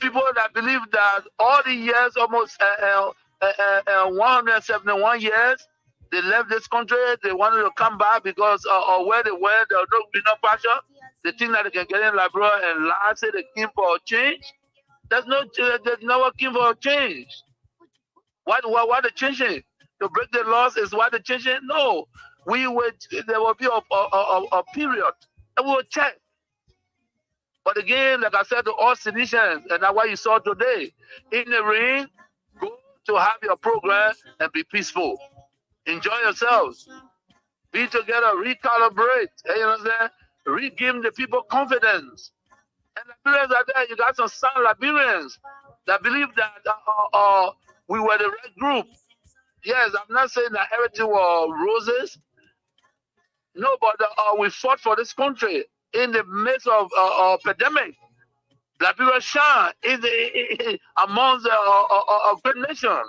people that believe that all the years, almost 171 years, they left this country, they wanted to come back because of where they were, there was no passion. They think that they can get in Liberia and lie, say they came for a change. There's no came for a change. Why they changing? To break the laws is why they changing? No. There will be a period and we will check. But again, like I said to all citizens, and that's what you saw today, in the rain, go to have your program and be peaceful. Enjoy yourselves. Be together, recalibrate. You know what I'm saying? Give the people confidence. And Liberians are there. You got some sound Liberians that believe that we were the right group. Yes, I'm not saying that everything was roses. No, but we fought for this country in the midst of a pandemic. Liberia shine amongst a great nation.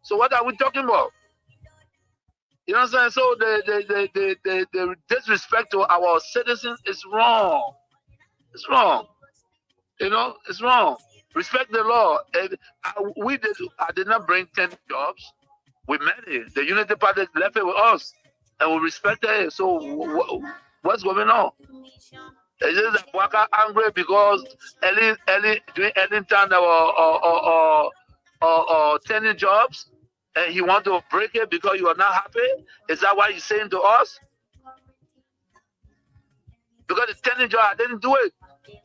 So what are we talking about? You know what I'm saying? So the disrespect to our citizens is wrong. It's wrong. You know, it's wrong. Respect the law. And I did not bring 10 jobs. We met it. The Unity Party left it with us. And we respected it. So what's going on? It's just that Waka angry because during Ellen time there were 10 jobs and he want to break it because you are not happy? Is that what he's saying to us? Because the 10 job, I didn't do it.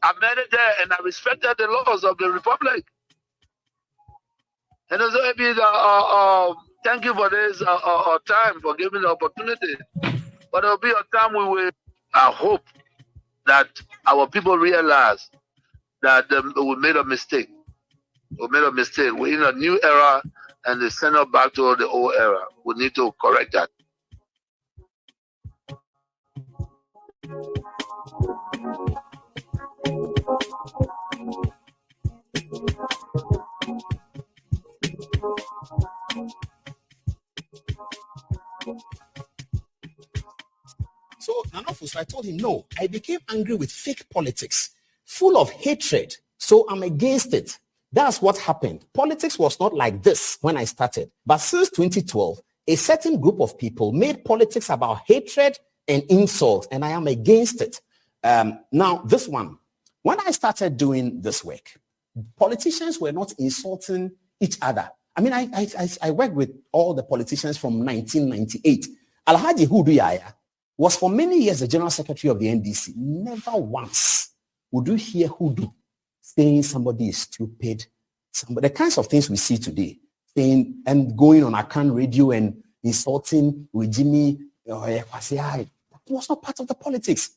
I made it there and I respected the laws of the Republic. And so maybe thank you for this time, for giving the opportunity. But there will be a time I hope that our people realize that we made a mistake. We made a mistake. We're in a new era and they send us back to the old era. We need to correct that. So Nanofus, I told him, no, I became angry with fake politics, full of hatred. So I'm against it. That's what happened. Politics was not like this when I started. But since 2012, a certain group of people made politics about hatred and insult, and I am against it. Now, this one, when I started doing this work, politicians were not insulting each other. I mean, I worked with all the politicians from 1998. Alhaji Hudu Yaya was for many years the general secretary of the NDC. Never once would you hear Hudu saying somebody is stupid. The kinds of things we see today, saying and going on Akan radio and insulting with Jimmy, that was not part of the politics.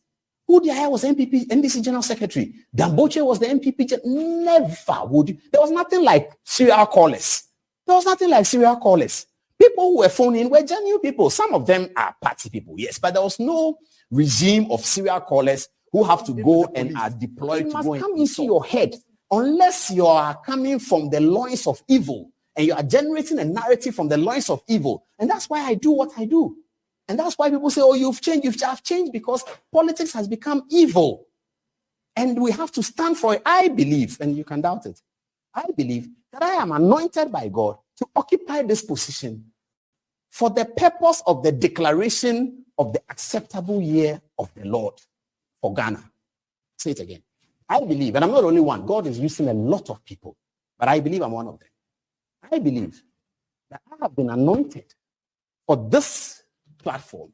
Hudu Yaya was NDC general secretary. Damboche was the MPP. Never would you. There was nothing like serial callers. There was nothing like serial callers. People who were phoning were genuine people. Some of them are party people, yes, but there was no regime of serial callers who have to go and are deployed to go and come into your head unless you are coming from the loins of evil and you are generating a narrative from the loins of evil. And that's why I do what I do. And that's why people say, oh, you've changed. I've changed because politics has become evil. And we have to stand for it. I believe, and you can doubt it, I believe that I am anointed by God to occupy this position for the purpose of the declaration of the acceptable year of the Lord for Ghana. Say it again. I believe, and I'm not the only one, God is using a lot of people, but I believe I'm one of them. I believe that I have been anointed for this platform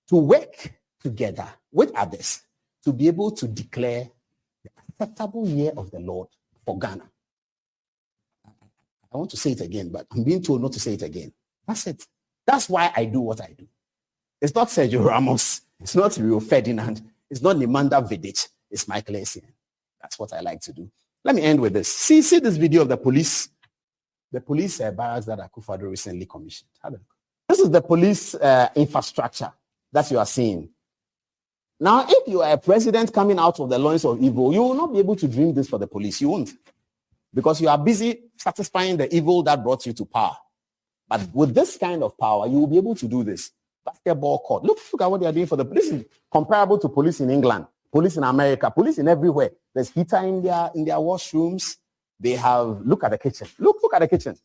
to work together with others to be able to declare the acceptable year of the Lord for Ghana. I want to say it again, but I'm being told not to say it again. That's it. That's why I do what I do. It's not Sergio Ramos. It's not Rio Ferdinand. It's not Nimanda Vidic. It's Michael Essien. That's what I like to do. Let me end with this. See this video of the police barracks that Akufo-Addo recently commissioned. This is the police infrastructure that you are seeing. Now, if you are a president coming out of the loins of evil, you will not be able to dream this for the police. You won't. Because you are busy satisfying the evil that brought you to power. But with this kind of power, you will be able to do this. Basketball court. Look at what they are doing for the police. This is comparable to police in England. Police in America, police in everywhere. There's heater in their washrooms. They have, look at the kitchen. Look at the kitchen.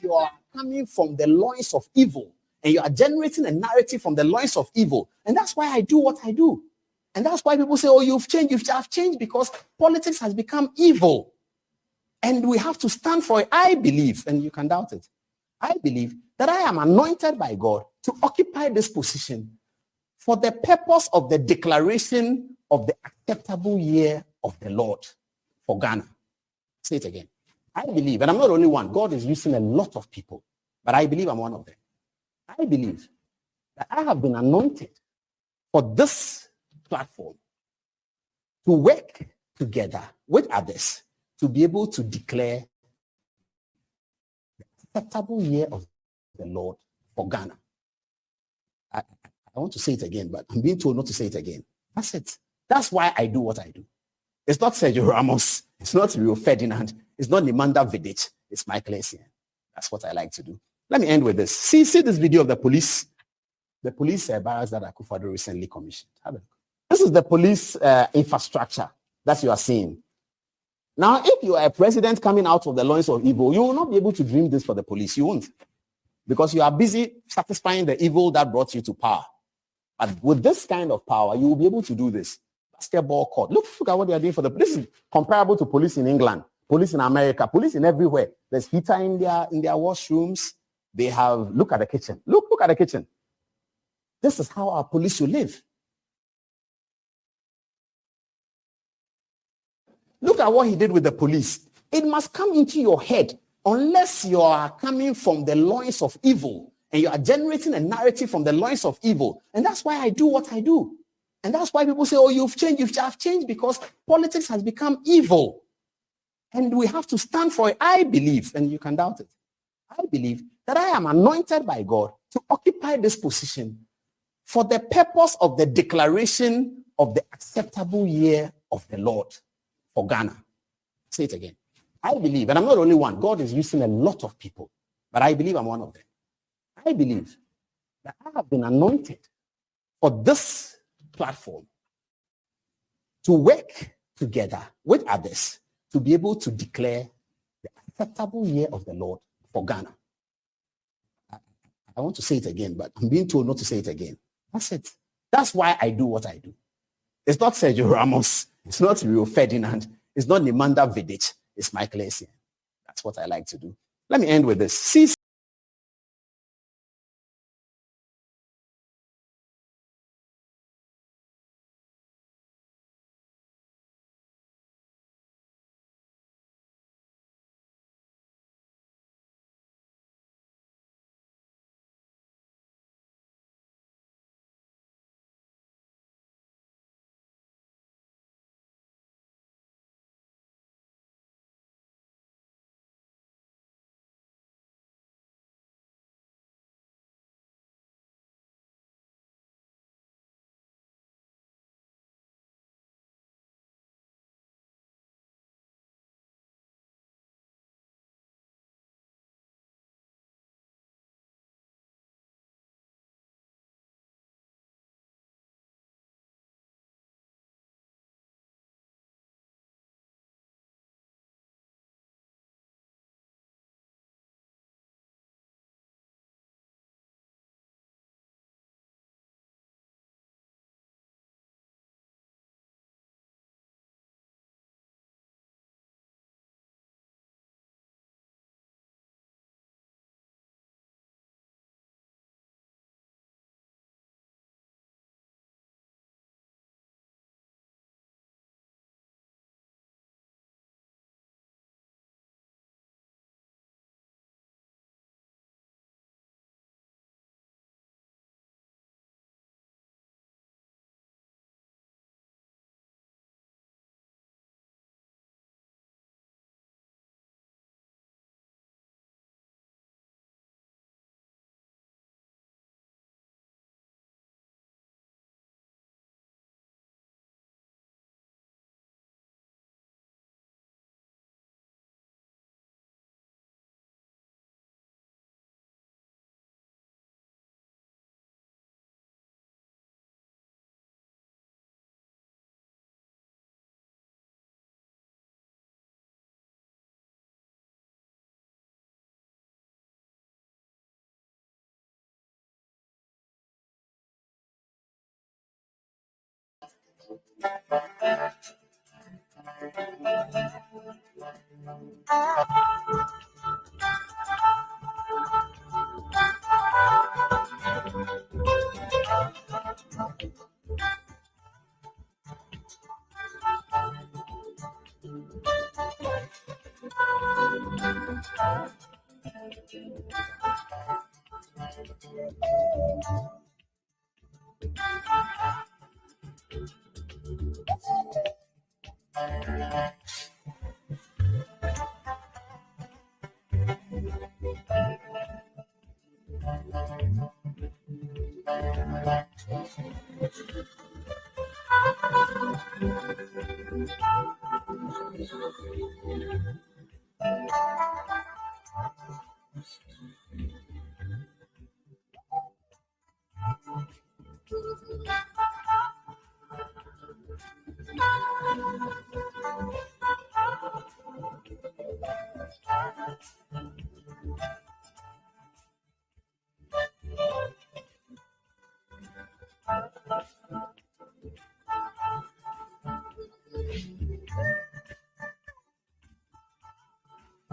You are coming from the loins of evil and you are generating a narrative from the loins of evil. And that's why I do what I do. And that's why people say, oh, you've changed. I've changed because politics has become evil. And we have to stand for it. I believe, and you can doubt it, I believe that I am anointed by God to occupy this position for the purpose of the declaration of the acceptable year of the Lord for Ghana. Say it again. I believe, and I'm not the only one. God is using a lot of people, but I believe I'm one of them. I believe that I have been anointed for this platform to work together with others to be able to declare the acceptable year of the Lord for Ghana. I want to say it again, but I'm being told not to say it again. That's it. That's why I do what I do. It's not Sergio Ramos. It's not Rio Ferdinand. It's not Nimanda Vidic. It's Michael Essien. That's what I like to do. Let me end with this. See this video of the police barracks that Akufo-Addo recently commissioned. Have a look. This is the police infrastructure that you are seeing. Now, if you are a president coming out of the loins of evil, you will not be able to dream this for the police. You won't. Because you are busy satisfying the evil that brought you to power. But with this kind of power, you will be able to do this. Basketball court. Look at what they are doing for the. This is comparable to police in England, police in America, police in everywhere. There's heater in their washrooms. They have. Look at the kitchen. Look at the kitchen. This is how our police should live. Look at what he did with the police. It must come into your head unless you are coming from the loins of evil and you are generating a narrative from the loins of evil. And that's why I do what I do. And that's why people say, oh, you've changed. I've changed because politics has become evil. And we have to stand for it. I believe, and you can doubt it, I believe that I am anointed by God to occupy this position for the purpose of the declaration of the acceptable year of the Lord for Ghana. Say it again. I believe, and I'm not the only one. God is using a lot of people, but I believe I'm one of them. I believe that I have been anointed for this platform to work together with others to be able to declare the acceptable year of the Lord for Ghana. I want to say it again, but I'm being told not to say it again. That's it. That's why I do what I do. It's not Sergio Ramos. It's not Rio Ferdinand. It's not Nemanja Vidic. It's Michael Essien. That's what I like to do. Let me end with this. See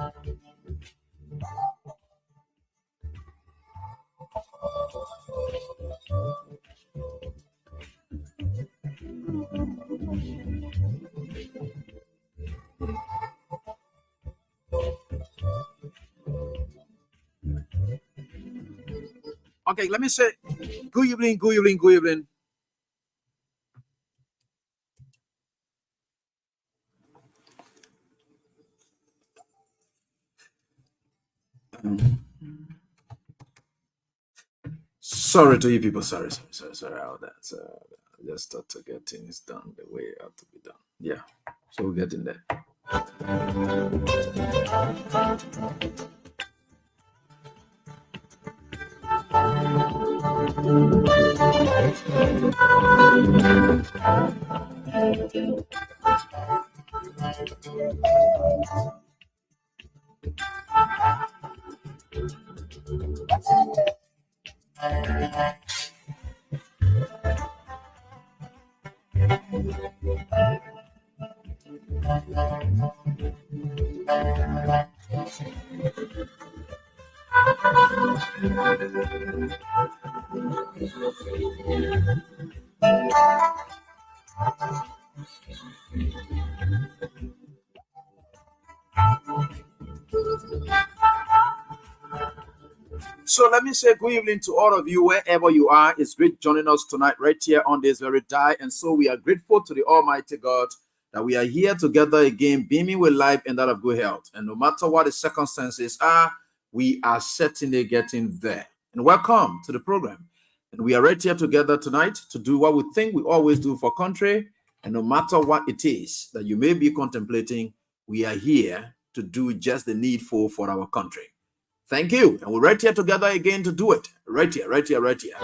Okay, let me say good evening, good evening, good evening. Sorry to you people. Sorry about that. I just start to get things done the way it have to be done. Yeah. So we're getting there. So let me say good evening to all of you, wherever you are. It's great joining us tonight right here on this very day. And so we are grateful to the Almighty God that we are here together again, beaming with life and that of good health. And no matter what the circumstances are, we are certainly getting there. And welcome to the program. And we are right here together tonight to do what we think we always do for country. And no matter what it is that you may be contemplating, we are here to do just the needful for our country. Thank you. And we're right here together again to do it. Right here, right here, right here.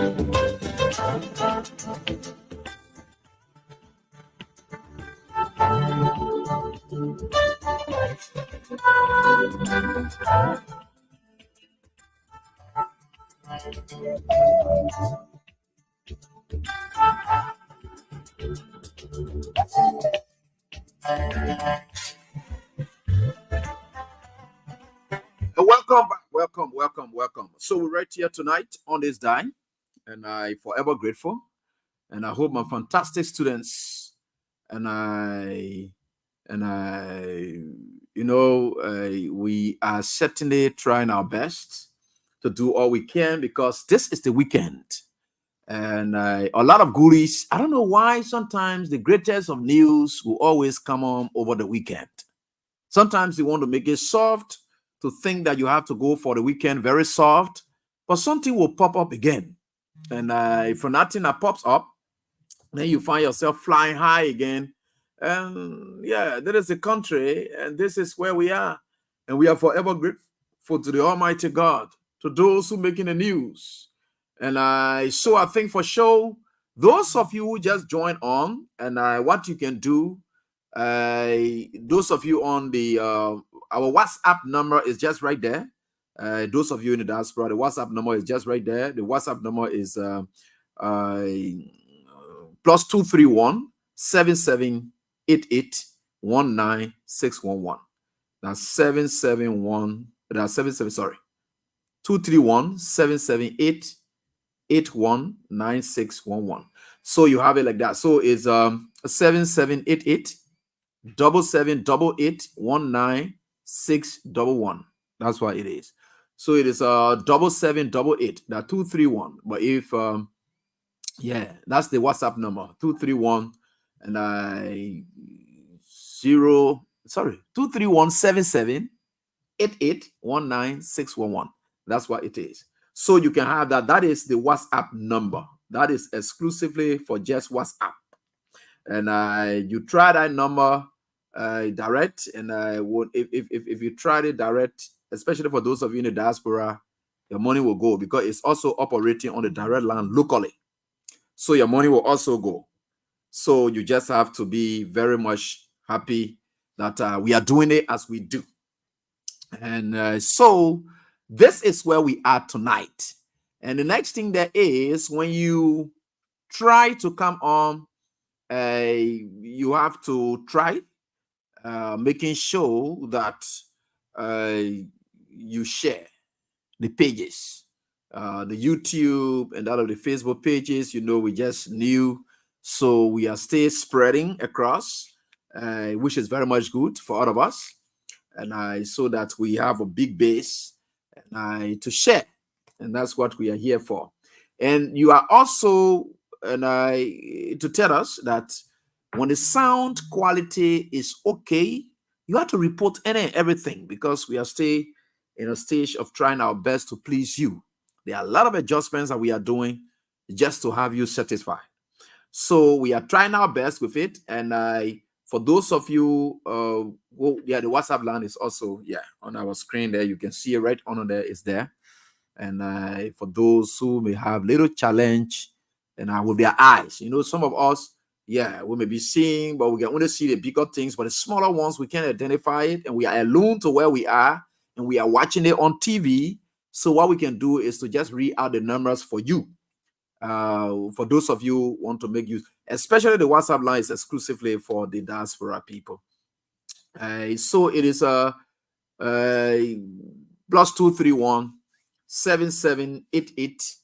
Welcome back. Welcome. So we're right here tonight on this day, and I forever grateful. And I hope my fantastic students we are certainly trying our best to do all we can because this is the weekend. And a lot of goodies. I don't know why sometimes the greatest of news will always come on over the weekend. Sometimes they want to make it soft, to think that you have to go for the weekend very soft, but something will pop up again. And if nothing that pops up, then you find yourself flying high again. And yeah, that is the country, and this is where we are. And we are forever grateful to the Almighty God, to those who making the news. And so I think for sure, those of you who just joined on, and what you can do, those of you on the our WhatsApp number is just right there. Those of you in the diaspora, the WhatsApp number is just right there. The WhatsApp number is +231 7788 19611. That's 771. That's 77. Sorry, 231 778 819611. So you have it like that. So it's 7788 7788 19611. That's what it is. So it is 7788. That 231. But if yeah, that's the WhatsApp number 231 and 231 7788 19611. That's what it is. So you can have that. That is the WhatsApp number. That is exclusively for just WhatsApp. And you try that number direct, and if you try it direct, especially for those of you in the diaspora, your money will go because it's also operating on the direct line locally. So your money will also go. So you just have to be very much happy that we are doing it as we do. And so this is where we are tonight. And the next thing there is, when you try to come on, you have to try making sure that you share the pages, the YouTube and all of the Facebook pages. We just new, so we are still spreading across, which is very much good for all of us, and so that we have a big base to share, and that's what we are here for. And you are also to tell us that when the sound quality is okay, you have to report any and everything, because we are still in a stage of trying our best to please you. There are a lot of adjustments that we are doing just to have you satisfied. So we are trying our best with it. And for those of you, the WhatsApp line is also on our screen there. You can see it right on there. It's there. And for those who may have little challenge and with their eyes, some of us, we may be seeing, but we can only see the bigger things. But the smaller ones, we can identify it, and we are alone to where we are, and we are watching it on TV. So what we can do is to just read out the numbers for you. For those of you who want to make use, especially the WhatsApp line is exclusively for the diaspora people. So it is +231 7788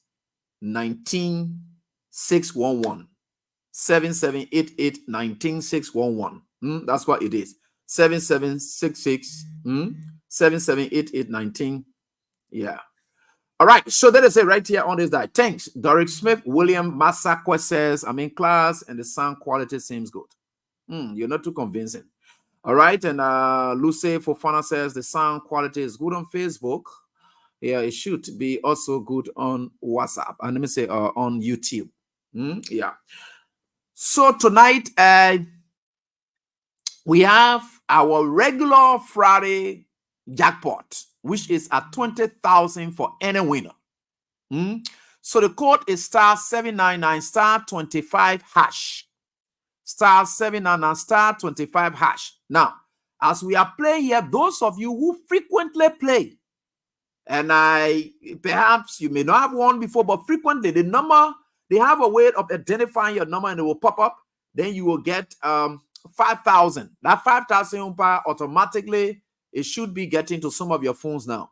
19611. 7788 19611. That's what it is. 7766 7788 19. Yeah. All right. So that is it right here on this diet. Thanks. Doric Smith, William Masakwe says, I'm in class and the sound quality seems good. You're not too convincing. All right. And Lucy Fofana says the sound quality is good on Facebook. Yeah, it should be also good on WhatsApp. And let me say on YouTube. Yeah. So tonight, we have our regular Friday jackpot, which is at 20,000 for any winner. So the code is *799 *25 hash. *799 *25 hash. Now, as we are playing here, those of you who frequently play, and perhaps you may not have won before, but frequently the number, they have a way of identifying your number and it will pop up. Then you will get 5,000. That 5,000 automatically, it should be getting to some of your phones now.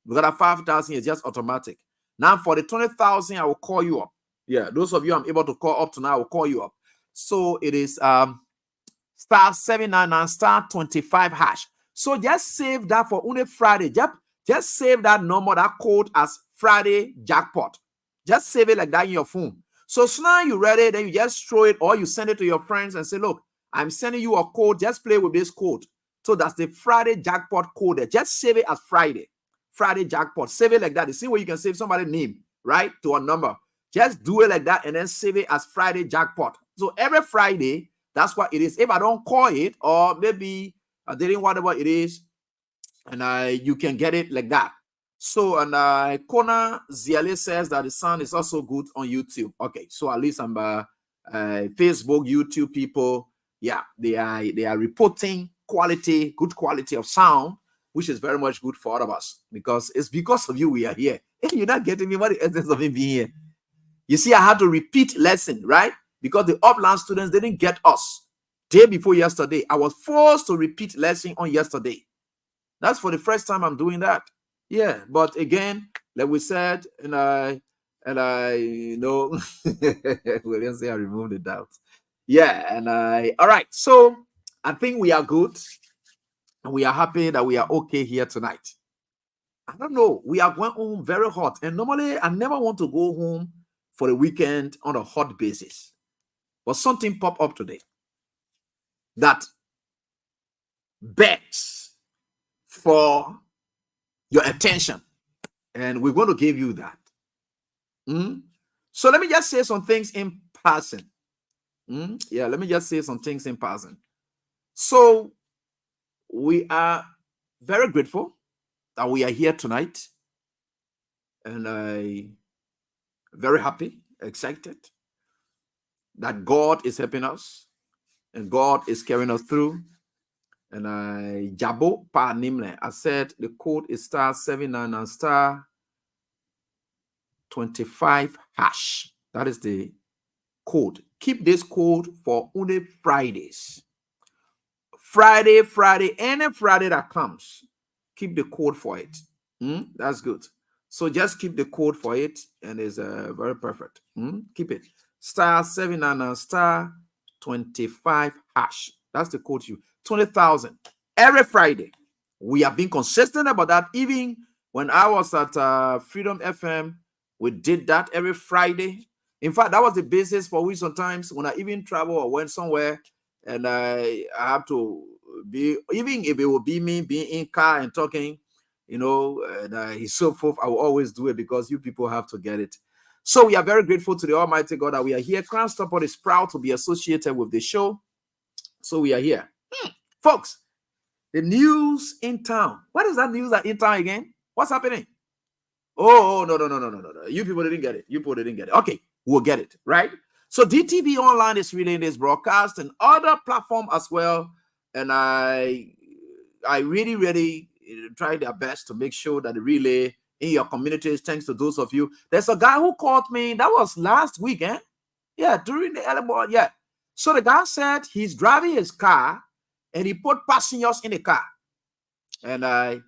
Because that 5,000 is just automatic. Now for the 20,000, I will call you up. Yeah, those of you I'm able to call up tonight, I will call you up. So it is *799 *25 hash. So just save that for only Friday. Just save that number, that code as Friday jackpot. Just save it like that in your phone. So now you're ready, then you just throw it or you send it to your friends and say, look, I'm sending you a code. Just play with this code. So that's the Friday jackpot code. Just save it as Friday jackpot. Save it like that. You see where you can save somebody's name, right, to a number. Just do it like that and then save it as Friday jackpot. So every Friday, that's what it is. If I don't call it, or maybe I didn't, whatever it is, and you can get it like that. So, and Kona Ziale says that the sound is also good on YouTube. Okay, so at least I'm Facebook, YouTube people, they are reporting good quality of sound, which is very much good for all of us, because it's because of you we are here. If you're not getting me, what the essence of me being here? You see, I had to repeat lesson, right? Because the offline students didn't get us day before yesterday. I was forced to repeat lesson on yesterday. That's for the first time I'm doing that. Yeah, but again, like we said, and I we didn't say I removed the doubt. Yeah, and all right. So I think we are good, and we are happy that we are okay here tonight. I don't know. We are going home very hot, and normally I never want to go home for the weekend on a hot basis, but something popped up today that begs for your attention, and we're going to give you that. So let me just say some things in passing. Let me just say some things in passing. So we are very grateful that we are here tonight, and very happy, excited that God is helping us and God is carrying us through. And Jabo Pa Nimle, I said the code is *799 *25 hash. That is the code. Keep this code for only Fridays. Friday, any Friday that comes. keep the code for it. That's good. So just keep the code for it, and it's very perfect. Keep it. *799 *25 hash. That's the code you 20,000 every Friday. We have been consistent about that. Even when I was at Freedom FM, we did that every Friday. In fact, that was the basis for we sometimes when I even travel or went somewhere and I have to be, even if it will be me being in car and talking, you know, and so forth, I will always do it because you people have to get it. So we are very grateful to the Almighty God that we are here. Crown Support is proud to be associated with the show. So we are here. Folks, the news in town. What is that news that in town again? What's happening? Oh, no. You people didn't get it. You people didn't get it. Okay, we'll get it, right? So DTV Online is relaying this broadcast and other platform as well. And I really try their best to make sure that the relay in your communities, thanks to those of you. There's a guy who called me, that was last weekend. Yeah, during the early morning. Yeah. So the guy said he's driving his car and he put passengers in the car. And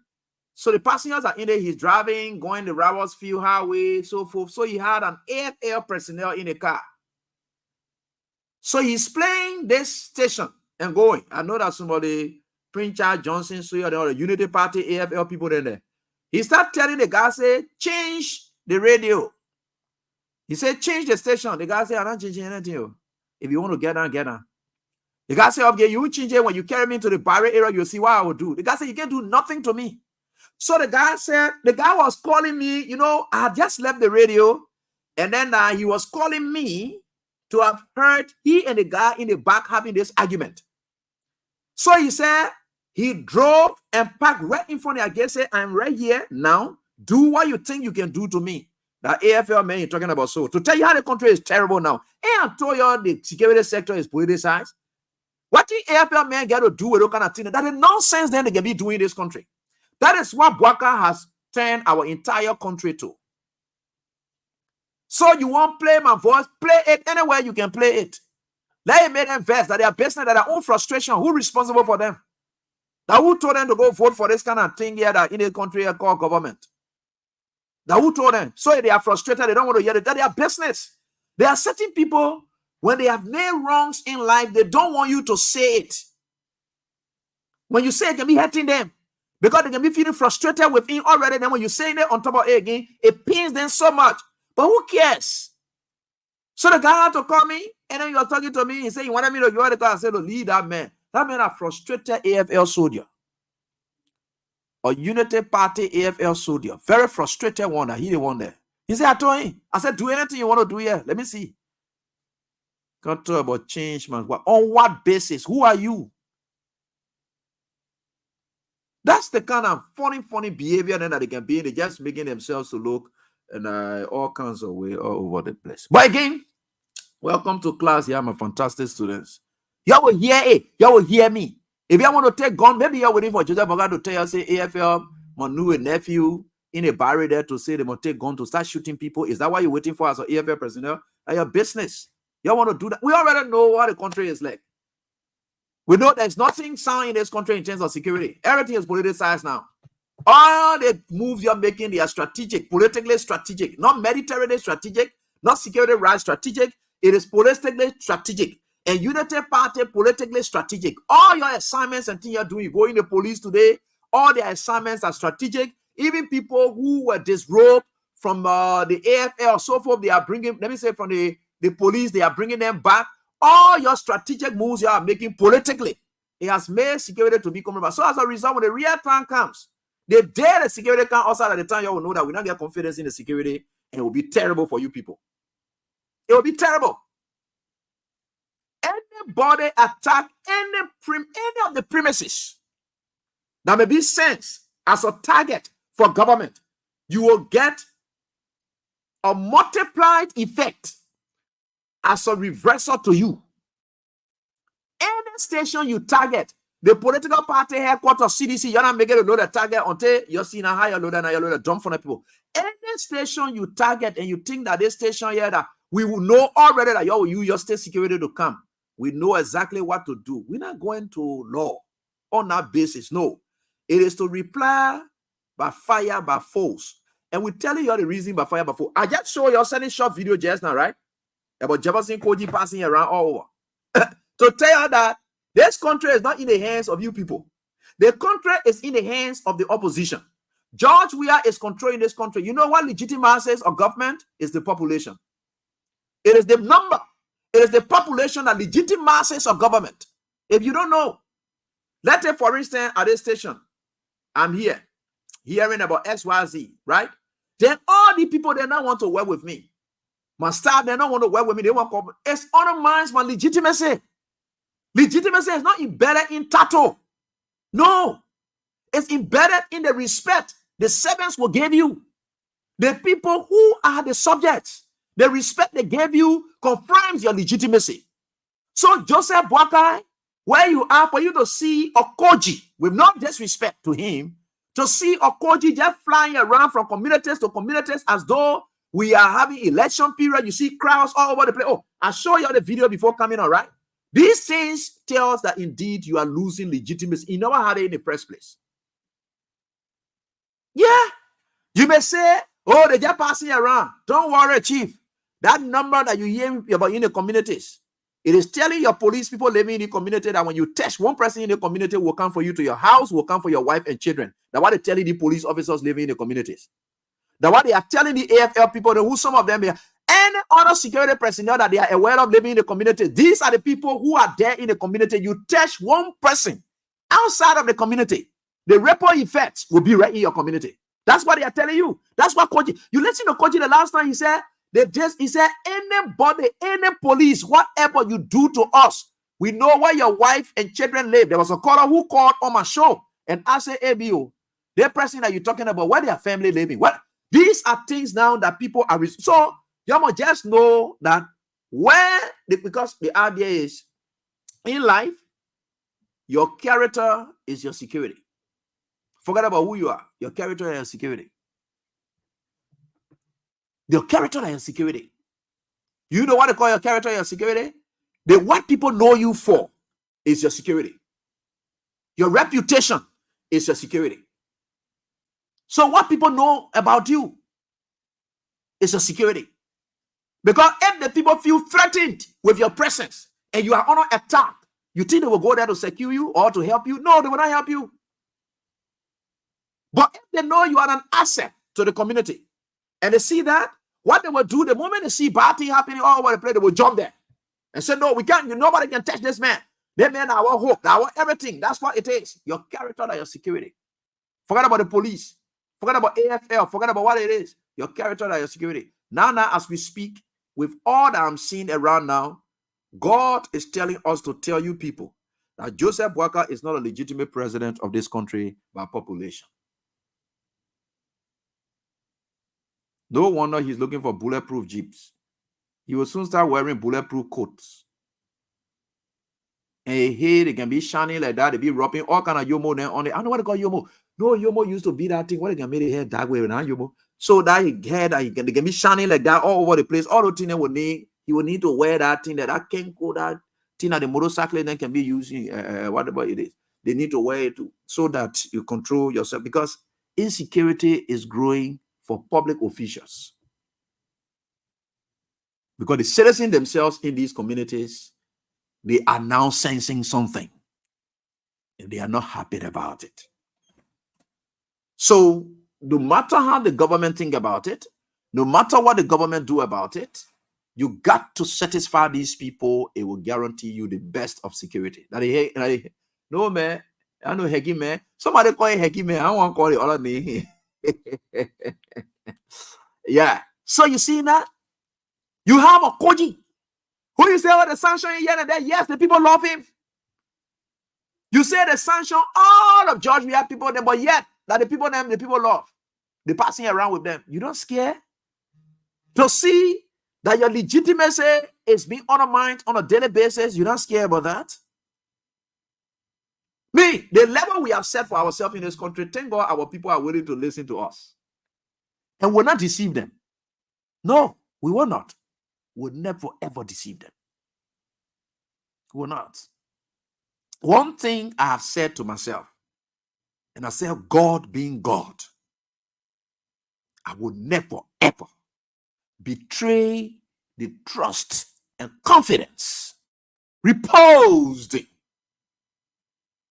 so the passengers are in there, he's driving, going the Roberts Field Highway, so forth. So he had an AFL personnel in the car. So he's playing this station and going. I know that somebody, Prince Charles Johnson, so you're the Unity Party, AFL people in there. He started telling the guy, say, change the radio. He said, change the station. The guy said, I'm not changing anything. If you want to get down, get down. The guy said, okay, you will change it when you carry me to the barrier area, you'll see what I will do. The guy said, you can't do nothing to me. So the guy said, the guy was calling me, you know, I had just left the radio, and then he was calling me to have heard he and the guy in the back having this argument. So he said, he drove and parked right in front of the gate, said, I'm right here now. Do what you think you can do to me. That AFL man you're talking about. So to tell you how the country is terrible now. And I told you the security sector is politicized. What the AFL man got to do with those kind of thing? That is nonsense then they can be doing in this country. That is what Bwaka has turned our entire country to. So you want to play my voice? Play it anywhere you can play it. Let it make them vex that they are business, that their own frustration. Who responsible for them? That who told them to go vote for this kind of thing here that in the country called government? That who told them? So they are frustrated, they don't want to hear it. That they are business. There are certain people, when they have made wrongs in life, they don't want you to say it. When you say it, can be hurting them. Because they can be feeling frustrated with him already. Then when you say it on top of it again, it pains them so much. But who cares? So the guy had to call me, and then you are talking to me. He said, you wanted me to go to the car. I said, to leave that man. That man a frustrated AFL soldier. A Unity Party AFL soldier. Very frustrated one that he the one there. He said, I told him. I said, do anything you want to do here. Let me see. Can't talk about change, man. On what basis? Who are you? That's the kind of funny behavior that they can be in. They're just making themselves to look in all kinds of way all over the place. But again, welcome to class. Yeah, my fantastic students. Y'all will hear it. Y'all will hear me. If y'all want to take gun, maybe you're waiting for Joseph Boga to tell you, say, AFL, my new nephew in a barrier there to say they must take gun to start shooting people. Is that why you're waiting for as an AFL personnel? That's your business. Y'all want to do that? We already know what the country is like. We know there's nothing sound in this country in terms of security. Everything is politicized now. All the moves you're making, they are strategic, politically strategic, not militarily strategic, not security right strategic. It is politically strategic. And Unity Party, politically strategic. All your assignments and things you're doing, you go in the police today, all the assignments are strategic. Even people who were disrobed from the AFL, so forth, they are bringing, let me say from the police, they are bringing them back. All your strategic moves you are making politically, it has made security to be compromised. So as a result, when the real time comes, the day the security comes outside at the time, you will know that we don't get confidence in the security, and it will be terrible for you people. It will be terrible. Anybody attack any of the premises that may be sent as a target for government, you will get a multiplied effect as a reversal to you. Any station you target, the political party headquarters, CDC, you're not making a load of target until you're seeing a higher load and a load of dump for the people. Any station you target and you think that this station here, that we will know already that you will use your state security to come. We know exactly what to do. We're not going to law on that basis. No. It is to reply by fire, by force. And we tell you all the reason by fire, by force. I just show you sending short video just now, right? About Jefferson Koji passing around all over. To tell you that this country is not in the hands of you people. The country is in the hands of the opposition. George Weah is controlling this country. You know what legitimacy of government is? The population. It is the number. It is the population that legitimizes of government. If you don't know, let's say, for instance, at this station, I'm here, hearing about XYZ, right? Then all the people, they don't want to work with me. My staff, they don't want to work with me. They want to. It undermines my legitimacy. Legitimacy is not embedded in title. No. It's embedded in the respect the servants will give you. The people who are the subjects, the respect they gave you confirms your legitimacy. So Joseph Boakai, where you are, for you to see Okoji, with not disrespect to him, to see Okoji just flying around from communities to communities as though we are having election period. You see crowds all over the place. Oh, I show you the video before coming on, right? These things tell us that indeed you are losing legitimacy. You never had it in the first place. Yeah. You may say, oh, they're just passing around. Don't worry, Chief. That number that you hear about in the communities, it is telling your police people living in the community that when you test, one person in the community will come for you to your house, will come for your wife and children. That's what they're telling the police officers living in the communities. That's what they are telling the AFL people, who some of them are, any other security personnel that they are aware of living in the community. These are the people who are there in the community. You test one person outside of the community, the ripple effects will be right in your community. That's what they are telling you. That's what Koji. You listen to Koji the last time he said, he said, anybody, any police, whatever you do to us, we know where your wife and children live. There was a caller who called on my show and I said, ABO, the person that you're talking about, where their family living. Well, these are things now that people are. So you must just know that because the idea is in life, your character is your security. Forget about who you are. Your character and your security. Your character and your security. You know what they call your character and your security? What people know you for is your security. Your reputation is your security. So what people know about you is your security. Because if the people feel threatened with your presence and you are under attack, you think they will go there to secure you or to help you? No, they will not help you. But if they know you are an asset to the community and they see that, what they will do, the moment they see bad thing happening all over the place, they will jump there and say, no, we can't, nobody can touch this man. That man, our hope, our everything. That's what it is. Your character and your security. Forget about the police. Forget about AFL. Forget about what it is. Your character and your security. Now, as we speak, with all that I'm seeing around now, God is telling us to tell you people that Joseph Boakai is not a legitimate president of this country by population. No wonder he's looking for bulletproof jeeps. He will soon start wearing bulletproof coats. And here they can be shining like that. They be rubbing all kind of yomo on it. I don't know what they call yomo. No, yomo used to be that thing. What they can make the hair that way now, yomo. So that they can be shining like that all over the place. All the things they will need. He will need to wear that thing that can go that thing that the motorcycle then can be using whatever it is. They need to wear it too, so that you control yourself, because insecurity is growing for public officials. Because the citizens themselves in these communities, they are now sensing something. And they are not happy about it. So no matter how the government think about it, no matter what the government do about it, you got to satisfy these people. It will guarantee you the best of security. No, man. I know Hegi, man. Somebody call it Hegi, man. I don't want to call it other name. Yeah. So you see that? You have a Koji who you say, oh, the sunshine here and there. Yes, the people love him. You say the sunshine, all of George, we have people there, but yet that the people love. They're passing around with them. You don't scare to see that your legitimacy is being undermined on a daily basis. You don't scare about that. Me, the level we have set for ourselves in this country, thank God our people are willing to listen to us. And we'll not deceive them. No, we will not. We'll never ever deceive them. We will not. One thing I have said to myself, And I say, God being God, I will never, ever betray the trust and confidence reposed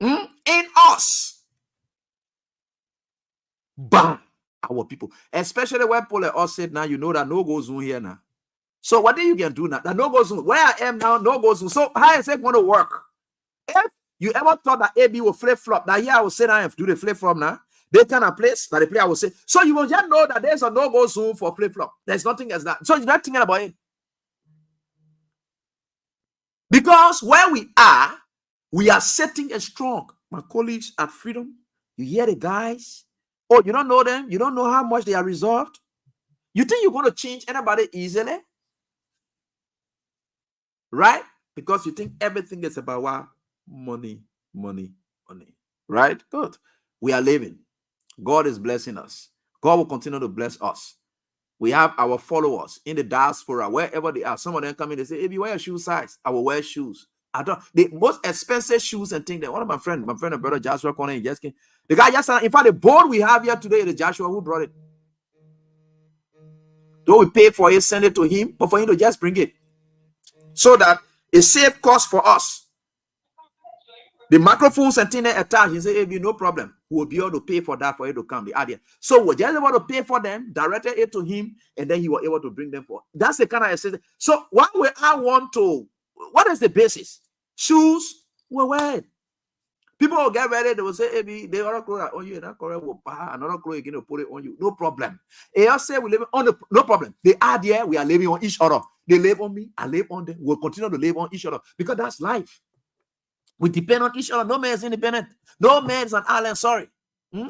in us by our people. Especially when Paul and us said, now you know that no go zoom here now. So what do you can do now? That no go zoom. Where I am now, no go zoom. So how is it going to work? If you ever thought that AB will flip-flop, now here I will say now I have to do the flip-flop now. They kind of place that the player will say. So you will just know that there's a no-go zone for flip-flop. There's nothing as that. So you're not thinking about it. Because where we are setting a strong. My colleagues at Freedom, you hear the guys. Oh, you don't know them. You don't know how much they are resolved. You think you're going to change anybody easily? Right? Because you think everything is about what? Money, money, money. Right? Good. We are living. God is blessing us. God will continue to bless us. We have our followers in the diaspora, wherever they are. Some of them come in, they say, if you wear your shoe size, I will wear shoes. I don't, the most expensive shoes and things that one of my friend and brother Joshua Corner, just came. The guy just, in fact, the board we have here today, the Joshua who brought it. Though we pay for it, send it to him, but for him to just bring it. So that it save cost for us. The microphones and things attached, he say, hey, no problem. We'll be able to pay for that for it to come. The idea. So we're just able to pay for them, directed it to him, and then he was able to bring them for. That's the kind of assistance. So why would I want to? What is the basis? Shoes, well, where? People will get ready, they will say, hey, they are clothes on you, and that correct will buy another clothes again to put it on you. No problem. And I say we live on the no problem. The idea we are living on each other. They live on me, I live on them. We'll continue to live on each other because that's life. We depend on each other. No man is independent. No man is an island. Sorry.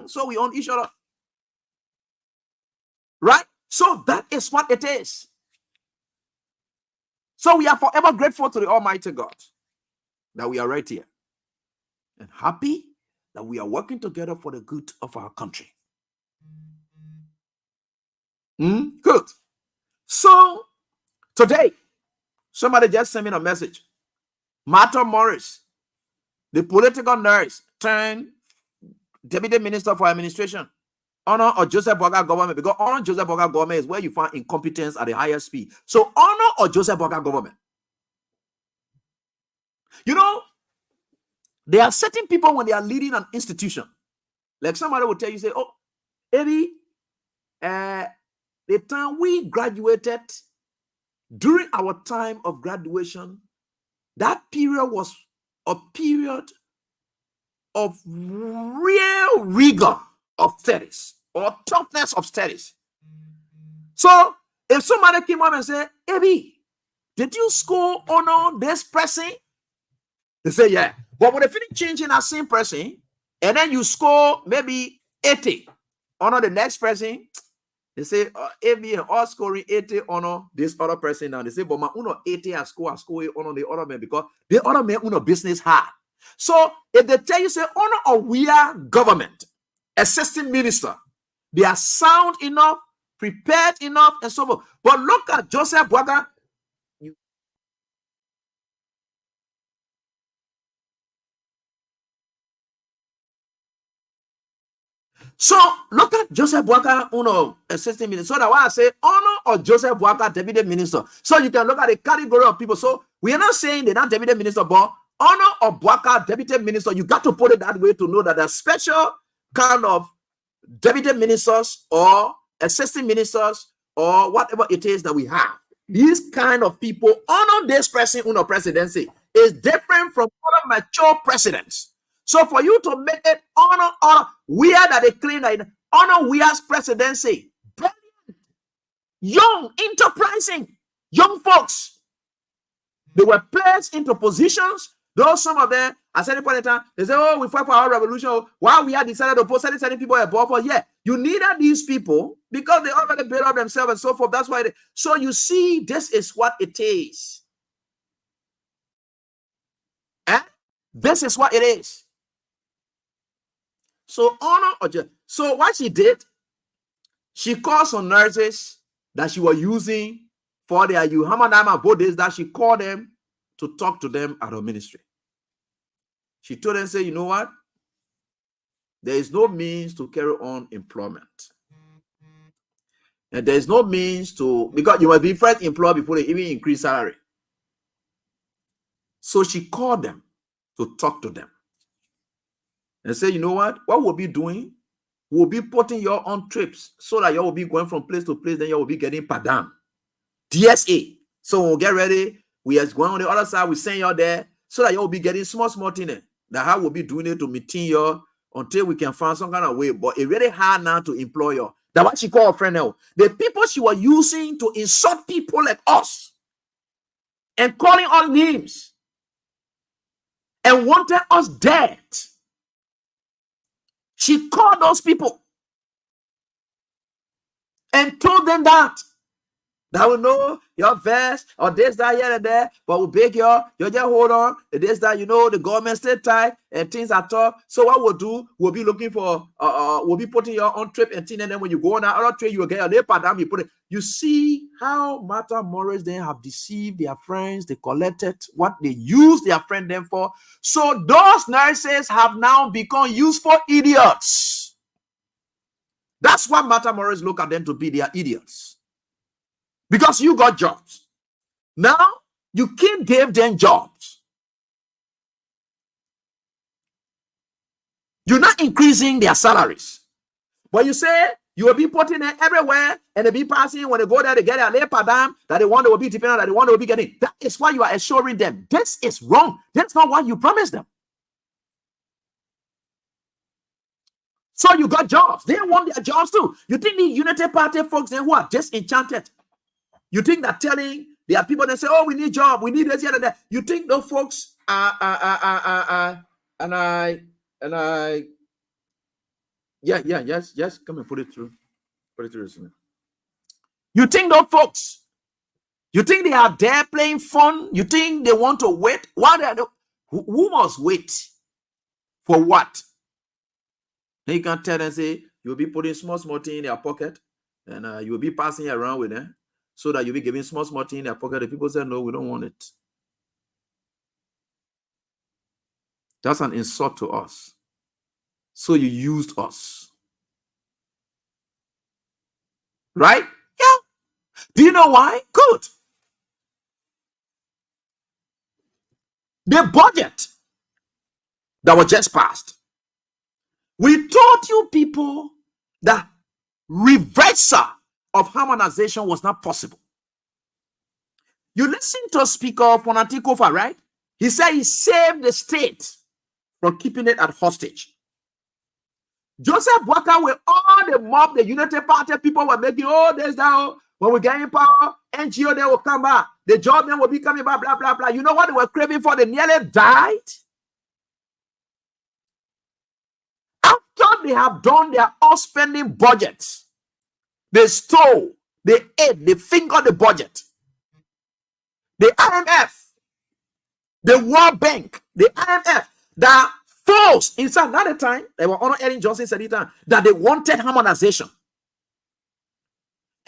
So we own each other. Right? So that is what it is. So we are forever grateful to the Almighty God that we are right here. And happy that we are working together for the good of our country. Good. So today, somebody just sent me a message. Martha Morris, the political nurse turned Deputy Minister for Administration, honor or Joseph Boga government, because honor Joseph Boga government is where you find incompetence at the highest speed. So honor or Joseph Boga government. You know, there are certain people when they are leading an institution, like somebody will tell you, say, oh, maybe the time we graduated, during our time of graduation, that period was a period of real rigor of studies or toughness of studies. So if somebody came up and said, Abby, did you score honor this person? They say, yeah. But when they finish changing that same person, and then you score maybe 80 honor the next person, they say, Abby and all scoring 80 honor this other person now. They say, but my uno 80 I score honor the other man because the other man uno business hard. So if they tell you, say, honor or we are government, assistant minister, they are sound enough, prepared enough, and so forth. But look at Joseph Boga. So look at Joseph Boga, assistant minister. So that's why I say honor or Joseph Boga, deputy minister. So you can look at the category of people. So we are not saying they're not deputy minister, but honor or Boga, deputy minister, you got to put it that way to know that there's special kind of deputy ministers or assistant ministers or whatever it is that we have. These kind of people honor this person on a presidency is different from other mature presidents. So for you to make it honor we are that they claim that honor we as presidency, young, enterprising, young folks, they were placed into positions. Though some of them, at any point in time, they say, oh, we fight for our revolution. Why we have decided to post certain people above us? Yeah, you needed these people because they already built up themselves and so forth. That's why. So you see, this is what it is. And this is what it is. So honor or just, so what she did, she called some nurses that she was using for their Hamadama bodies that she called them to talk to them at her ministry. She told them, say, you know what? there is no means to carry on employment. And there is no means to, because you must be first employed before they even increase salary. So she called them to talk to them and say, you know what we'll be doing? We'll be putting you on trips so that you will be going from place to place, then you will be getting per diem. DSA. So we'll get ready. We are going on the other side. We send you there so that you will be getting small thing. That how we'll be doing it to maintain you until we can find some kind of way. But it's really hard now to employ you. That's what she called her friend now. The people she was using to insult people like us and calling all names and wanted us dead. She called those people and told them that we know your vest or this, that, here and there, but we beg you just hold on. This, that, the government stay tight and things are tough. So what we'll do, we'll be looking for, we'll be putting your own trip and thing, and then when you go on that other trip, you will get your labor down, you put it. You see how Martha Morris then have deceived their friends, they collected what they used their friend them for. So those nurses have now become useful idiots. That's why Martha Morris look at them to be their idiots. Because you got jobs. Now, you gave them jobs. You're not increasing their salaries. But you say you will be putting them everywhere and they be passing when they go there, they get their labor dime that they want, they will be dependent, that they want, they will be getting. That is why you are assuring them. This is wrong. That's not what you promised them. So you got jobs. They want their jobs too. You think the Unity Party folks, they who are just enchanted? You think that telling there are people that say, "Oh, we need job, we need this, here and that." You think those folks yes, come and put it through. You think those folks? You think they are there playing fun? You think they want to wait? What are they? Who must wait for what? Then you can tell them, say you'll be putting small thing in their pocket, and you'll be passing around with them. So that you'll be giving small thing in their pocket. The people say, no, we don't want it. That's an insult to us. So you used us. Right? Yeah. Do you know why? Good. The budget that was just passed. We told you people that reversal of harmonization was not possible. You listen to Speaker Ponantikofa, right? He said he saved the state from keeping it at hostage. Joseph Boakai with all the mob, the Unity Party people were making, there's that, when we get in power, NGO, they will come back. The job then will be coming back, blah, blah, blah. You know what they were craving for? They nearly died. After they have done their all-spending budgets, they stole, they ate, they fingered the budget. The IMF, the World Bank, the IMF, that forced, in fact, at the time, they were on Ellen Johnson said it that they wanted harmonization.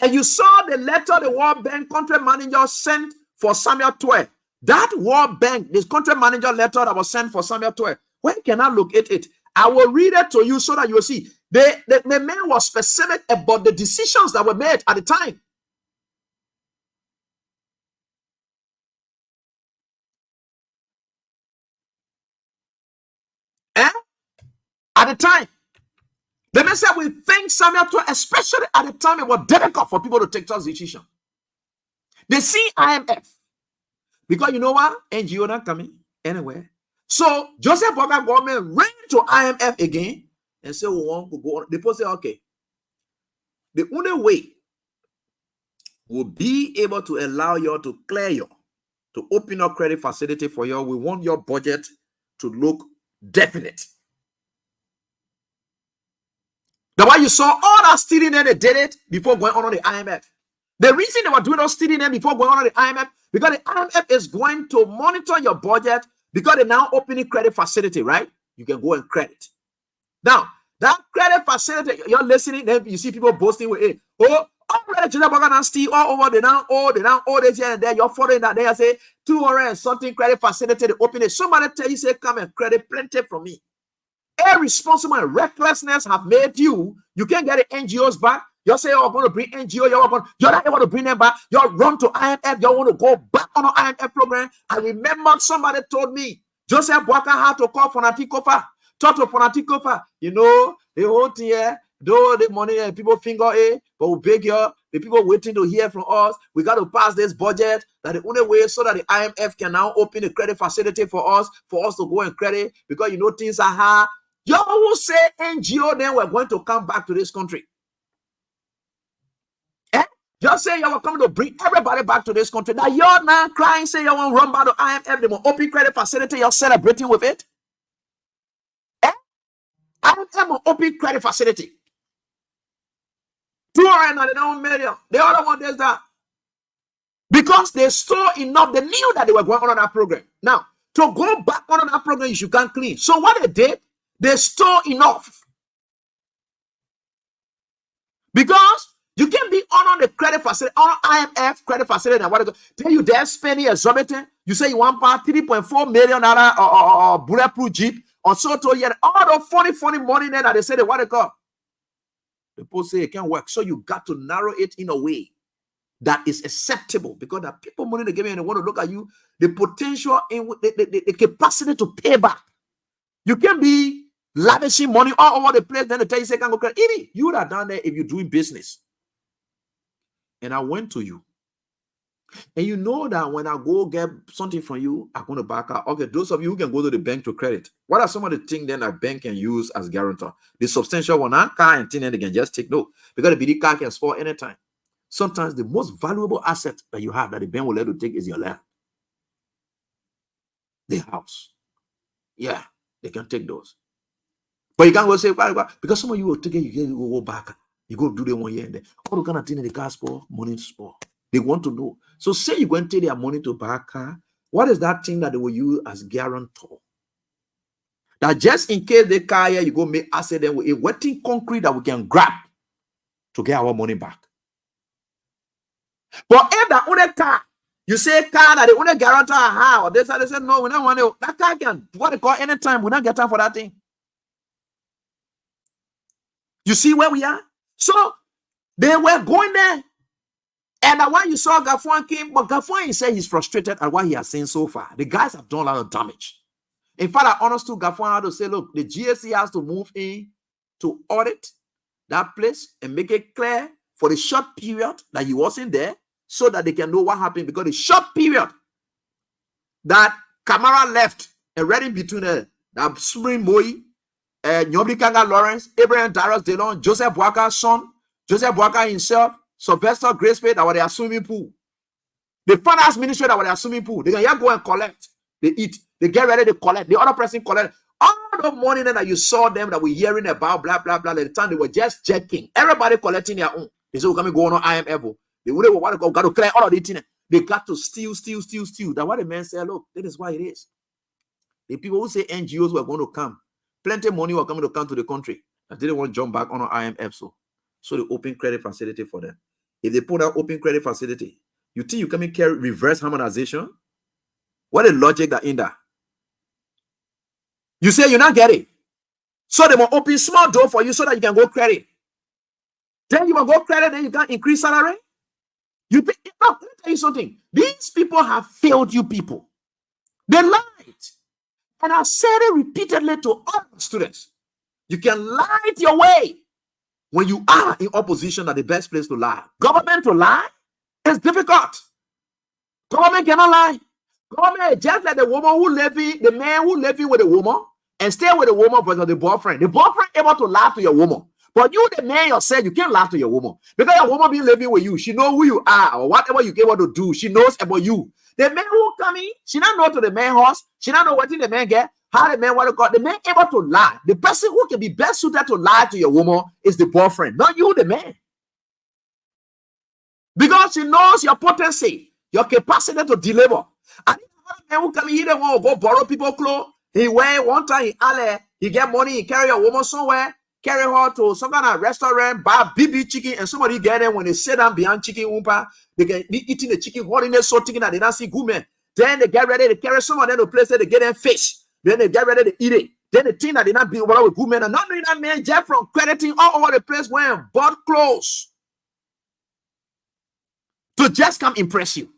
And you saw the letter the World Bank country manager sent for Samuel Twe. That World Bank, this country manager letter that was sent for Samuel Twe, when can I locate it? I will read it to you so that you will see. The man was specific about the decisions that were made at the time. At the time, the man said we thank Samuel Twe, especially at the time it was difficult for people to take such decision. They see IMF because you know what? NGO not coming anywhere. So Joseph Boakai government ran to IMF again and said we want to go on. The people say, okay, the only way will be able to allow you to clear you, to open up credit facility for you. We want your budget to look definite. That's why you saw all that stealing there, they did it before going on the IMF. The reason they were doing all stealing there before going on the IMF, because the IMF is going to monitor your budget because they're now opening credit facility, right? You can go and credit. Now, that credit facility, you're listening, then you see people boasting with it. Already, steal all over, they now owe this here and there. You're following that. They say 200 and something credit facility, they open it. Somebody tell you, say, come and credit plenty from me. irresponsible and recklessness have made you can't get the NGOs back. You say, oh, I'm going to bring NGO, you're not able to bring them back. You run to IMF, you want to go back on the IMF program. I remember somebody told me, Joseph Boaka had to call Fonatikofa, talk to Fonatikofa. You know, the whole thing here, though the money people finger but we beg you, the people waiting to hear from us, we got to pass this budget. That the only way so that the IMF can now open a credit facility for us to go and credit, because you know things are hard. You will say NGO, then we're going to come back to this country. Just say you are coming to bring everybody back to this country. Now you're now crying, say you want to run back to IMF, the open credit facility, you're celebrating with it. IMF open credit facility. 299 million. The other one is that. Because they store enough, they knew that they were going on that program. Now, to go back on that program, you can't clean. So what they did, they store enough. Because you can be on the credit facility, on IMF credit facility, and what tell you they're spending exorbitant. You say you want $3.4 million or bulletproof Jeep, or so to yet all the funny money there that they say they want to call. The post say it can't work. So you got to narrow it in a way that is acceptable, because the people money they give you and they want to look at you, the potential in the capacity to pay back. You can be lavishing money all over the place, then they tell you say can't go credit. You would have done that if you're doing business. And I went to you. And you know that when I go get something from you, I'm going to back out. Okay, those of you who can go to the bank to credit, what are some of the things then that bank can use as guarantor? The substantial one, car and thing, and they can just take note. Because the BD car can spoil anytime. Sometimes the most valuable asset that you have that the bank will let you take is your land. The house. Yeah, they can take those. But you can't go say, why? Because some of you will take it, you go back. You go do them 1 year and then all the kind of thing in the car spoil, money spoil. They want to know. So say you go and take their money to buy a car. What is that thing that they will use as guarantor? That just in case the car here, you go make asset then with a wetting concrete that we can grab to get our money back. But if the only car, you say car that the only guarantor how they say no, we don't want to. That car can what they call anytime. We don't get time for that thing. You see where we are? So they were going there. And when you saw Gafuan came, but Gafuan, he said he's frustrated at what he has seen so far. The guys have done a lot of damage. In fact, I understood Gafuan had to say, look, the GSC has to move in to audit that place and make it clear for the short period that he wasn't there so that they can know what happened. Because the short period that Kamara left and right in between that Spring Moi, Nyobri Kanga Lawrence, Abraham Darius Delon, Joseph Boaka's son, Joseph Boaka himself, Sylvester Graceford, that were their swimming pool. The finance ministry that were their swimming pool. They can go and collect. They eat. They get ready to collect. The other person collect. All the money that you saw them that we're hearing about, blah, blah, blah, at the time they were just checking. Everybody collecting their own. They said, we're going to go on IMF. They would want to go, got to clear all of the things. They got to steal. That's why the man said, look, that is why it is. The people who say NGOs were going to come, plenty of money were coming to come to the country. I didn't want to jump back on IMF. So they open credit facility for them. If they put out open credit facility, you think you can carry reverse harmonization? What a logic that in that. You say you're not getting. So they will open small door for you so that you can go credit. Then you will go credit, then you can increase salary. You think, no, let me tell you something. These people have failed you people. They lied. And I've said it repeatedly to all students. You can lie your way. When you are in opposition, at the best place to lie. Government to lie is difficult. Government cannot lie. Government is just like the woman who living, the man who living with a woman and stay with a woman versus the boyfriend. The boyfriend able to lie to your woman. But you, the man yourself, you can't lie to your woman. Because your woman be living with you. She know who you are or whatever you able to do. She knows about you. The man who come in, she not know to the man horse. She not know what the man get. How the man want to go. The man able to lie. The person who can be best suited to lie to your woman is the boyfriend, not you, the man. Because she knows your potency, your capacity to deliver. And the man who come in, he don't want to go borrow people clothes. He went one time in alley, he get money, he carry a woman somewhere, carry her to some kind of restaurant, buy BB chicken, and somebody get them when they sit down behind chicken umpa, they can be eating the chicken, holding their so thinking that they don't see good men. Then they get ready to carry some of them to place there to get them fish. Then they get ready to eat it. Then the thing that did not be well with women and not doing that man Jeff from crediting all over the place when bought clothes to just come impress you.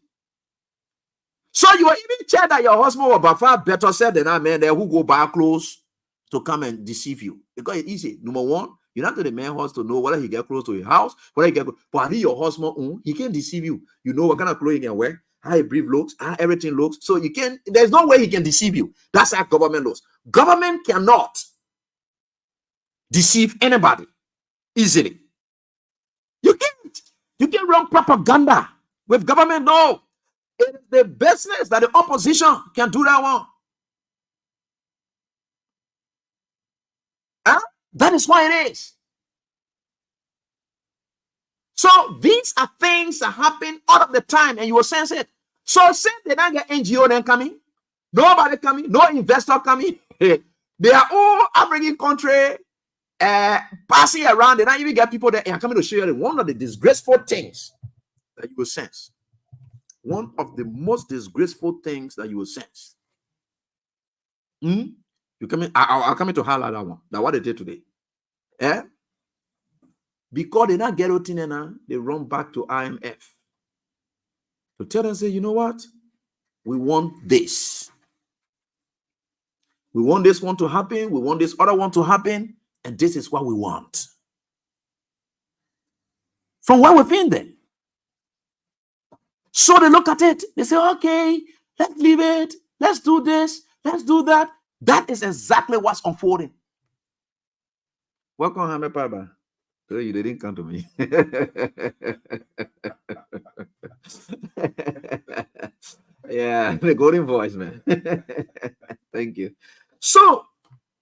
So you are even check that your husband will by far better said than that man there who go buy clothes to come and deceive you. Because it's easy. Number one, you not to the man house to know whether he get close to your house, whether he get close. But I think your husband, he can deceive you. You know what kind of clothes he can wear, how he brief looks, how everything looks. So you can, there's no way he can deceive you. That's how government looks. Government cannot deceive anybody easily. You can't. You can run propaganda with government. No. It's the business that the opposition can do that one. Huh? That is why it is. So these are things that happen all of the time, and you will sense it. So say they don't get NGO then coming, nobody coming, no investor coming. They are all African country passing around. They don't even get people that are coming to show you one of the disgraceful things that you will sense. One of the most disgraceful things that you will sense. You coming? I'll come to highlight that one. That what they did today. Because they not get Otinena, they run back to IMF to tell them, say, you know what? We want this. We want this one to happen. We want this other one to happen. And this is what we want. From where we've been then. So they look at it. They say, okay, let's leave it. Let's do this. Let's do that. That is exactly what's unfolding. Welcome, Hame Paba. So you didn't come to me. Yeah, the golden voice, man. Thank you. So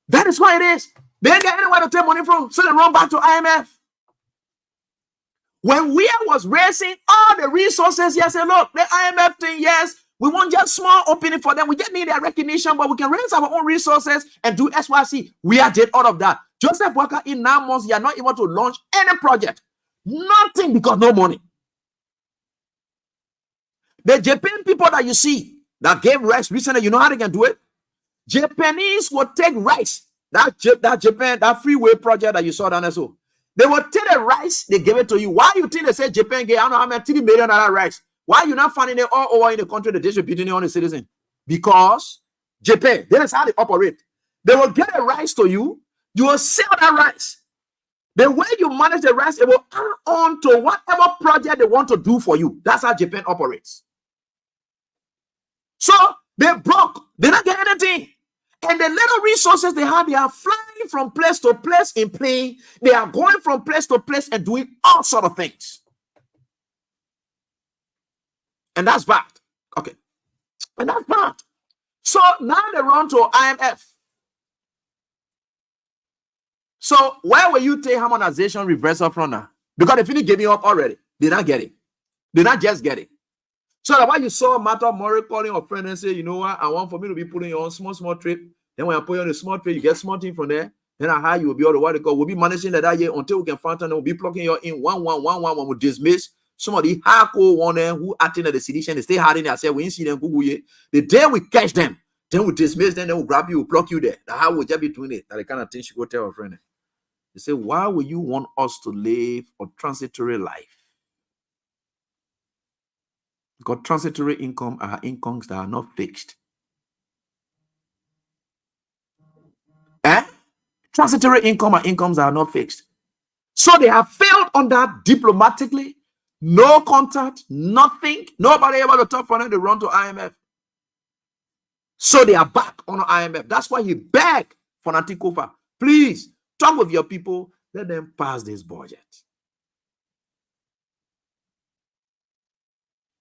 that is why it is. They ain't got anywhere to take money from, so they run back to IMF. When we was raising all the resources, yes, and look, the IMF thing, yes, we want just small opening for them. We just need their recognition, but we can raise our own resources and do SYC. We are did all of that. Joseph Walker, in 9 months, you are not able to launch any project. Nothing, because no money. The Japan people that you see that gave rice recently, you know how they can do it? Japanese will take rice. That Japan, that freeway project that you saw down there, so they will take the rice, they give it to you. Why you think they say Japan gave, I don't know how many $3 million rice? Why you not finding it all over in the country, the distributing it on the citizen? Because Japan, that is how they operate. They will get a rice to you, you will sell that rice. The way you manage the rice, it will add on to whatever project they want to do for you. That's how Japan operates. So they broke, they don't get anything. And the little resources they have, they are flying from place to place in plane. They are going from place to place and doing all sort of things. And that's bad. Okay. And that's bad. So now they run to IMF. So where will you take harmonization reversal from now? Because they finish giving up already. They not get it. They not just get it. So that why you saw Martha Murray calling a friend and say, you know what, I want for me to be putting you on small trip. Then when I put you on a small trip, you get small thing from there. Then I hire you will be all the while. We'll be managing that year until we can find time. We'll be plugging you in one. When we dismiss some of the hardcore one who acting at the sedition. They stay hiding there. Say we ain't see them Google yet. The day we catch them, then we dismiss them. Then we'll grab you, we'll block you there. That's how we'll just be doing it. That the kind of thing she go tell her friend. They say, why would you want us to live a transitory life? Because transitory income are incomes that are not fixed. Transitory income are incomes that are not fixed. So they have failed on that diplomatically. No contact, nothing. Nobody able to talk for them. They run to IMF. So they are back on IMF. That's why he begged for Natikofa. Please talk with your people. Let them pass this budget.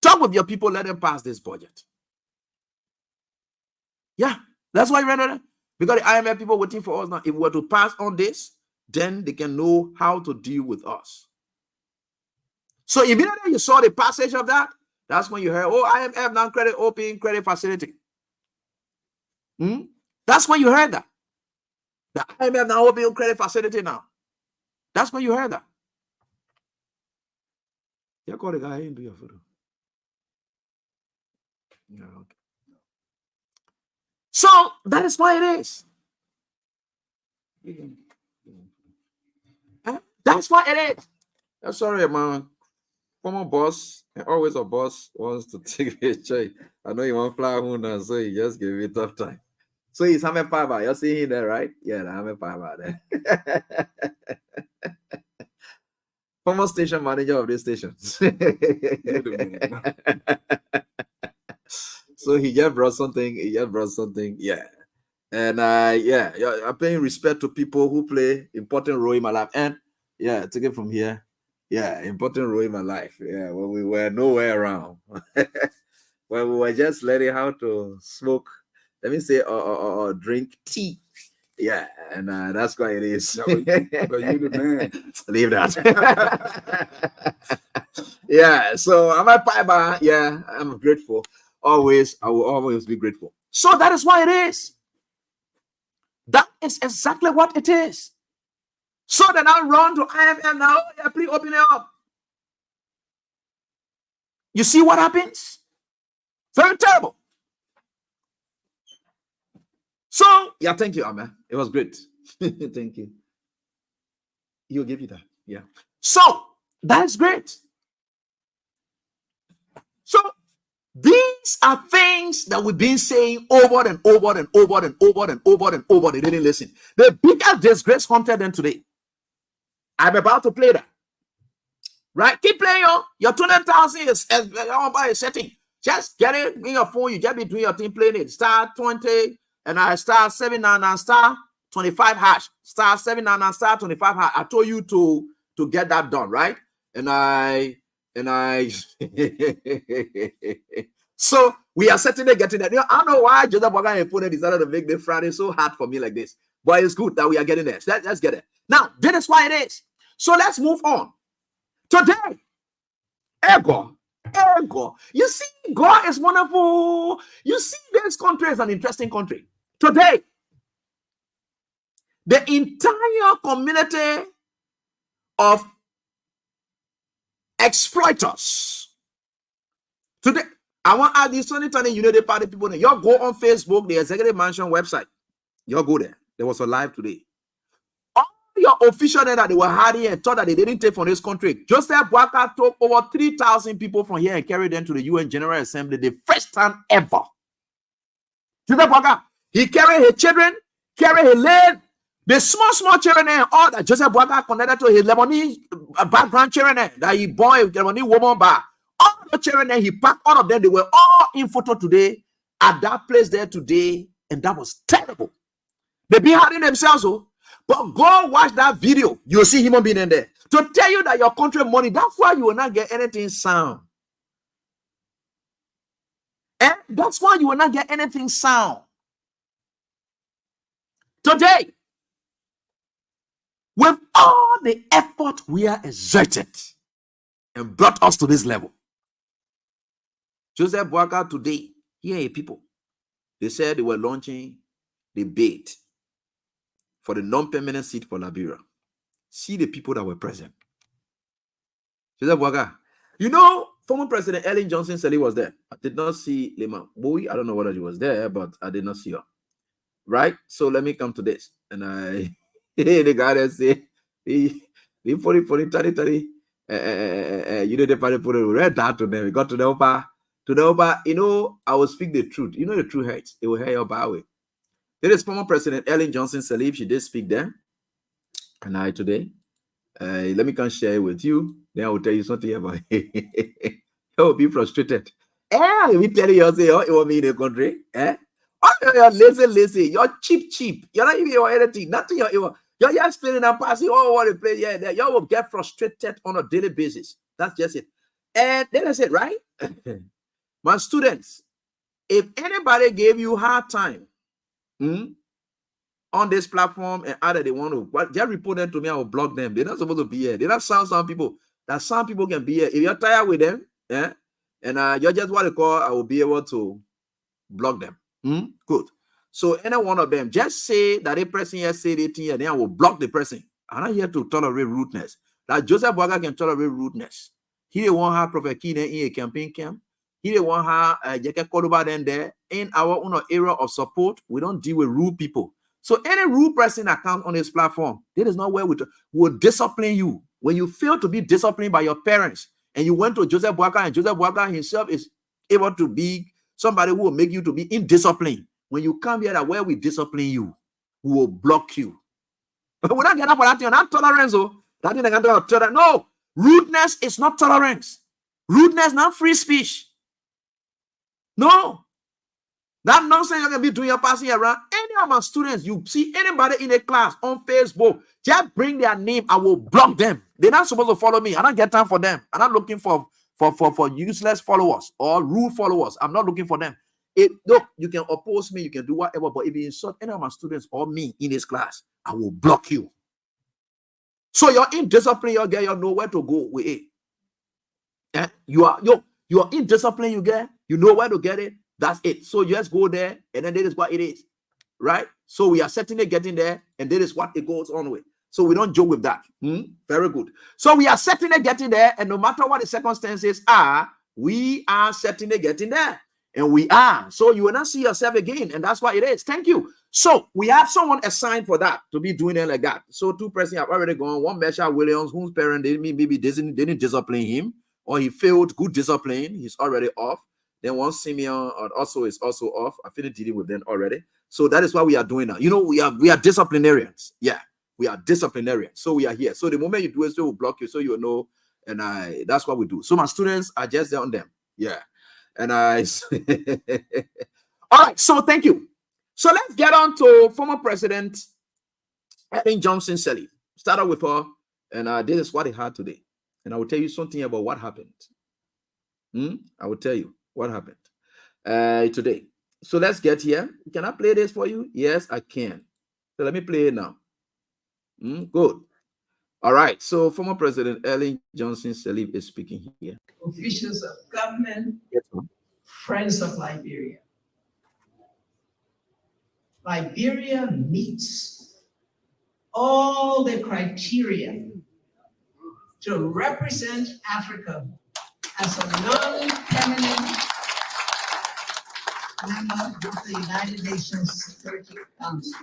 Talk with your people. Let them pass this budget. Yeah, that's why you ran on it. Because the IMF people waiting for us now. If we were to pass on this, then they can know how to deal with us. So immediately you saw the passage of that, that's when you heard, oh, IMF non-credit open credit facility. That's when you heard that. The IMF now open credit facility now. That's when you heard that. You call the guy and do your photo. Yeah, okay. So that is why it is. That's what it is. I'm sorry, man. Former boss, and always a boss, wants to take a check. I know you want fly Huna, so you just give it tough time. So he's Hammer Papa. You're seeing him there, right? Yeah, the Hammer Papa there. Former station manager of this station. So he just brought something. Yeah. And I'm paying respect to people who play important role in my life. And yeah, take it from here. Yeah, important role in my life. Yeah, when we were nowhere around. When we were just learning how to smoke, let me say, or drink tea. Yeah, and that's why it is. But you the man. Leave that. Yeah, so I'm a fiber. Yeah, I'm grateful. Always, I will always be grateful. So that is why it is. That is exactly what it is. So then I run to IMF now. Yeah, please open it up. You see what happens? Very terrible. So, yeah, thank you, Amen. It was great. Thank you. He'll give you that. Yeah. So, that's great. So, these are things that we've been saying over and over and over and over and over and over. They didn't listen. The biggest disgrace hunted them today. I'm about to play that. Right? Keep playing your 200,000 is by a setting. Just get it in your phone. You just be doing your thing playing it. Star 20 and I star 79 star 25 hash. Star 79 star 25 hash. I told you to get that done, right? And I so we are certainly getting that. You know, I don't know why Joseph Boga and Pune decided to make the Friday so hard for me like this. But it's good that we are getting there. So let's get it. Now, this is why it is. So let's move on. Today, ego. You see, God is wonderful. You see, this country is an interesting country. Today, the entire community of exploiters. Today, I want to add this 2020 Unity Party people. You go on Facebook, the Executive Mansion website. You go there. There was a live today. All your officials that they were hiding and thought that they didn't take from this country. Joseph Boakai took over 3,000 people from here and carried them to the UN General Assembly the first time ever. Joseph Boakai, he carried his children, carried his land, the small children and all that Joseph Boakai connected to his Lebanese background children that he born a Lebanese woman by. All the children that he packed, all of them, they were all in photo today at that place there today, and that was terrible. They be hiding themselves, but go watch that video. You'll see human being in there to tell you that your country money, that's why you will not get anything sound. And that's why you will not get anything sound. Today, with all the effort we are exerted and brought us to this level, Joseph Boakai today, here people, they said they were launching the bid for the non-permanent seat for Liberia. See the people that were present. Joseph Boakai, you know, former President Ellen Johnson Sirleaf was there. I did not see Lema Bowie. I don't know whether she was there, but I did not see her. Right? So let me come to this. And the guy that say, the 40, 30, you know, the party put a red dot to them. We got to the upper, you know, I will speak the truth. You know, the truth hurts. It will hurt your body. There is former President Ellen Johnson Sirleaf. She did speak there. And today, let me come share it with you. Then I will tell you something about it. You will be frustrated. We tell you, say, oh, you want me in the country? Oh, you're lazy. You're cheap. You're not even your anything. Nothing. You're just feeling and passing all over the place. Yeah, you will get frustrated on a daily basis. That's just it. And then I said, right? My students, if anybody gave you hard time on this platform and either they want to just report them to me, I will block them. They're not supposed to be here. They're not some people. That some people can be here. If you're tired with them, and you're just what they call, I will be able to block them. Good. So any one of them, just say that a person here said it here, and then I will block the person. I'm not here to tolerate rudeness. That Joseph Boakai can tolerate rudeness. He didn't want her Prophet Kine in a campaign camp. He didn't want her Jeke Kodoba then there. In our own era of support, we don't deal with rude people. So any rude person that comes on this platform, that is not where we will discipline you. When you fail to be disciplined by your parents, and you went to Joseph Boaka, and Joseph Boaka himself is able to be somebody who will make you to be indisciplined. When you come here, that where we discipline you, we will block you. We're not getting up for that thing, not tolerance. Oh, that thing tolerance. No, rudeness is not tolerance. Rudeness, not free speech. No. That nonsense you can be doing your passing around. Any of my students, you see anybody in a class on Facebook, just bring their name, I will block them. They're not supposed to follow me. I don't get time for them. I'm not looking for useless followers or rude followers. I'm not looking for them. Look, you can oppose me, you can do whatever, but if you insult any of my students or me in this class, I will block you. So you're indisciplined, you get, you know where to go with it. Eh? You are indisciplined, you know where to get it. That's it. So you just go there, and then that is what it is, right? So we are certainly getting there, and that is what it goes on with. So we don't joke with that. Very good. So we are certainly getting there, and no matter what the circumstances are, we are certainly getting there, and we are. So you will not see yourself again, and that's what it is. Thank you. So we have someone assigned for that to be doing it like that. So two persons have already gone. One, Marshall Williams, whose parent maybe didn't discipline him, or he failed good discipline. He's already off. Then one Simeon also is also off. I finished dealing with them already. So that is what we are doing now. You know, we are disciplinarians. Yeah, we are disciplinarians. So we are here. So the moment you do it, so we'll block you, so you know. And that's what we do. So my students are just there on them. Yeah. And all right. So thank you. So let's get on to former President Ellen Johnson Sirleaf. Start out with her. And this is what he had today. And I will tell you something about what happened. I will tell you what happened today. So let's get here. Can I play this for you? Yes, I can. So let me play it now. Good. All right. So former President Ellen Johnson Sirleaf is speaking here. Officials of government, Yes, friends of Liberia. Liberia meets all the criteria to represent Africa as a non-permanent member of the United Nations Security Council.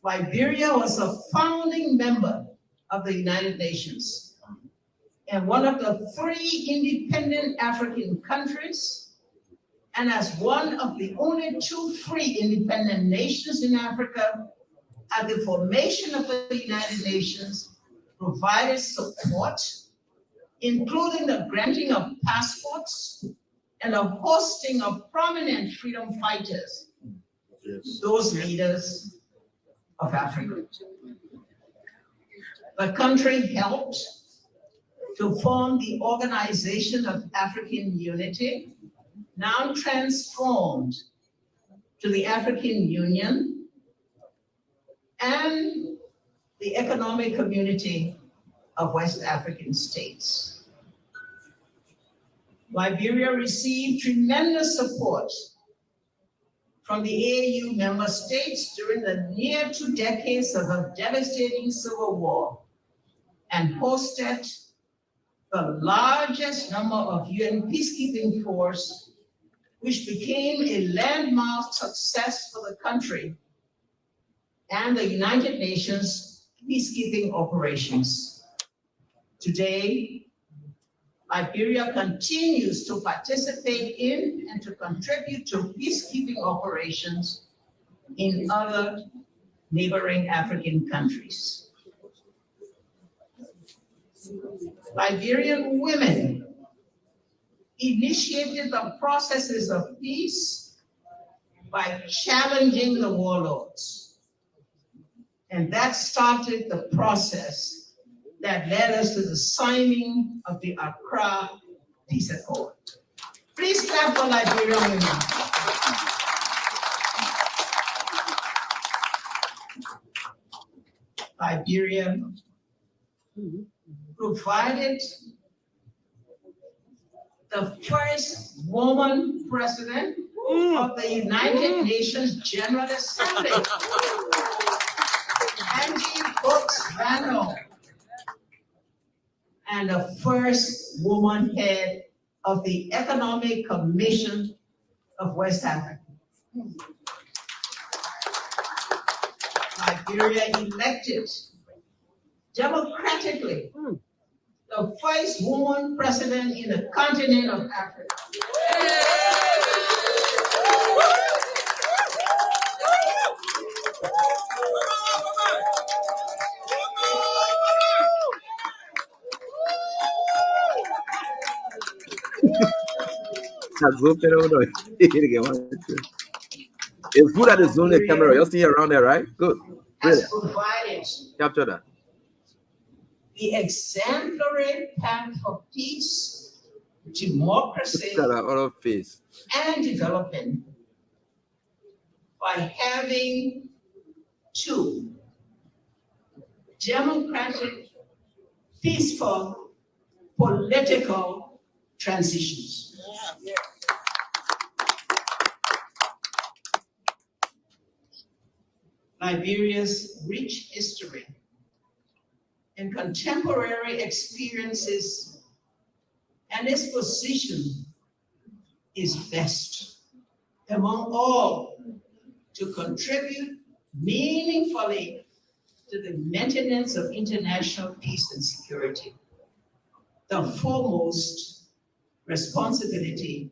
Liberia was a founding member of the United Nations and one of the 3 independent African countries, and as one of the only 2 free independent nations in Africa, at the formation of the United Nations, provided support, including the granting of passports and the hosting of prominent freedom fighters, those leaders of Africa. The country helped to form the Organization of African Unity, now transformed to the African Union, and the Economic Community of West African States. Liberia received tremendous support from the AU member states during the near 2 decades of a devastating civil war, and hosted the largest number of UN peacekeeping force, which became a landmark success for the country and the United Nations peacekeeping operations. Today, Liberia continues to participate in and to contribute to peacekeeping operations in other neighboring African countries. Liberian women initiated the processes of peace by challenging the warlords. And that started the process that led us to the signing of the Accra Peace Accord. Please clap for Liberian women. Liberia provided the first woman president of the United Nations General Assembly, Angie Brooks Vano, and the first woman head of the Economic Commission of West Africa. Liberia elected democratically the first woman president in the continent of Africa. It's good that it's on the camera. You'll see around there, right? Good. Has provided Capture that. the exemplary path for peace, democracy, and development by having two democratic, peaceful, political transitions. Liberia's rich history and contemporary experiences and its position is best among all to contribute meaningfully to the maintenance of international peace and security, the foremost responsibility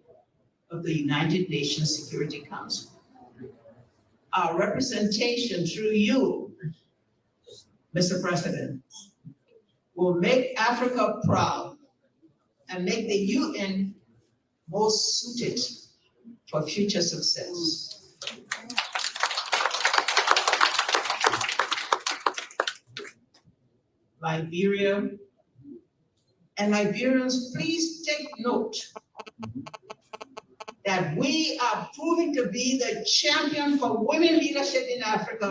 of the United Nations Security Council. Our representation through you, Mr. President, will make Africa proud and make the UN most suited for future success. Liberia and Liberians, please take note that we are proving to be the champion for women leadership in Africa.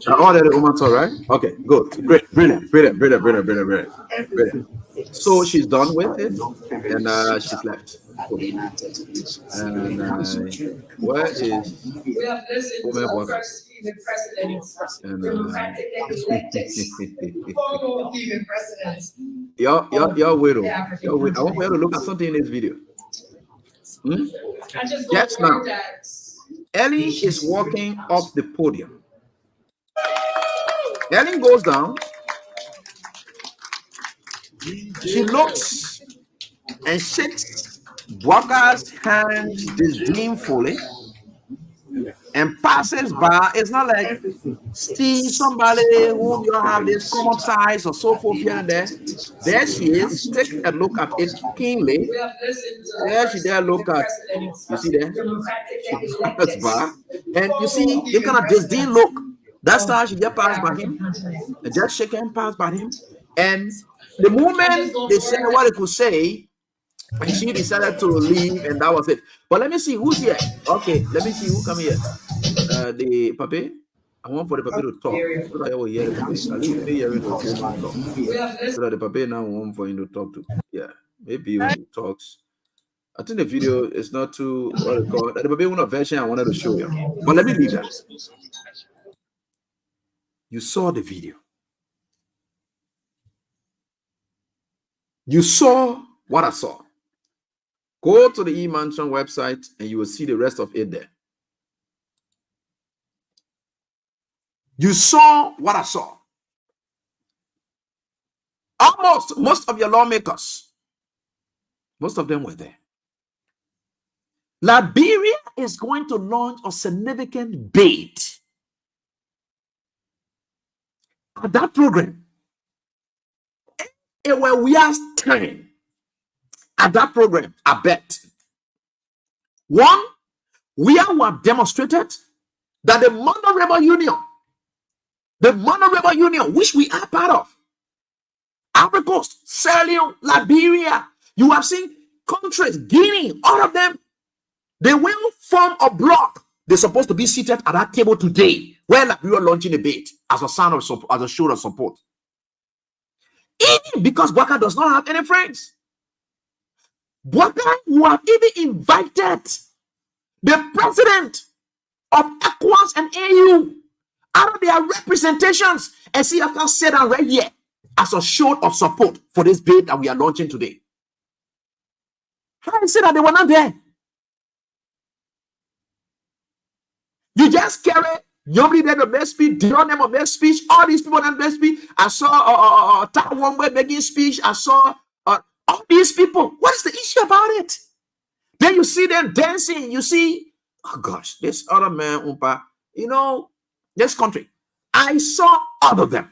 All the women talk, right? Okay, good. Great. Brilliant. So she's done with it, and she's left. And where is We have listened to our first female president, democratically elected, former female presidents. Your widow. I want you to look at something in this video. Yes, now. Ellen is walking up the podium. Ellen goes down. She looks and shakes Bwaka's hand disdainfully and passes by. It's not like see somebody who you have this common size or so forth here and there. There she is. Take a look at it keenly. There she there look at. You see there? She passes by. And you see, you kind of disdain look. That's how she just passed by him. And just shake and pass by him. And the moment they said what they could say, and she decided to leave, and that was it. But let me see who's here. Okay, let me see who come here. The papi. I want for the papi to talk. So that I will hear the papi. So that the papi now want for him to talk to. Yeah, maybe when he talks. I think the video is not too what it called. The papi one version I wanted to show you. But let me leave that. You saw the video. You saw what I saw. Go to the eMansion website and you will see the rest of it there. You saw what I saw. Almost most of your lawmakers, most of them were there. Liberia is going to launch a significant bid at that program. And when we are standing at that program, I bet. One, we have demonstrated that the Mono Rebel Union, which we are part of, Ivory Coast, Sierra Leone, Liberia, you have seen countries, Guinea, all of them, they will form a bloc. They're supposed to be seated at that table today, where Liberia launching a bid as a sign of support, as a show of support. Even because Bwaka does not have any friends. Bwaka, who have even invited the president of ECOWAS and AU out of their representations, and see if I said that right here as a show of support for this bid that we are launching today. How is it that they were not there? You just carry nobody there to make speech, Dion them make speech, all these people that make speech. I saw that one way making speech. I saw all these people. What is the issue about it? Then you see them dancing. You see, oh gosh, this other man, Umpa, you know, this country. I saw all of them.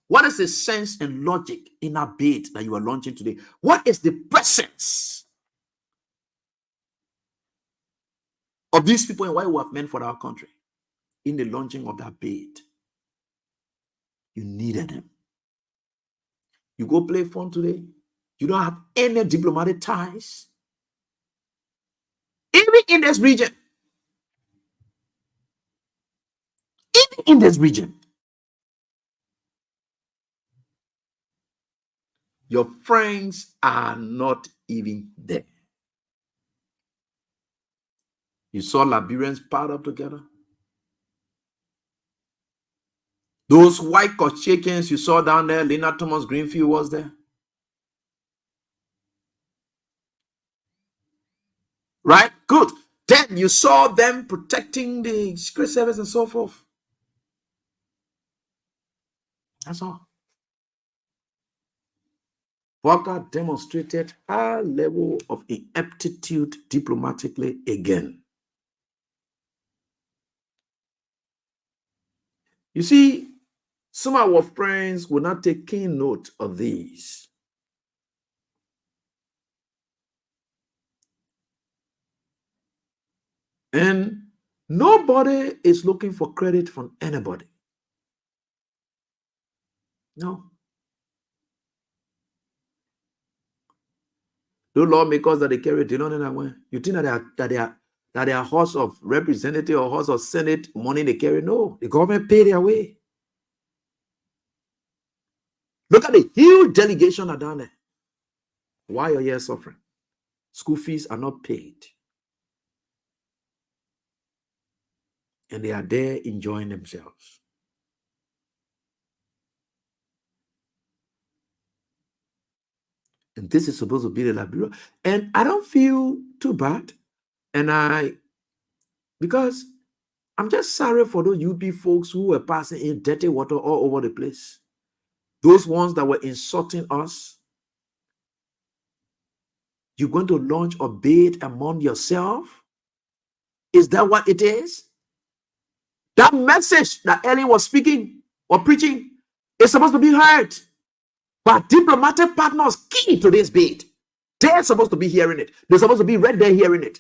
What is the sense and logic in a bid that you are launching today? What is the presence of these people and what we have meant for our country in the launching of that bid? You needed them. You go play phone today. You don't have any diplomatic ties. Even in this region. Even in this region. Your friends are not even there. You saw Liberians piled up together. Those white chickens you saw down there, Lena Thomas Greenfield was there. Right? Good. Then you saw them protecting the Secret Service and so forth. That's all. Walker demonstrated high level of ineptitude diplomatically again. You see, some of our friends will not take keen note of these. And nobody is looking for credit from anybody. No. Those lawmakers that they carry, they don't know that way. You think that they are House of Representative or House of Senate money they carry? No, the government pay their way. Look at the huge delegation that are down there. Why are you suffering? School fees are not paid. And they are there enjoying themselves. And this is supposed to be the Liberia. And I don't feel too bad. And because I'm just sorry for those UP folks who were passing in dirty water all over the place. Those ones that were insulting us. You're going to launch a bid among yourself? Is that what it is? That message that Ellen was speaking or preaching is supposed to be heard. But diplomatic partners key to this bid. They're supposed to be hearing it. They're supposed to be right there hearing it.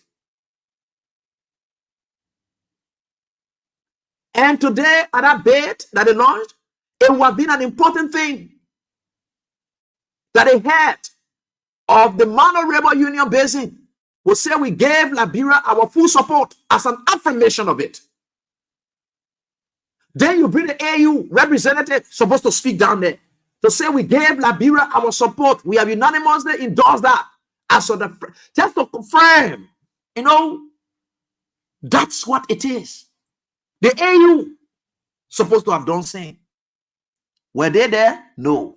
And today, at that bid that they launched, it would have been an important thing that they had of the Mano River Union Basin will say we gave Liberia our full support as an affirmation of it. Then you bring the AU representative supposed to speak down there to say we gave Liberia our support. We have unanimously endorsed that as just to confirm, that's what it is. The AU supposed to have done same. Were they there? No.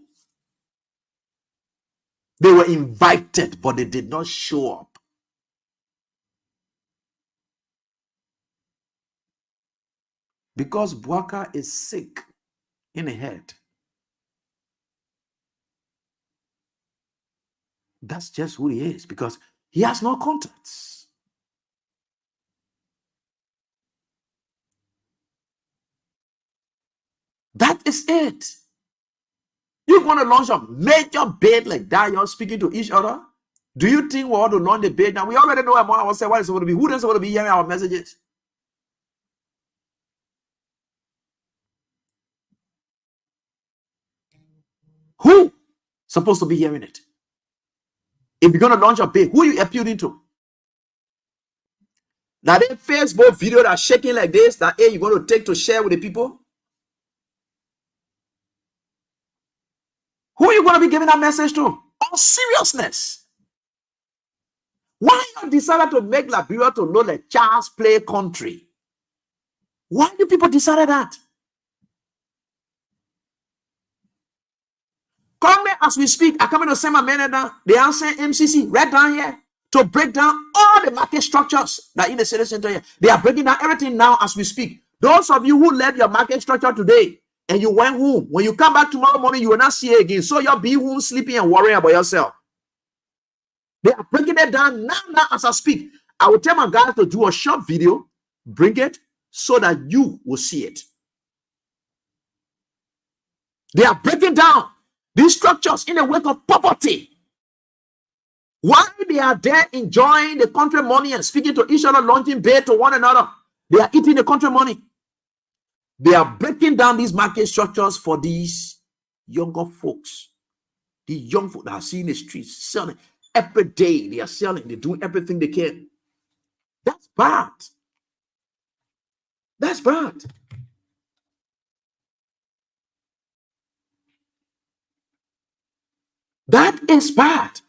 They were invited, but they did not show up. Because Bwaka is sick in the head. That's just who he is, because he has no contacts. That is it. You're going to launch a major bid like that, you're speaking to each other? Do you think we ought to launch the bid? Now, we already know among ourselves what it's going to be. Who is going to be hearing our messages? Who supposed to be hearing it? If you're going to launch a bid, who are you appealing to? Now, that Facebook video that's shaking like this, that you're going to take to share with the people? Who are you going to be giving that message to? All seriousness. Why you decided to make Liberia to know the child's play country? Why do people decide that? Come as we speak, I come in to send my man down. They are saying MCC right down here to break down all the market structures that in the city center here. They are breaking down everything now as we speak. Those of you who left your market structure today and you went home, when you come back tomorrow morning, you will not see it again. So you'll be home sleeping and worrying about yourself. They are breaking it down now as I speak. I will tell my guys to do a short video, bring it so that you will see it. They are breaking down these structures in the wake of poverty. While they are there enjoying the country money and speaking to each other, launching bait to one another, they are eating the country money. They are breaking down these market structures for these younger folks. The young folk that are seeing the streets selling every day. They are selling. They're doing everything they can. That's bad. That's bad. That is bad.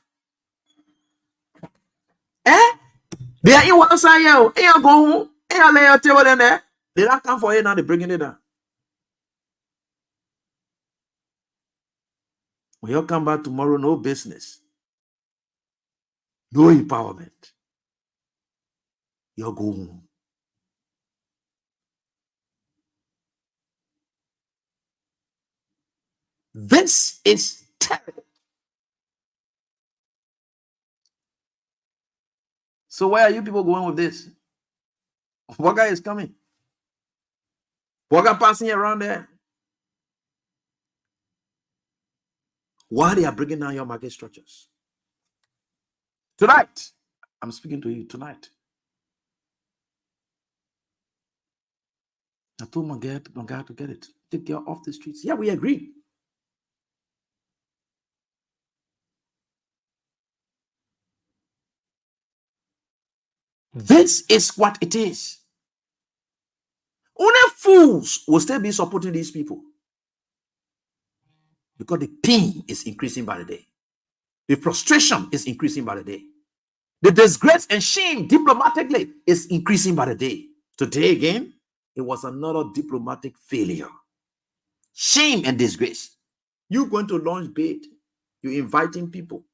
They are in one side, they are going, they are laying table in there. They don't come for it now, they're bringing it down. When you come back tomorrow, no business, no empowerment. You'll go home. This is terrible. So where are you people going with this? What guy is coming? What guy passing around there? Why they are bringing down your market structures? Tonight, I'm speaking to you tonight. I told my guy to get it. Take care off the streets. Yeah, we agree. This is what it is. Only fools will still be supporting these people because the pain is increasing by the day. The frustration is increasing by the day. The disgrace and shame diplomatically is increasing by the day. Today again, it was another diplomatic failure. Shame and disgrace. You're going to launch bait. You're inviting people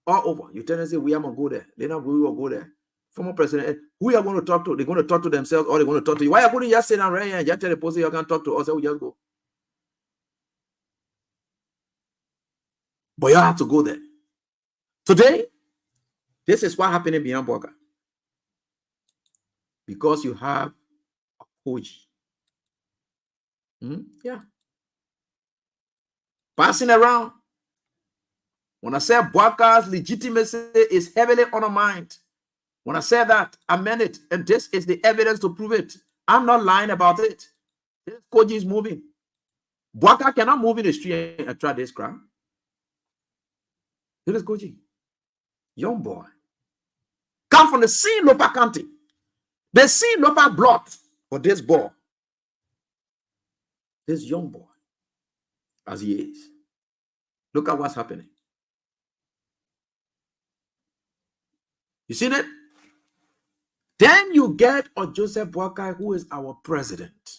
all over. You tell them, say, we are going to go there. They're not going to go there. Former president, who are you going to talk to? They're going to talk to themselves or they're going to talk to you. Why are you just sit down right here and just tell the person you can talk to us? We just go. But you have to go there. Today, this is what happened behind Boga. Because you have a Koji. Yeah. Passing around. When I say Boga's legitimacy is heavily undermined. When I say that, I meant it. And this is the evidence to prove it. I'm not lying about it. This Koji is moving. Boga cannot move in the street and attract this crowd. Here is Koji. Young boy. Come from the same local county. The same local blood for this boy. This young boy. As he is. Look at what's happening. You see that? Then you get a Joseph Boakai, who is our president.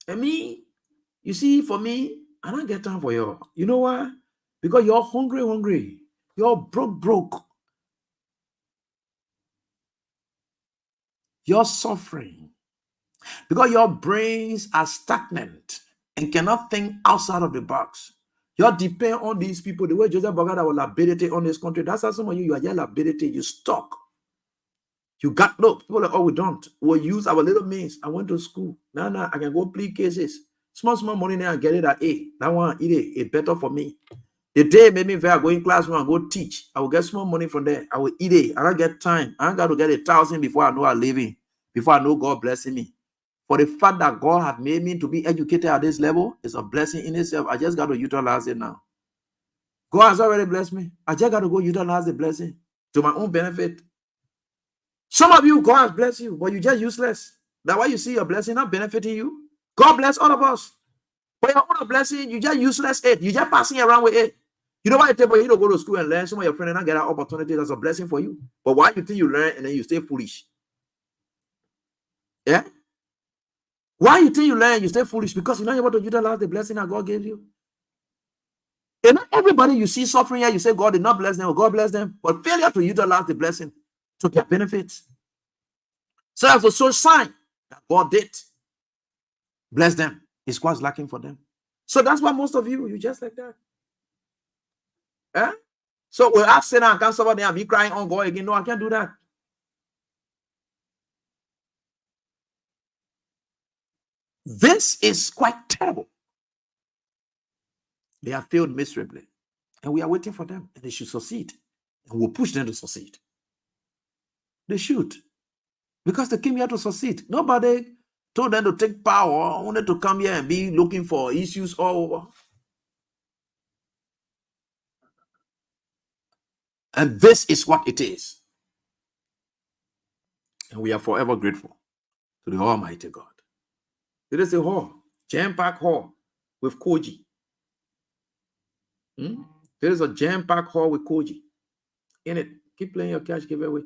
And me, you see, for me, I don't get time for you. You know why? Because you're hungry. You're broke. You're suffering. Because your brains are stagnant and cannot think outside of the box. You depend on these people. The way Joseph Boakai will liability on this country. That's how some of you are just liability. You stuck. You got no. People are like, oh, we don't. We'll use our little means. I went to school. Now, I can go plead cases. Small money now, I get it at A. That one, it's better for me. The day made me very go in classroom and go teach. I will get small money from there. I will eat it. I don't get time. I don't got to get 1,000 before I know I'm living. Before I know God blessing me. For the fact that God have made me to be educated at this level is a blessing in itself. I just got to utilize it now. God has already blessed me. I just got to go utilize the blessing to my own benefit. Some of you, God has blessed you, but you just useless. That's why you see your blessing not benefiting you. God bless all of us. But your own blessing, you just useless it. You just passing around with it. You know why I tell you to go to school and learn? Some of your friends not get that opportunity. That's a blessing for you. But why you think you learn and then you stay foolish? Yeah. Why you think you learn? You stay foolish because you're not able to utilize the blessing that God gave you. And not everybody you see suffering here, you say God did not bless them or God bless them, but failure to utilize the blessing to get benefits. So that's a sure sign that God did bless them. It's what's lacking for them. So that's why most of you just like that. Eh? So we're asking, I can't suffer there and be crying on God again. No, I can't do that. This is quite terrible. They have failed miserably. And we are waiting for them. And they should succeed. And we'll push them to succeed. They should. Because they came here to succeed. Nobody told them to take power, wanted to come here and be looking for issues all over. And this is what it is. And we are forever grateful to the Almighty God. It is a hall, jam-packed hall with Koji. There is a jam-packed hall with Koji in it. Keep playing your cash giveaway.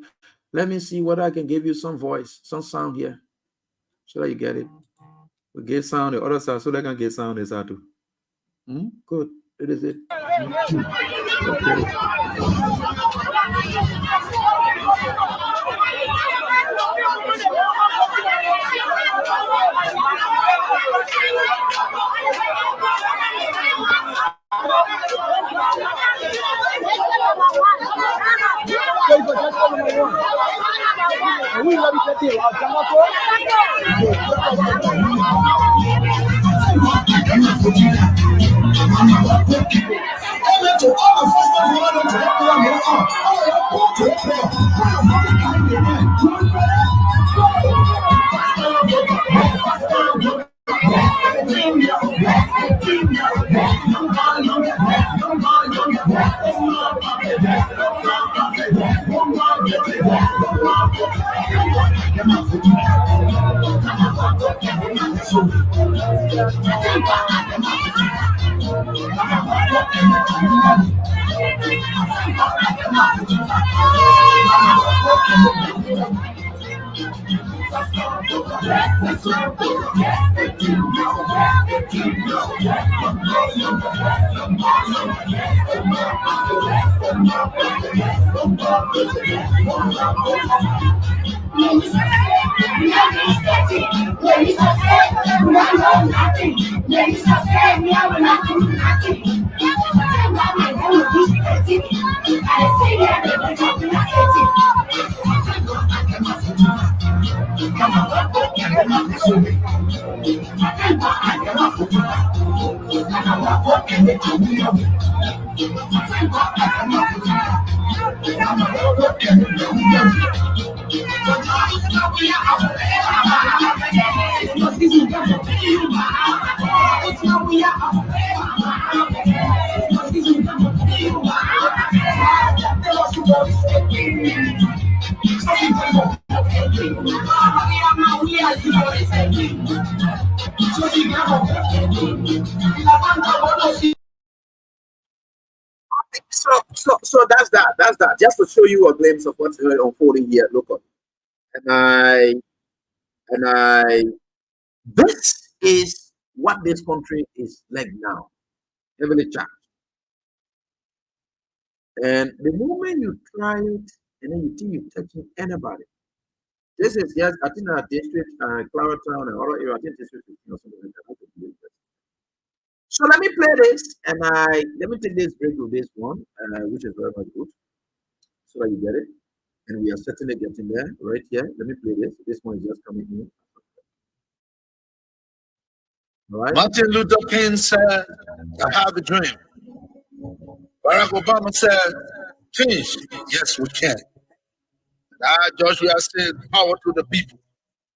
Let me see whether I can give you some voice, some sound here. So that you get it. We get sound the other side so they can get sound this side too. Good. It is it. Okay. So that's that. That's that. Just to show you a glimpse of what's unfolding here. Look on. This is what this country is like now. Heavily charged. And the moment you try it, and then you think you're touching anybody. This is just, I think, our district, Clara Town, and other area, I think district or something like that. So let me play this, and let me take this break with this one, which is very much good, so that you get it. And we are certainly getting there right here. Let me play this. This one is just coming in. All right. Martin Luther King said, I have a dream. Barack Obama said, change. Yes, we can. Joshua said, power to the people.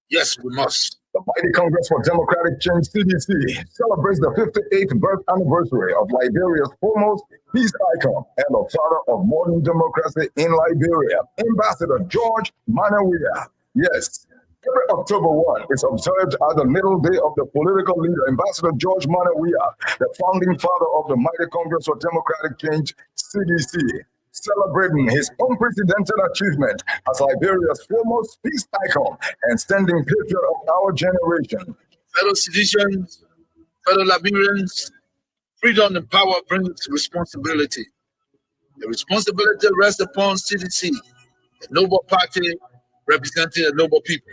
Yes, we must. The Mighty Congress for Democratic Change, CDC, celebrates the 58th birth anniversary of Liberia's foremost peace icon and the father of modern democracy in Liberia, Ambassador George Manawia. Yes, every October 1 is observed as the middle day of the political leader, Ambassador George Manawia, the founding father of the Mighty Congress for Democratic Change, CDC. celebrating his unprecedented achievement as Liberia's foremost peace icon and standing patriot of our generation. Fellow citizens, fellow Liberians, freedom and power brings responsibility. The responsibility rests upon CDC, a noble party representing a noble people.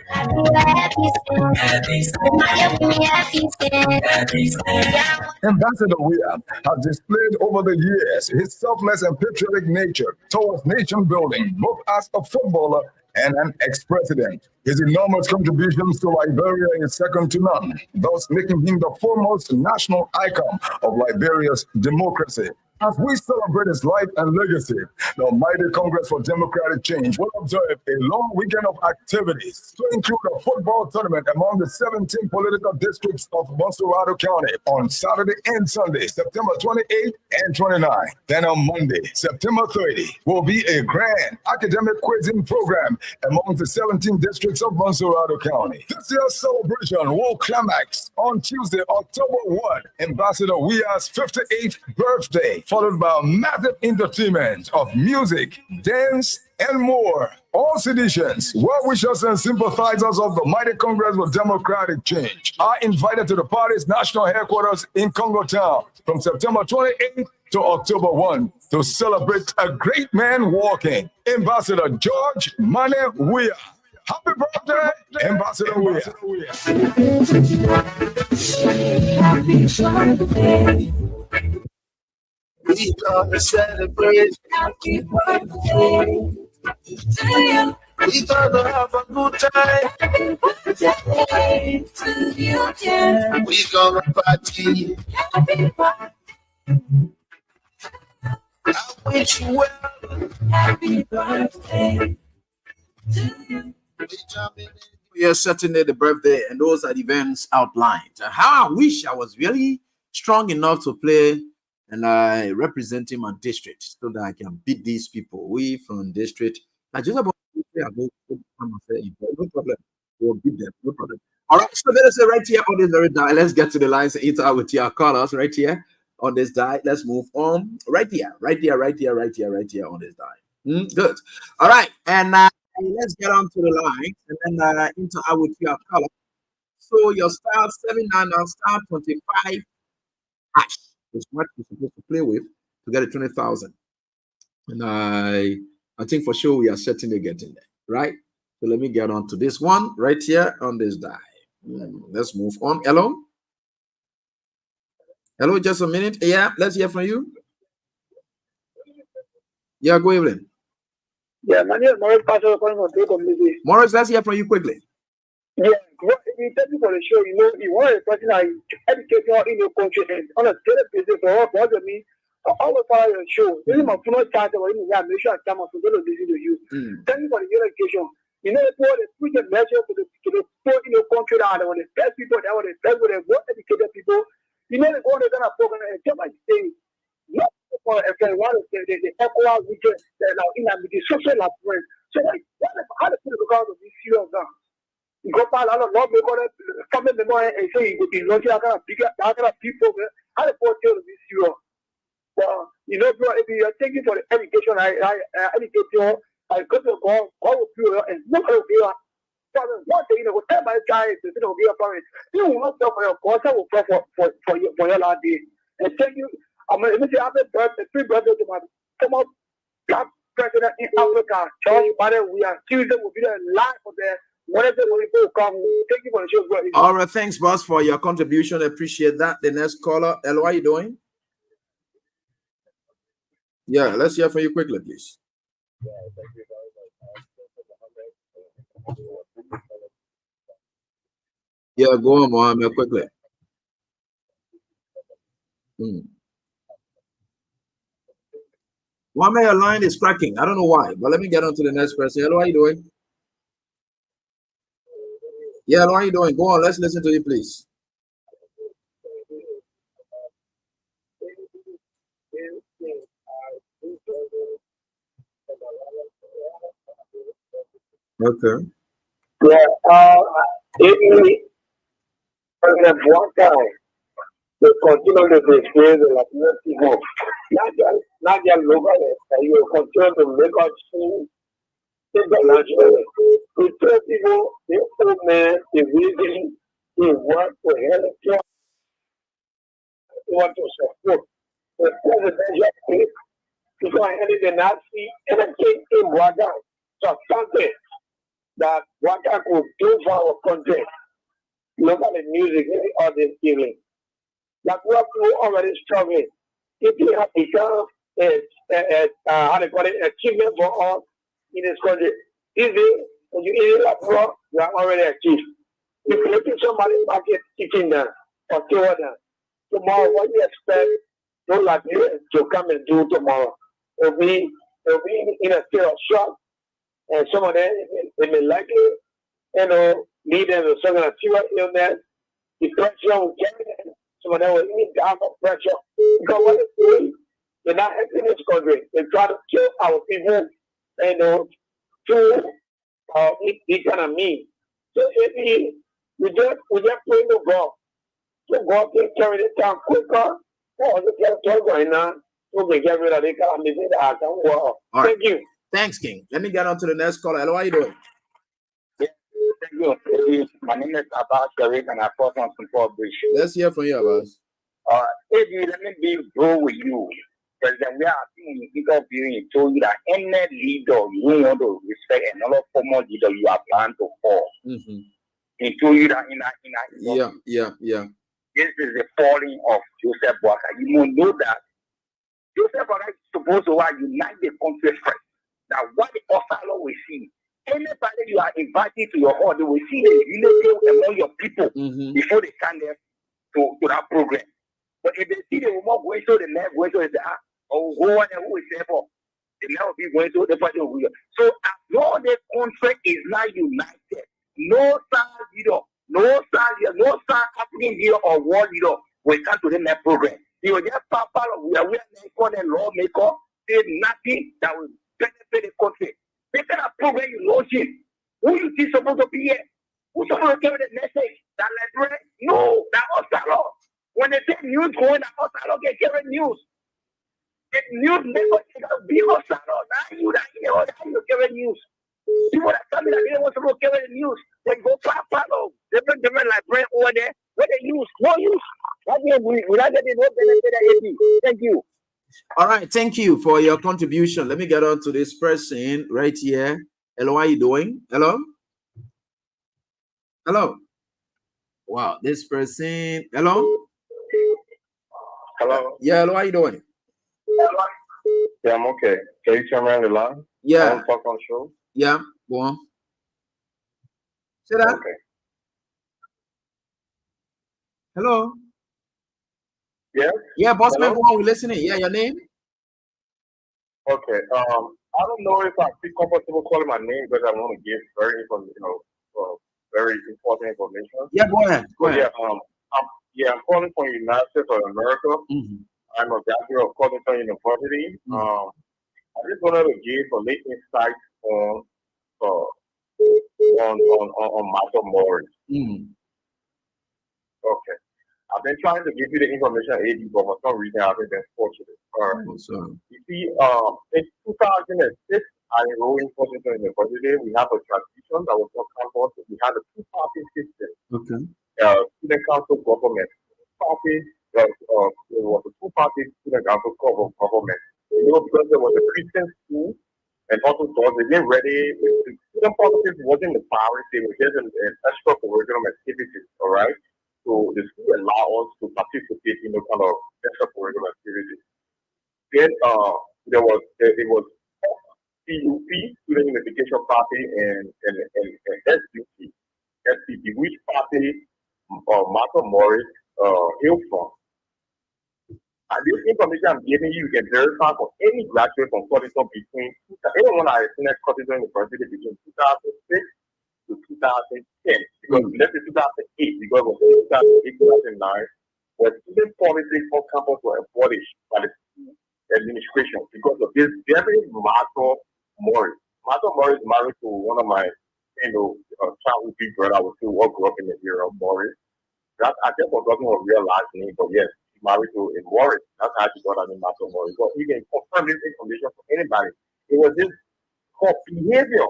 Ambassador Weah has displayed over the years his selfless and patriotic nature towards nation building, both as a footballer and an ex-president. His enormous contributions to Liberia is second to none, thus making him the foremost national icon of Liberia's democracy. As we celebrate his life and legacy, the Mighty Congress for Democratic Change will observe a long weekend of activities to include a football tournament among the 17 political districts of Monserrado County on Saturday and Sunday, September 28 and 29. Then on Monday, September 30, will be a grand academic quizzing program among the 17 districts of Monserrado County. This year's celebration will climax on Tuesday, October 1, Ambassador Weah's 58th birthday, followed by a massive entertainment of music, dance, and more. All citizens, well-wishers, and sympathizers of the Mighty Congress for Democratic Change are invited to the party's national headquarters in Congo Town from September 28th to October 1 to celebrate a great man walking, Ambassador George Mane Weah. Happy birthday, Ambassador Weah. Happy birthday. We gonna celebrate. Happy birthday to you. We gonna have a good time. Happy birthday to you, dear. We gonna party. Happy birthday. I wish you well. Happy birthday to you. We are certainly the birthday, and those are the events outlined. How I wish I was really strong enough to play and I represent him on district so that I can beat these people. We from district, I just about to say, no problem. We'll beat them, no problem. All right, so let us say right here on this very die. Let's get to the lines and interact with your callers right here on this die. Let's move on right here on this die. Good. All right, and let's get on to the line and then interact with your caller. So your star 79 now star 25 hash is what you're supposed to play with to get a 20,000. And I think for sure we are certainly getting there, right? So let me get on to this one right here on this die. Let's move on. Hello, just a minute. Yeah, let's hear from you. Yeah, go Evelyn. Yeah, my name is Morris Pastor calling from Three Community. Morris, let's hear from you quickly. Yeah, thank you for the show. You know, you want a person that is educating in your country and on a daily basis for what I mean. All the time your show. This is my first time when you have make sure I come up to go to visit you. Thank you for the education. You know, the put the measure to the poor in your country that are the best people, that are the best with the more educated people. You know, the one that's gonna program and just like saying, not for a friend, one of the ECOWAS region that are in the social affairs. So like, how the people because of this serious now? You go by a lot of law because family member and say you could be launching that kind of bigger, that kind of people. How the poor tell this serious? Well, you know, bro, if you're taking for the education, I educate you, I go to God will pure and nobody will be a problem. One thing, you know, whatever my guy is, will be a problem. You will not suffer for your cause, I will pray for your last day. And thank you. I'm going to say, after birthday, 3 birthdays to my former black president in Africa, George Mane Weah. Tuesday will be the live for the whatever will come. Thank you for the show, bro. All right, thanks, boss, for your contribution. I appreciate that. The next caller, Hello, how are you doing? Yeah, let's hear from you quickly, please. Yeah, go on, Mohammed, quickly. Mohammed, your line is cracking. I don't know why, but let me get on to the next person. Hello, how are you doing? Yeah, hello, how are you doing? Go on, let's listen to you, please. Okay. Yeah, at one time, they continue to experience the Latino people. not just locally, and you will continue to make us see internationally. We tell people, the old man, the reason he worked for healthcare, he want to support the presidential case, because he did not see anything in Waka, something that Waka could do for our country. Look at the music, all this healing. Like we have people already struggling. If you have become how they call it, achievement for all in this country. Easy, when you eat it up, you are already achieved. If you look at somebody market teaching them or tell them, tomorrow what do you expect those Liberians to come and do tomorrow? It'll be in a state of shock, and some of them they may likely, lead them to some kind of serious illness, depression will get them. Some of them will even die of pressure. Because what they do, they're not helping this country. They try to kill our people, through economy. So if we just pray to God, so God can carry the town quicker, or the territory going on, so we get rid of the economy. Thank you. Thanks, King. Let me get on to the next caller. Hello, how you doing? Yeah, thank you. My name is Abbas Sharif, and I call from Support Bridge. Let's hear from you, Abbas. Eddie, let me be bro with you. President, we are seeing interviewing told you that any leader you want to respect, another former leader you are planned to fall. Mm-hmm. He told you that in Yeah. This is the falling of Joseph Boakai. You will know that Joseph Boakai is supposed to unite the country first. That what the Osalo will see. Anybody you are invited to your hall, they will see the unity among your people before they come there to that program. But if they see the woman going to the left, going to the who is there for, they never be going to the party. So as long as the country is not united, no star leader, no star African leader or world leader will come to the next program. They will just part of we are and lawmaker, say nothing that will benefit the country. They kind of program you launching. Who you think supposed to be here? Who's supposed to carry the message? That library? No, that Osalo. When they say news going, that Osalo get carry news. The news never be Osalo. Now you carry news. People that tell me that they don't want to carry the news. They go follow. Different library over there. What they use? No use. Thank you. All right, thank you for your contribution. Let me get on to this person right here. Hello, how you doing? Hello? Wow, this person. Hello? Yeah, hello, how you doing? Yeah, I'm okay. Can you turn around the line? Yeah. I want to talk on the show. Yeah, go on. Say that. Okay. Hello? Yeah? Yeah, boss man, Hello? go on, we're listening. Yeah, your name? Okay. I don't know if I feel comfortable calling my name because I want to give very important information. Yeah, go ahead. I'm calling from the United States of America. Mm-hmm. I'm a graduate of Covington University. Mm-hmm. I just wanted to give a little insight on Michael Morris. Mm-hmm. Okay. I've been trying to give you the information at AD, but for some reason I've been fortunate. You see, in 2006, I enrolled in Covington University. We have a transition that was on campus. We had a two-party system. Okay. Student council government. It was a two-party student council government. Because there was a Christian school and also they didn't ready. The student politics wasn't the priority. It was just an extracurricular activities. All right. So the school allowed us to participate in the kind of extracurricular activities. Then it was CUP, Student Unification Party, and SPP, which party Michael Morris hailed from. And this information I'm giving you, you can verify for any graduate from Covington between anyone I attended Covington University between 2006 to 2010. Because let's say 2008, because it was 2008, 2009, where student politics on campus were abolished by the administration because of this very Michael Morris. Michael Morris married to one of my childhood big brother. I was still grew up in the era of Morris. I just forgotten her real last name, but yes, married to a Morris. That's how she got her name Master Morris. But you can confirm this information from anybody. It was this called behavior.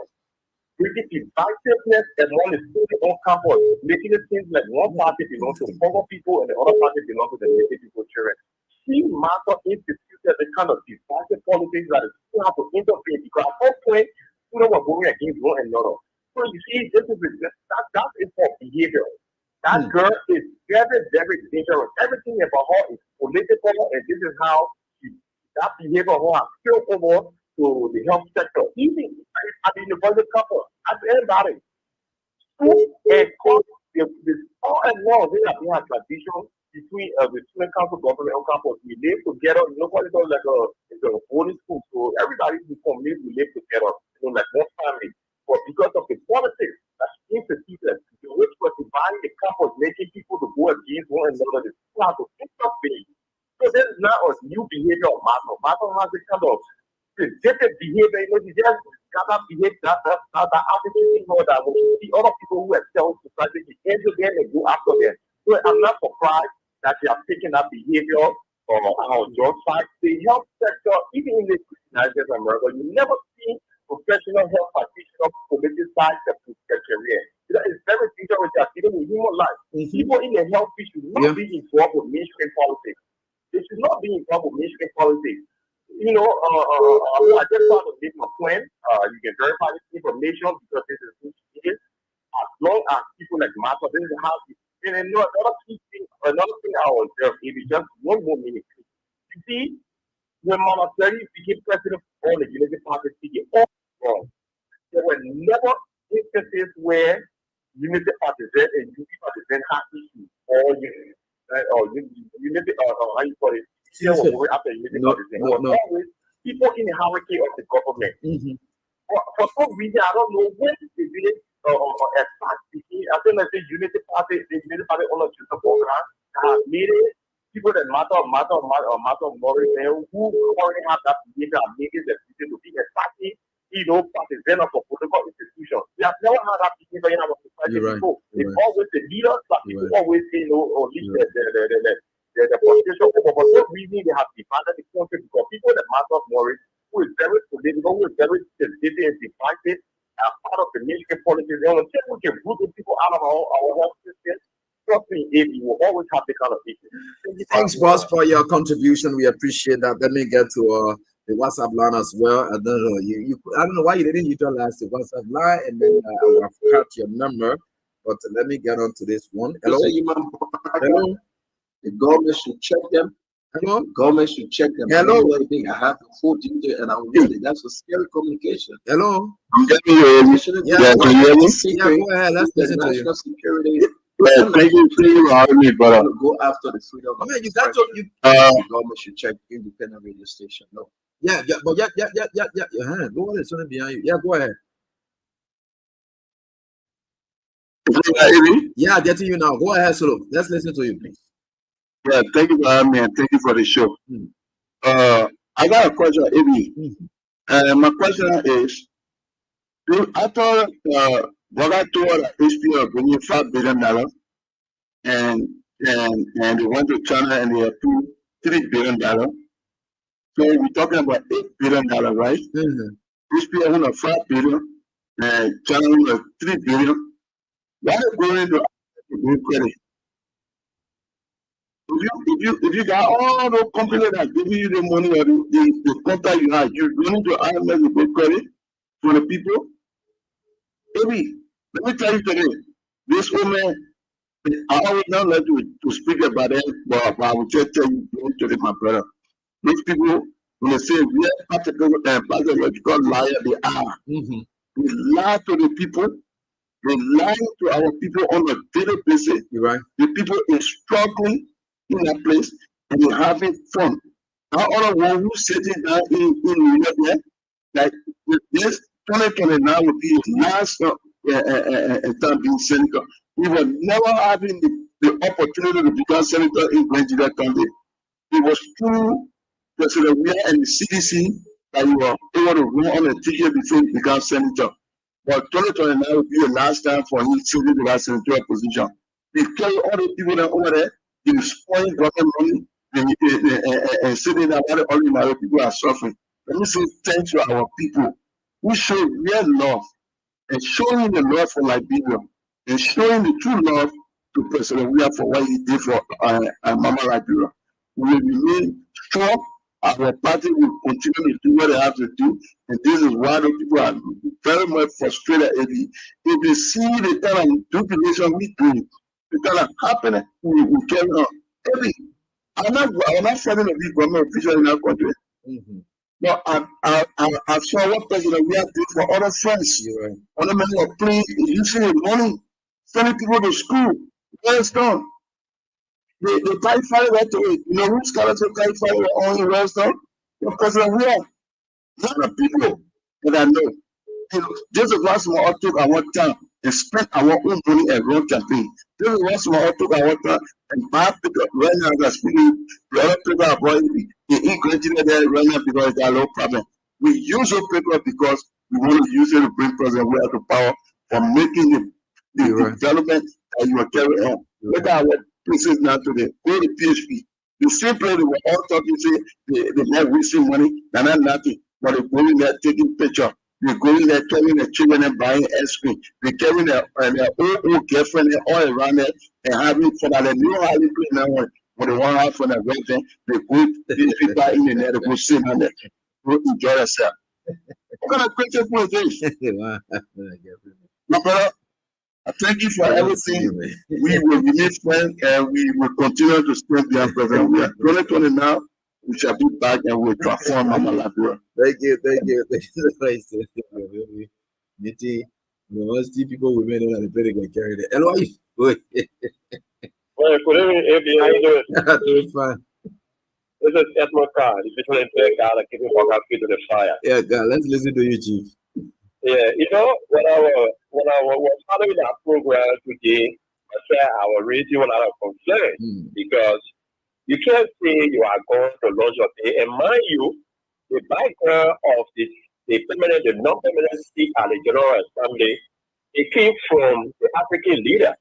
Pretty divisiveness among the students on campus, making it seem like one party belongs to the poor people and the other party belongs to the native people children. She master instituted the kind of divisive politics that is still have to interfere because at some point students were going against one another. So you see, that is for behavior. That girl is very, very dangerous. Everything about her is political, and this is how that behavior of her has spilled over to the health sector. Even at the university campus, at everybody. School and court, all and all, they have a tradition between the student council government on campus. We live together, you know what it's like it's a boarding school. So everybody in the community we live together, like one family. But because of the politics that's instituted, which was dividing the campus, making people to go against one another, the school has to intervene. So there's now a new behavior of Martha. Martha has a kind of different behavior, you know, you just gotta behave that attitude, you know, that when you see other people who excel in society, you enter them and go after them. So I'm not surprised that they are taking that behavior on our job side. The health sector, even in the United States of America, you never see professional health practitioners politicize their career. It's very dangerous that even in human life, people in the health field should not be involved with mainstream politics. They should not be involved with mainstream politics. You know, I just want to make my point. You can verify this information because this is who she is. As long as people like Martha, this is how she. And another thing I will observe, maybe just one more minute. You see, when Mama Terry became president of the Unity Party, there were never instances where Unity Partisan and Unity Partisan had issues or Unity how you call it. After Unity Partisan, always people in the hierarchy of the government. For some reason, I don't know when they did it start speaking. I think like the Unity Party on the program made it people that matter Morris who already have that behavior and make it to be exactly partisan of a political institution. We have never had that behavior in our society before. It's always the leaders, but people always say or lead the politician. For some reason, they have divided the country because people that matter Morris, who is very political, who is very sensitive and divisive, are part of the mainstream politics. They until we can root the people out of our health system. Trust me, we will always have the kind of issue. Thanks, boss, for your contribution. We appreciate that. Let me get to the WhatsApp line as well. I don't know. I don't know why you didn't utilize the WhatsApp line, and then I will have cut your number. But let me get on to this one. Hello. Hello. The government should check them. Hello. Government should check them. Hello. I have the full detail, and I will get it. That's a scary communication. Hello. I'm getting you. Yeah, go ahead. Let's listen to you. Security. Thank you for having me, brother. Go after the freedom. I mean, you got to. The government should check independent radio station. No. Yeah. But yeah. Go ahead. Something behind you. Yeah, go ahead. Yeah, getting you now. Go ahead, Solo. Let's listen to you, please. Yeah, thank you for having me and thank you for the show. I got a question, Ebi. My question is, after Boga told HPO of bringing $5 billion and they went to China and they approved $3 billion. So we're talking about $8 billion, right? HPO won $5 billion and China won $3 billion. Why are they going to good credit? If you got all those companies that give you the money or the contract you have, you're going to IMF with good credit for the people. Maybe, let me tell you today, this woman, I always not like to speak about it, but I will just tell you today, my brother. These people, when they say we are pathological liar, they are. They lie to the people. They lie to our people on a daily basis. Right. The people is struggling in that place and they're having fun. Our other one who's sitting down in New York, like this 2029 will be his last time being senator. He was never having the opportunity to become senator in Nigeria County. It was through President Weah and the CDC that he was able to run on a ticket before he became senator. But 2029 will be the last time for him to be the senatorial position. They carry all the people that over there. They spoil government money. and sitting there while the ordinary people are suffering. Let me say thanks to our people who show real love and showing the love for Liberia and showing the true love to President William for what he did for Mama Liberia. We will remain strong. Our party will continue to do what they have to do. And this is why the people are very much frustrated. If they see the kind of duplication we do, the kind of happening, we carry on. I'm not fighting a big government official in our country. Mm-hmm. But I saw what President we have did for other friends. Right. Other men were playing, using the money, sending people to school. Wellstone. They carry fire right away. You know who's carrying fire on in Wellstone? The President we have. Not the people that I know. You know, this is why some took our time and spent our own money and run campaign. This is why some took our time and buy people right now that's speaking. The other people are buying the incredible there right now because they are low problem. We use those people because we want to use it to bring President William to power for making the development that you are carrying on. Look at our places now today. Go to PHP. The same place they were all talking, say they're not wasting money, they're not nothing, but they're going there taking picture. They're going there carrying the children and buying ice cream. They're carrying their old girlfriend all around there and having fun. And they know how to play now when they want to have fun and everything. They go, these people are in the net, they go sit down there, go enjoy themselves. What kind of crazy people is this? My brother, I thank you for everything. We will remain friends and we will continue to stand behind President. We are 2020 now. We shall be back and we'll transform Mama Liberia. Thank you. Most people women don't have the better get carried it. Hello, good. Well, good evening, AB. How you doing? Doing fine. This is Edmund Carr, the veteran guy that keeps walking feet to the fire. Yeah, God, let's listen to you, Chief. Yeah, you know, when I was following that program today, I said I was raising a lot of concern because you can't say you are going to launch your day. And mind you, the background of the permanent, the non-permanent seat at the General Assembly, it came from the African leader.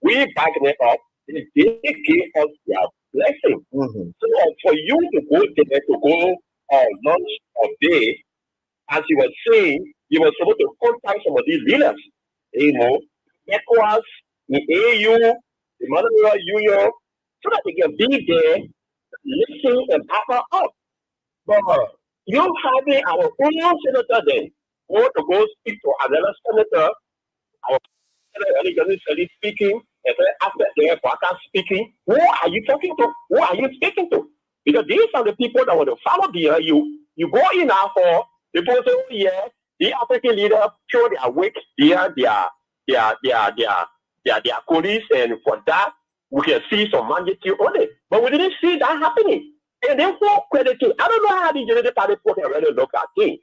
We backed it up. They gave us their blessing. So for you to go there, to go launch a day, as you were saying, you were supposed to contact some of these leaders, you know, ECOWAS, the AU, the Monetary Union, so that they can be there, listen and back up. But you having our own senator then, want to go speak to another senator, our senator speaking, and then after their broadcast speaking, who are you talking to? Who are you speaking to? Because these are the people that want to follow behind you. You go in now for people say, oh, yeah, the African leader show their weight, their colleagues, and for that we can see some magnitude on it. But we didn't see that happening. And then for credit to, I don't know how the United Party put a really look at things.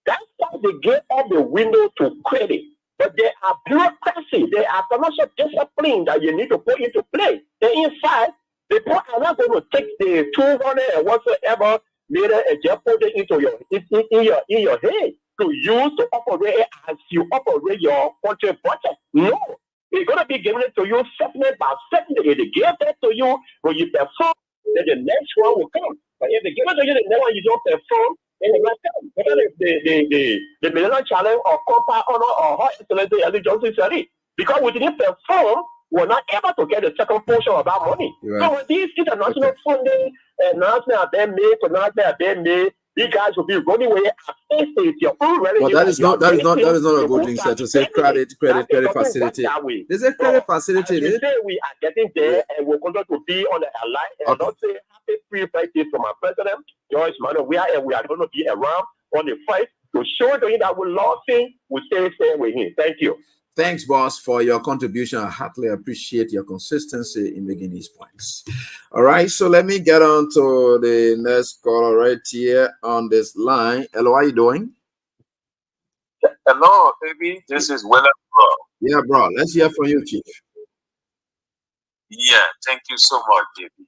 That's why they gave up the window to credit. But there are bureaucracy, there are financial discipline that you need to put into play. And inside, the people are not going to take the 200 and whatsoever later and just put it into your head to use to operate as you operate your country budget. No, it's going to be given to you segment by segment. If they give that to you when you perform, then the next one will come. But if they give it to you, the next one you don't perform, then it will come. Whether the Millennium Challenge or Compa Honor or Her Excellency Ellie Johnson said it. Because we didn't perform, we're not able to get the second portion of that money. Right. So when these international funding announcements are being made, these guys will be running away as if your own revenue. But that is not a good thing, sir, to say credit facility. There's a credit facility. We say we are getting there and we're going to be on the line and not say happy free birthday from our president, Joyce Manuel. We are going to be around on the fight to show to him that we love him, we stay with him. Thank you. Thanks, boss, for your contribution. I heartily appreciate your consistency in making these points. All right, so let me get on to the next caller right here on this line. Hello, how are you doing? Hello, baby. This is William, bro. Yeah, bro. Let's hear from you, Chief. Yeah, thank you so much, baby.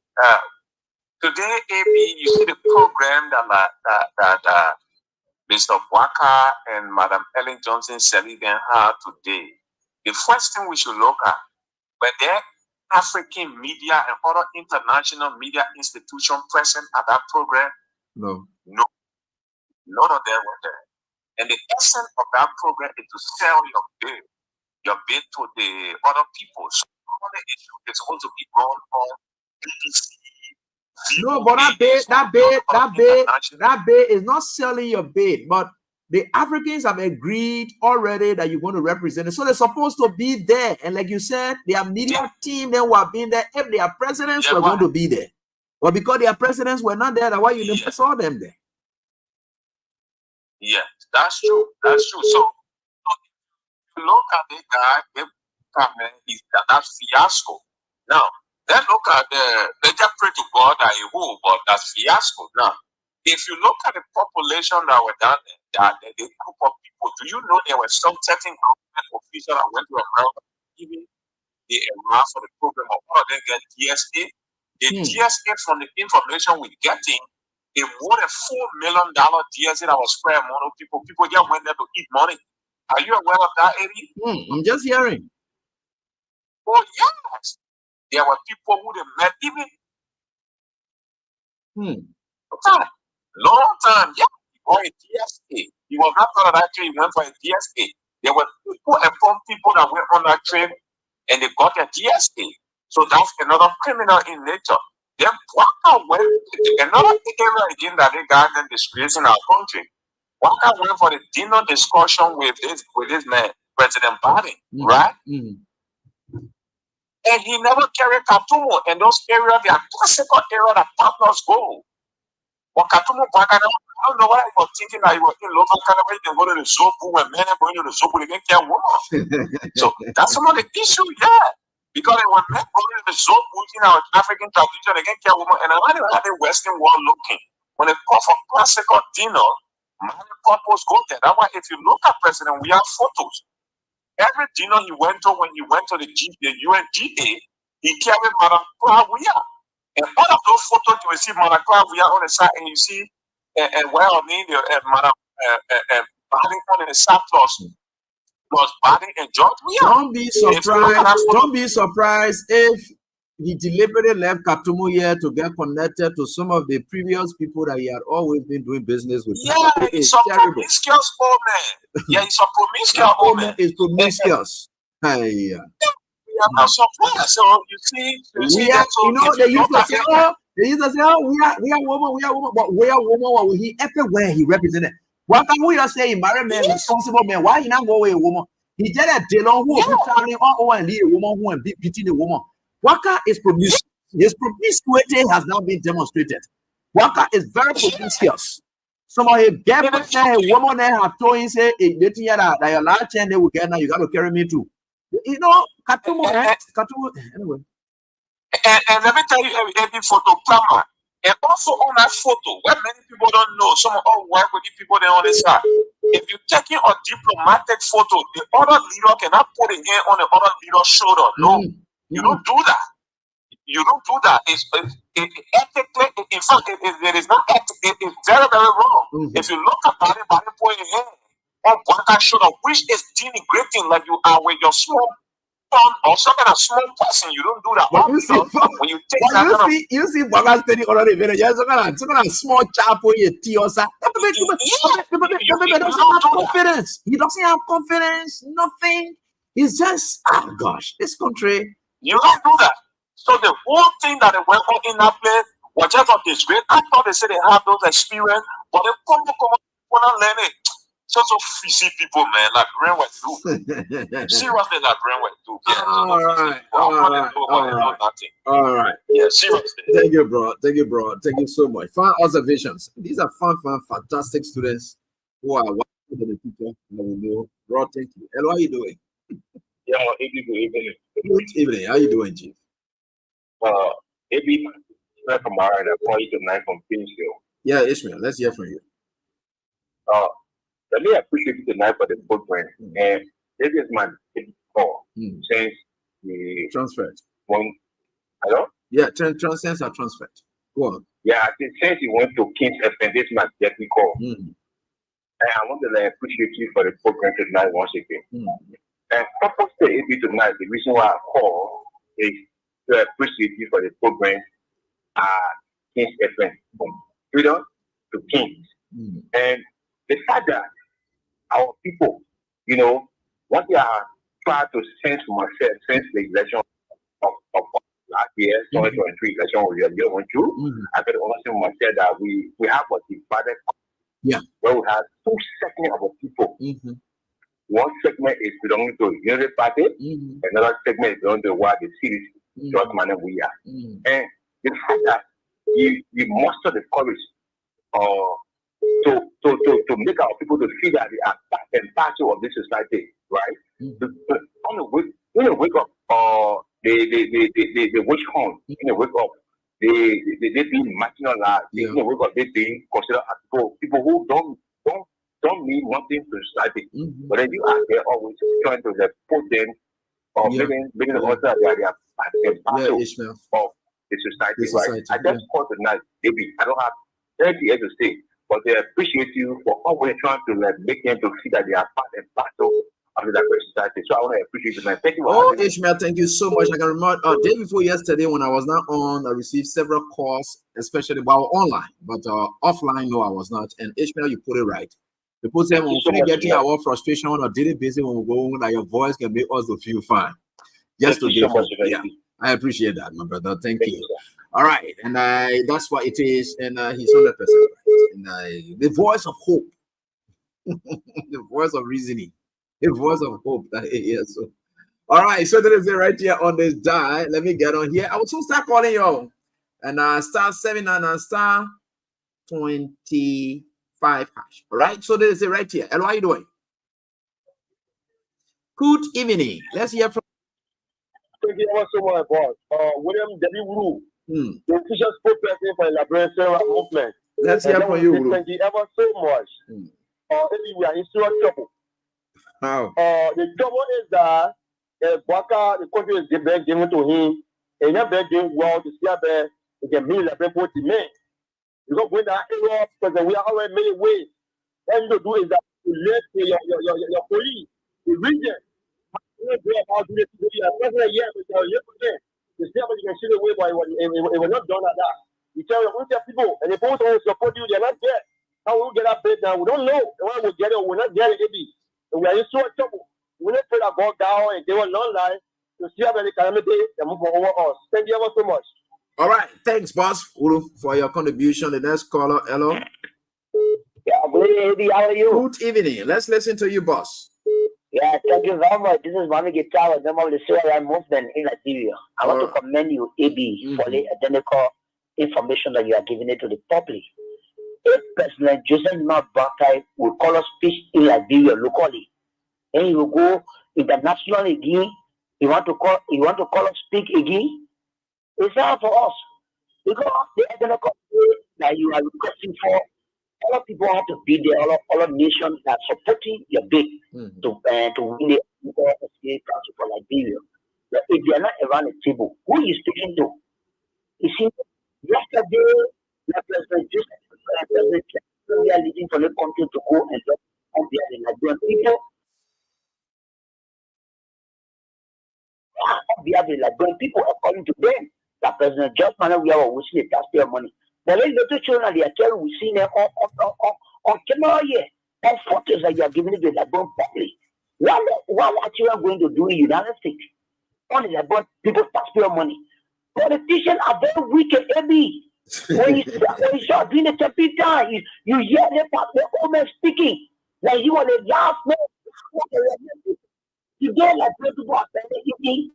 Today, AB, you see the program that Mr. Waka and Madam Ellen Johnson Sullivan had today. The first thing we should look at, but there African media and other international media institutions present at that program? No. No. None of them were there. And the essence of that program is to sell your bid to the other people. So all the issue is going to be run on BBC. No, but that bid is not selling your bid, but the Africans have agreed already that you're going to represent it. So they're supposed to be there. And like you said, their media team, they were being there. If their presidents were going to be there. But because their presidents were not there, that's why you never saw them there. Yeah, that's true. That's true. So if you look at the guy, that's fiasco. Now, then look at they just pray to God that he will, but that's fiasco. Now, if you look at the population that were down there, the group of people, do you know there were some certain government officials that went to America giving the amount for the program of all of them get DSA? The DSA, from the information we're getting, it more than $4 million DSA that was spread among people. People just went there to eat money. Are you aware of that, Eddie? I'm just hearing. Oh, yes. There were people who they met even long time. Yeah, he went a DSA. He was not part of that train, he went for a DSA. There were people informed people that went on that train and they got a DSA. So that's another criminal in nature. Then Waka went another area again that they got them disgracing our country. Waka went for the dinner discussion with this man, President Biden, right? And he never carried Katumo. And those areas, they are classical areas that partners go. But Katumo, I don't know what I was thinking that he was in local Canada. They can go to the Zobu, when men are going to the Zobu, they can't care women. So that's some of the issue, yeah. Because when men go to the Zobu in our African tradition, they can't care women. And I don't know how the Western world looking. When they call for classical dinner, my purpose go there. That's why if you look at President, we have photos. Every dinner he went to, when he went to the UNGA, he carried Madame Claudia. And all of those photos you will see Madame Claudia on the side, and you see Madame Biden on the side plus Biden and George. Don't be surprised. Don't be surprised if he deliberately left Katumu here to get connected to some of the previous people that he had always been doing business with. Yeah, he's a promiscuous old man. Yeah, he's a promiscuous old man. Is promiscuous. Hey. Yeah, I'm surprised. So you see they used to say, we are women, but we are women. He everywhere he represented. What can we just say? Married man, responsible man. Why he not go away a woman? He did a deal who was traveling all over and lead a woman who and beating a woman. Waka is promiscuous. His promiscuity has now been demonstrated. Waka is very promiscuous. Some of his girlfriend and a woman there have told him, say, that your large chain they will get now, you got to carry me too. You know, Katumu, anyway. And let me tell you, every photo, Plama. And also on that photo, what many people don't know, some of all white people there on the side. If you're taking a diplomatic photo, the other leader cannot put a hand on the other leader's shoulder. No, you don't do that. You don't do that. It's ethically, in fact, it is not ethical. It is very, very wrong. If you look at Biden putting a hand on Blanca's shoulder, which is denigrating like you are with your small son or some kind of small person, you don't do that. When you take that you see Blanca spending already very some kind of small chap with your tea or something. He doesn't have confidence. He doesn't have confidence. Nothing. He's just, oh gosh, this country. You don't do that. So the whole thing that they went on in that place, whatever is great, I thought they said they have those experience, but they come and learn it. So fizzy people, man, like brainwave too. Seriously, like brainwave too. Yeah, all right. Yeah, seriously. Thank you, bro. Thank you so much. Fun observations. These are fantastic students who are watching the teacher. Bro, thank you. Hello, how are you doing? Yeah, evening. Good evening. How are you doing, Chief? Evening. From Ireland, I call you tonight from Kingsville. Yeah, Ishmael, let's hear from you. Let me appreciate you tonight for the program. And this is my call since the transferred. Hello? Yeah, transfers are transferred. Go on. Yeah, I think since you went to Kings FM, this is my getting call. And I want to appreciate you for the program tonight once again. And purpose to AB tonight, the reason why I call is to appreciate you for the program. King's FM from freedom to kings. And the fact that our people, what they are trying to sense from ourselves since the election of last year, 2023 election we are going through, I could also myself that we have a divided where we have two segments of our people. One segment is belonging to the Unity Party, another segment is belonging to what the cities just manner we are. And the fact that you muster the courage to make our people to feel that they are part and parcel of this society, right? When you wake up, they witch hunt. When you wake up, they being marginalized. When you wake up, they being considered as people who don't mean nothing to society. But then you are there always trying to put them or making them also they are part and parcel of the society, right? I just called tonight, maybe I don't have anything else to say, but they appreciate you for always trying to make them to see that they are part and parcel of the society. So I want to appreciate you, man. Thank you. Ishmael, thank you so much. I can remember day before yesterday when I was not on, I received several calls, especially about online, but offline, no, I was not. And Ishmael, you put it right. The people say when we get our frustration on a daily basis when we go, like your voice can make us feel fine. Just to give I appreciate that, my brother. Thank you. All right, and that's what it is, and he's 100% right. And the voice of hope, the voice of reasoning, the voice of hope. So, all right, so there is it right here on this die. Let me get on here. I will soon start calling you, and star 79 and star 25 hash. All right, so there is it right here. Hello, how are you doing? Good evening. Let's hear from. Thank you so much, boss. William W. Wu, the official spokesperson for the Liberation movement. Let's hear from you. Thank you ever so much. Maybe we are in serious trouble. How? The trouble is that the country is given to him, and you're begging well to see that he can meet the people to me. Because when that area, because we are already many ways, what you do is that you let your police, the region. You see how you can see the way, but it was not done like that. You tell people, and the people who support you, they're not there. How will we get that bed now? We don't know. When we get it, we're not getting it. And we are in so much trouble. We need to pray that God down and they will not lie to see how many calamity they move over us. Thank you ever so much. All right. Thanks, boss, for your contribution. The next caller, hello. Yeah, good evening. How are you? Good evening. Let's listen to you, boss. Yeah, thank you very much. This is Mami Gitawa, member of the Syrian movement in Nigeria. I want to commend you, AB, for the identical information that you are giving it to the public. If President Joseph Mabakai will call us speech in Liberia locally, and he will go internationally again, you want to call us speak again, it's hard for us. Because the identical that you are requesting for, all of people have to be there, all of nations are supporting your bid to win the SPA Council for Liberia. But if they are not around the table, who are you speaking to? You see, yesterday, the President we are leading for the country to go and look on behalf of the Nigerian people. On behalf of the Nigerian people, according to them, that President George Manuel we are wishing the taxpayer money. The little children they are telling we see them on camera here, on photos that you are giving it to the Liberian public. What are children going to do in the United States? On the Liberian people's taxpayer money. Politicians are very wicked, Abby. When you start doing the temple time, you hear the old man speaking. Like he was the last man. You don't like people are eating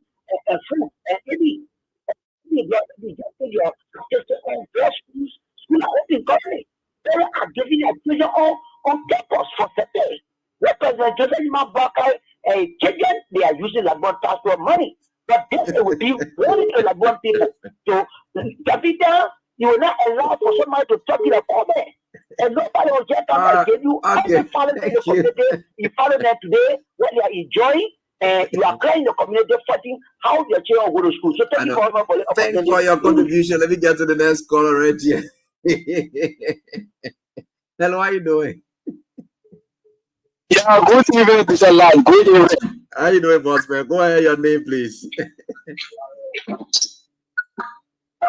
food and Abby. School are open country. They are giving education on campus for Saturday. Represent Joseph Mabaka and children, they are using Labon taxpayer money. But this will be very to Labon people. So, capital, you will not allow for somebody to talk in a comment. And nobody will get come and give you any follow in the community. You follow them today when they are enjoying. And you are crying the community fighting how your children go to school. So thank you for the Thanks for your contribution. Let me get to the next caller right here. Hello, how are you doing? Yeah, good evening, Mr. Lal. Good evening. How you doing, boss man? Go ahead, your name, please.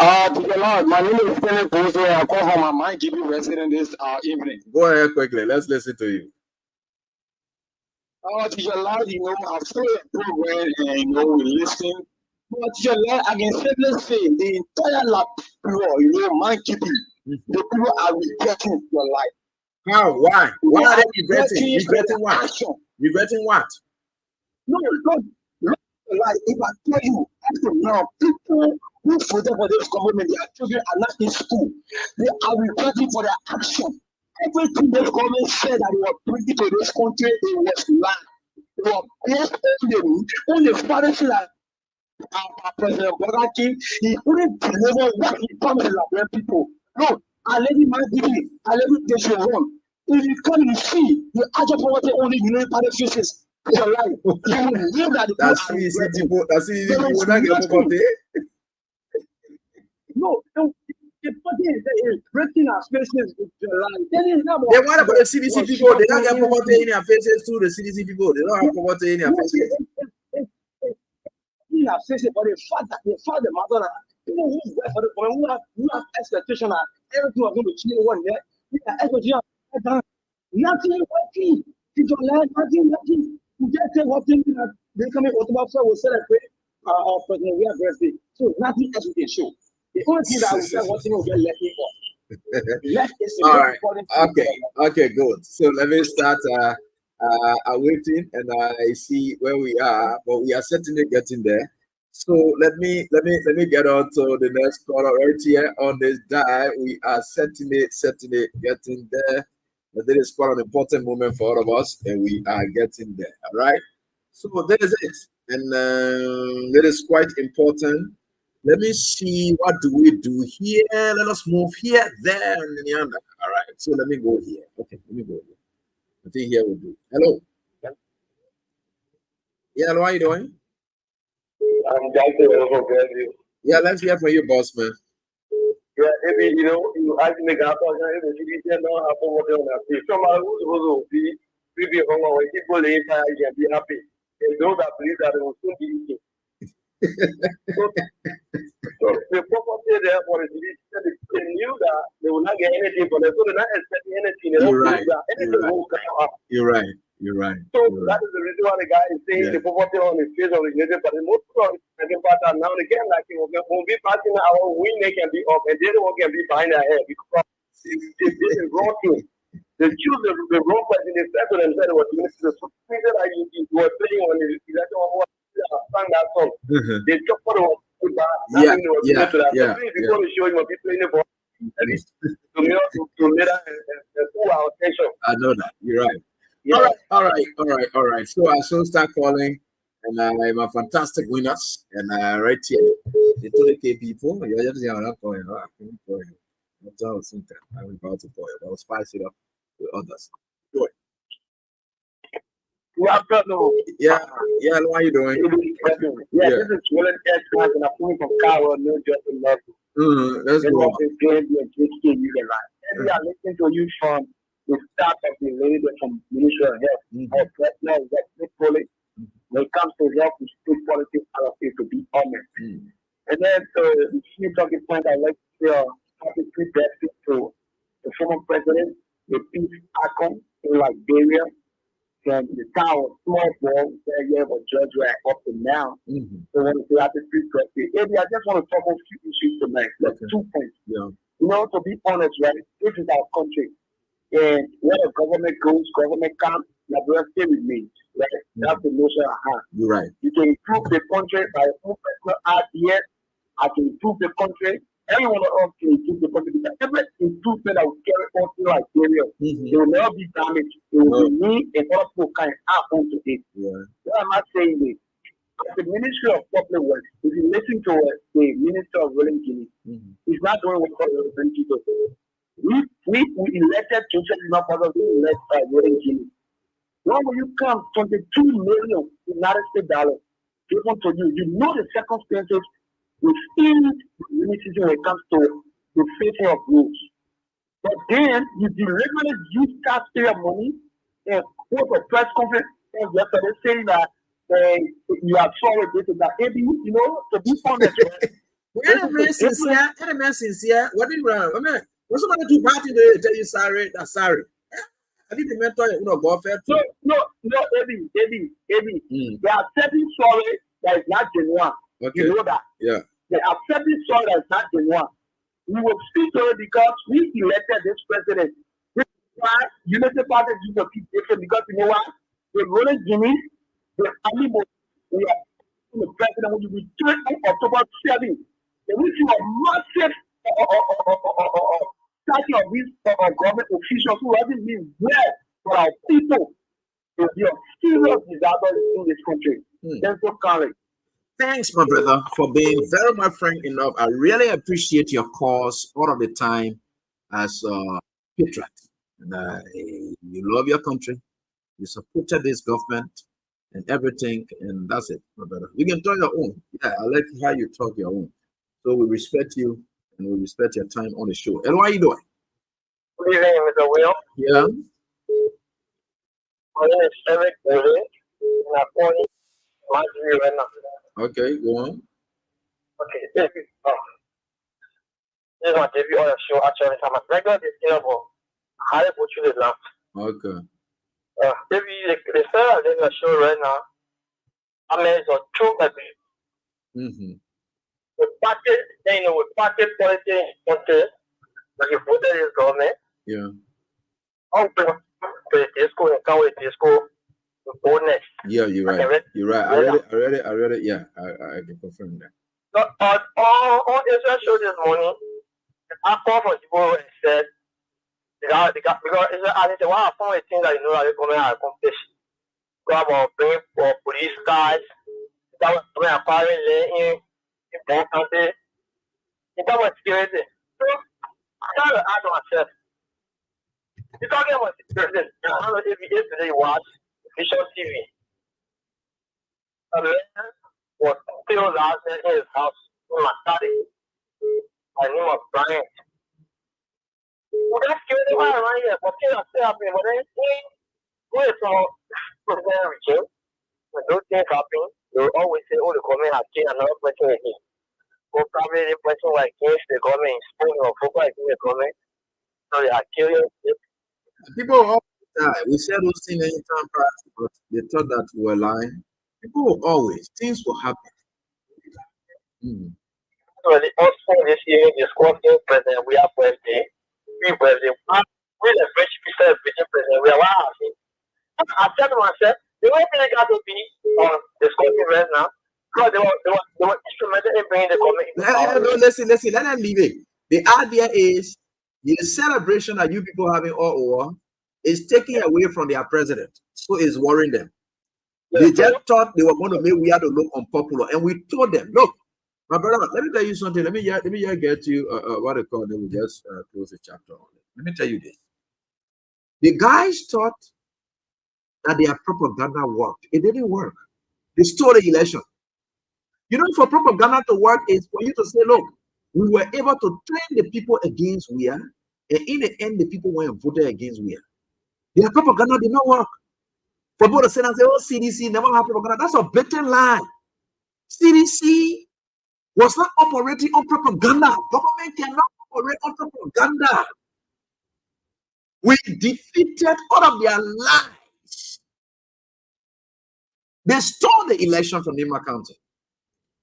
My name is Philip Bose. I call from my mind keeping resident this evening. Go ahead quickly. Let's listen to you. Teacher Lord, I've seen a program and we listen. But Teacher Lord, I can safely say the entire lab people, mind keeping, the people are regretting your life. How? Why? Why are they regretting? Regretting what? Regretting what? No, like if I tell you, up to now, people who voted for this government, their children are not in school. They are regretting for their action. Everything this government said that they were bringing to this country, it was lie. They were based on the fallacy that our President Bola, he couldn't deliver what he promised the people. No, I let him give I let him take your run. If you come and see the actual poverty only party faces. Your life. You will know that that's easy people. That's easy people. Not get poverty. No, the party is breaking our faces with your life. Then what about the CDC people? They don't get poverty in their faces too. The CDC people, they don't have poverty in their faces. In our faces, but the fact that the mother, people who is there for the who have expectation that everything was going to change one day. Nothing working. Nothing. You just say what thing that they come in automatically will celebrate our President we are birthday. So nothing else we can show. The only thing that we can watching will get lucky for. All right. Okay, good. So let me start waiting and I see where we are, but we are certainly getting there. So let me get on to the next caller right here on this dial. We are certainly getting there. But that is quite an important moment for all of us, and we are getting there. All right. So that is it, and that is quite important. Let me see, what do we do here? Let us move here, there, and the other. All right. So let me go here. Okay, let me go here. I think here we do. Hello. Yeah, hello, how are you doing? I'm Jackpot. Yeah, let's hear from you, boss man. Yeah, maybe you ask me about CDC don't have what they want to somebody who's supposed to be home when people live can be happy. And those that believe that it will soon be eating. So the property there for the CDC, they knew that they will not get anything for them, so they're not expecting anything. They don't believe that anything will come up. You're right. So that is the reason why the guy is saying the poverty on his face of the nation, but the most of the part now and again, like it will be passing our wing, they can be up, and the other one can be behind their head because this is wrong thing. They choose the wrong person. They said to themselves, they were doing this. So things that you were playing on the election one sang that song. They took for the one back. So please, before the show, you must be playing it for to later and pull our attention. I know that. You're right. Yeah. All right. So I shall start calling, and I'm a fantastic winners, and right here, the 20K people. You're just not calling. I can't call you. I'm about to call you. I'll spice it up with others. Good. Yeah. How are you doing? Yeah. This is William S. and I'm coming from Carroll, New Jersey. Let's go. We are listening to you from the start of the lady from Ministry of Health. Right now, when it comes to health, we speak politics out of it to be honest. And then, the few talking point, I'd like to say happy birthday to the former president, the peace icon in Liberia, from the town of Small Ball, where you have a judge right up to now. So I want to say happy birthday. Maybe I just want to talk on a few issues tonight. Like 2 points. To be honest, right, this is our country. And where the government goes, government comes, Liberia still remains. Right? That's the notion I have. You're right. You can improve the country by a full personal idea. I can improve the country. Anyone else can improve the country. Because every improvement that will carry on to Liberia, it will never be damaged. It will be me and other people can add on to it. Why am I saying this? The Ministry of Public Works, if you listen to the Minister of Rolling Guinea, he's not doing what the people do. We elected to not part of the elected Rolling Guinea. When will you come 22 million United States dollars given to you? You know the circumstances within the community when it comes to the facing of rules. But then you deliberately use taxpayer money and hold a press conference yesterday saying that you are sorry this and that. Maybe, to be honest, Any sincere. What did you run? I mean, what's somebody do party they tell you sorry? That's sorry. I didn't mentor you know go fair. No, Ebi. They are accepting sorry that is not genuine. Okay. You know that. Yeah. They are accepting sorry that is not genuine. We will speak to it because we elected this president. This is why United Party is a bit different because you know what? They're rolling Guinea, they're only we are the president when you return on October 7th. They will see a massive starting of these government officials who haven't been there for our people. There will be a serious disaster in this country. There's no courage. Thanks, my brother, for being very much frank enough. I really appreciate your cause all of the time as a patriot. And, you love your country, you supported this government and everything, and that's it, my brother. You can talk your own. Yeah, I like how you talk your own. So we respect you and we respect your time on the show. And what are you doing? Good evening, Mr. Will. Yeah. My name is Eric Willie, and I'm calling my TV right now. Okay, go on. Okay, this is my debut on the show. Actually, I'm a regular disabled. How put you the last? Okay. Maybe the star I'm the show right now. I mean, it's a true baby. Mm-hmm. We party politics country. Like you put this government. Yeah. I'm going to disco and come with disco. Go next. Yeah, you're right. You're right. I read it. Yeah, I can confirm that. So, on Israel show this morning, I called from people and said, because Israel, I said, what are some of the things that you know that the government has accomplished? Grab or bring for police guys, that was bring acquiring in both countries, in terms of security. So, I try to ask myself, you're talking about security. I don't know if you yesterday watch official TV. A man was killed last night in his house in my study. By the name of Brian. Well, that's security why around here, but things are still happening. But then, when it's all president regime, when those things happen, they will always say, oh, the government has killed another person again. Or probably the person was against the government, spoon or focus against the government. So they are killing people always die. We said those things anytime past, but they thought that we were lying. People will always, things will happen. So the also this year, the squatting president, we have birthday. We birthday. We the French people president. We are laughing. I said to myself, the way they got to be on the squatting right now, because they were instrumental in bringing the government. Listen, let them leave it. The idea is the celebration that you people having all over is taking away from their president. So it's worrying them. They just thought they were going to make we had to look unpopular. And we told them, look, my brother, let me tell you something. Let me just get you what they call them. We just close the chapter on it. Let me tell you this. The guys thought that their propaganda worked. It didn't work. They stole the election. You know, for propaganda to work is for you to say, look, we were able to turn the people against we are, and in the end, the people went and voted against we are. Their propaganda did not work. For people to say, oh, CDC never had propaganda. That's a blatant lie. CDC was not operating on propaganda. Government cannot operate on propaganda. We defeated all of their lies. They stole the election from Nima County.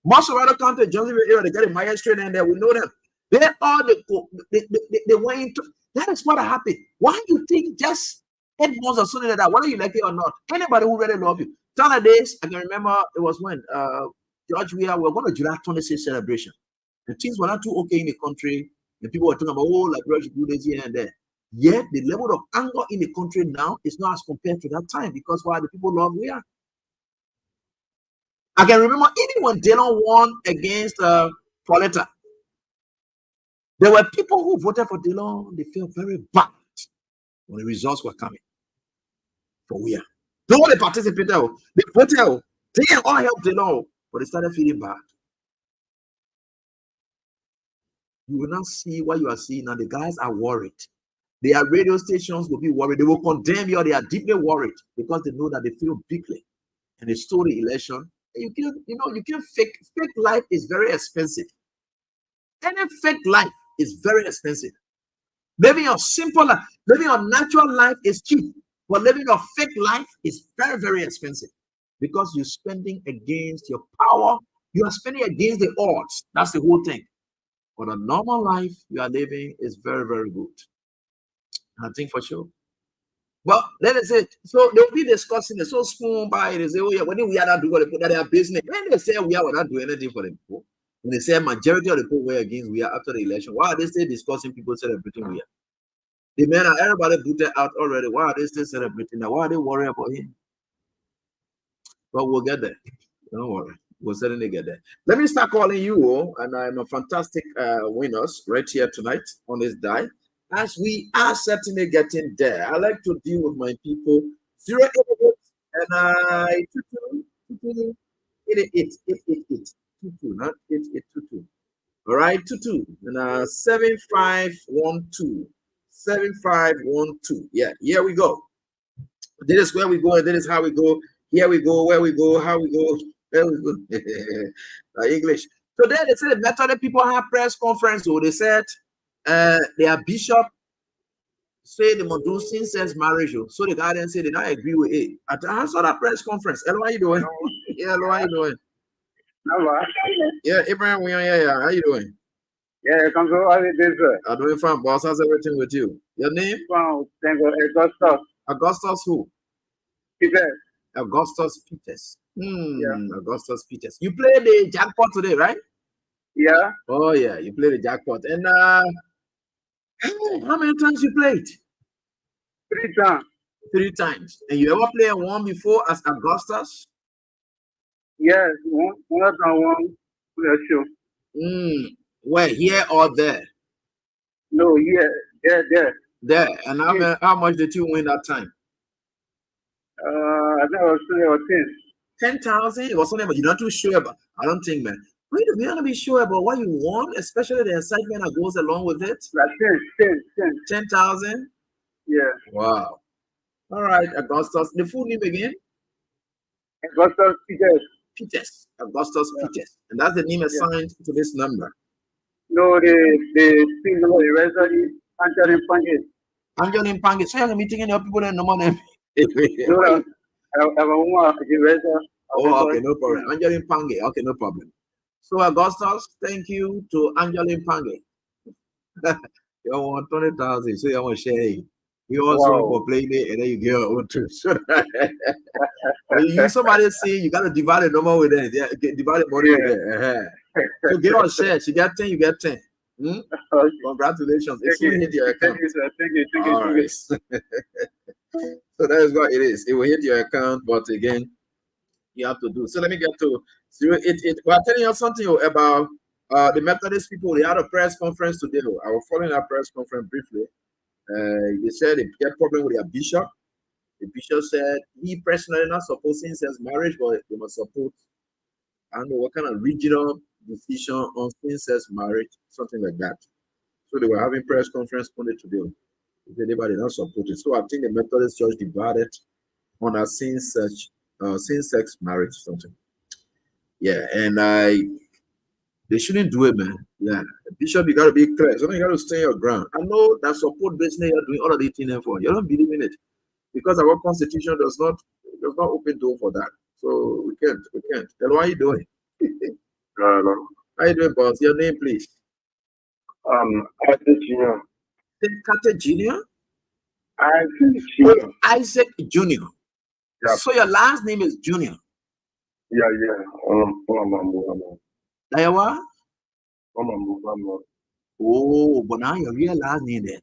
Most of other county, Johnson area, they got a magistrate in there. We know them. They all they went into. That is what happened. Why do you think just 8 months or something like that, whether you like it or not, anybody who really love you? Nowadays, I can remember it was when George we were going to July 26th celebration. And things were not too okay in the country. And people were talking about, oh, like George do this here and there. Yet the level of anger in the country now is not as compared to that time because why the people love we are. I can remember even when Dillon won against Pauletta, there were people who voted for Dillon. They felt very bad when the results were coming for we are. Nobody participated. They voted. They all helped Dillon, but they started feeling bad. You will not see what you are seeing now. The guys are worried. Their radio stations will be worried. They will condemn you. They are deeply worried because they know that they feel bigly. And they stole the election. You can't fake life is very expensive. Any fake life is very expensive. Living your simple life, living your natural life is cheap, but living your fake life is very, very expensive because you're spending against your power. You are spending against the odds. That's the whole thing. But a normal life you are living is very, very good. I think for sure. Well, that is it. So they'll be discussing it. So small by it. They say, oh yeah, when we are not doing what they are business. When they say we are not doing anything for the people, when they say majority of the people were against we are after the election, why are they still discussing people celebrating we are? The men are everybody booted out already. Why are they still celebrating that? Why are they worried about him? But we'll get there. Don't worry. We'll certainly get there. Let me start calling you all, and I'm a fantastic winners right here tonight on this die. As we are certainly getting there, I like to deal with my people 088 and I 22 not 8822. All right, 22 and 7512. Yeah, here we go. This is where we go, and this is how we go. Here we go, where we go, how we go, where we go. English. So then they said the Methodist people have press conference. So they said their bishop say the Modul says marriage. So the guy then said they don't agree with it. I saw that press conference. Hello, how you doing? Yeah, hello, how you doing? Hello. Yeah, Abraham, yeah. How you doing? Yeah, come so how it is, sir? I'm doing fine, boss. How's everything with you? Your name? Wow, thank you, Augustus. Augustus who? Peter. Augustus Peters. Yeah. Augustus Peters. You played the jackpot today, right? Yeah. Oh yeah, you played the jackpot. And how many times you played? 3 times. 3 times. And you ever played one before as Augustus? Yes, one time one. Yeah, sure. Where, here or there? No, yeah, there. There. And how much did you win that time? I think I was 10. 10,000? It was something, but you're not too sure about. I don't think, man. We want to be sure about what you want, especially the excitement that goes along with it. Like 10. 10,000? Yeah. Wow. All right, Augustus. The full name again? Augustus Peters. Peters. Augustus Peters. And that's the name assigned to this number. No, the single the Angelin Pange. Angelin Pange. So you're meeting any people that no money. No, I have a woman. Oh, okay, no problem. Angelin Pange. Okay, no problem. So Augustus, thank you to Angelin Pange. You want 20,000, so you want to share it. You also complain it, and then you get your own too. You somebody say you got to divide the number with them. Yeah, divide the money with them. So get on share. She get 10, you get 10. Congratulations. It's going to hit your account. Thank you. Right. So that is what it is. It will hit your account, but again, you have to do. So let me get to 088. Well, I'm telling you something about the Methodist people. They had a press conference today. I was following that press conference briefly. They said they get problem with their bishop. The bishop said he personally not supporting same-sex marriage, but they must support, I don't know what kind of regional decision on same-sex marriage, something like that. So they were having press conference on it today. Anybody not support it. So I think the Methodist Church divided on a same-sex marriage, something. Yeah, and they shouldn't do it, man. Yeah, Bishop, you gotta be clear. So you gotta stay your ground. I know that support business you're doing all of the things for. You don't believe in it because our constitution does not open door for that. So we can't. Then what are you doing? Hello. How you doing, boss? Your name, please. Isaac Junior. Kate Junior. Isaac Junior. Yeah. So your last name is Junior. Yeah. Dayawa? Oh, but now your real last name then.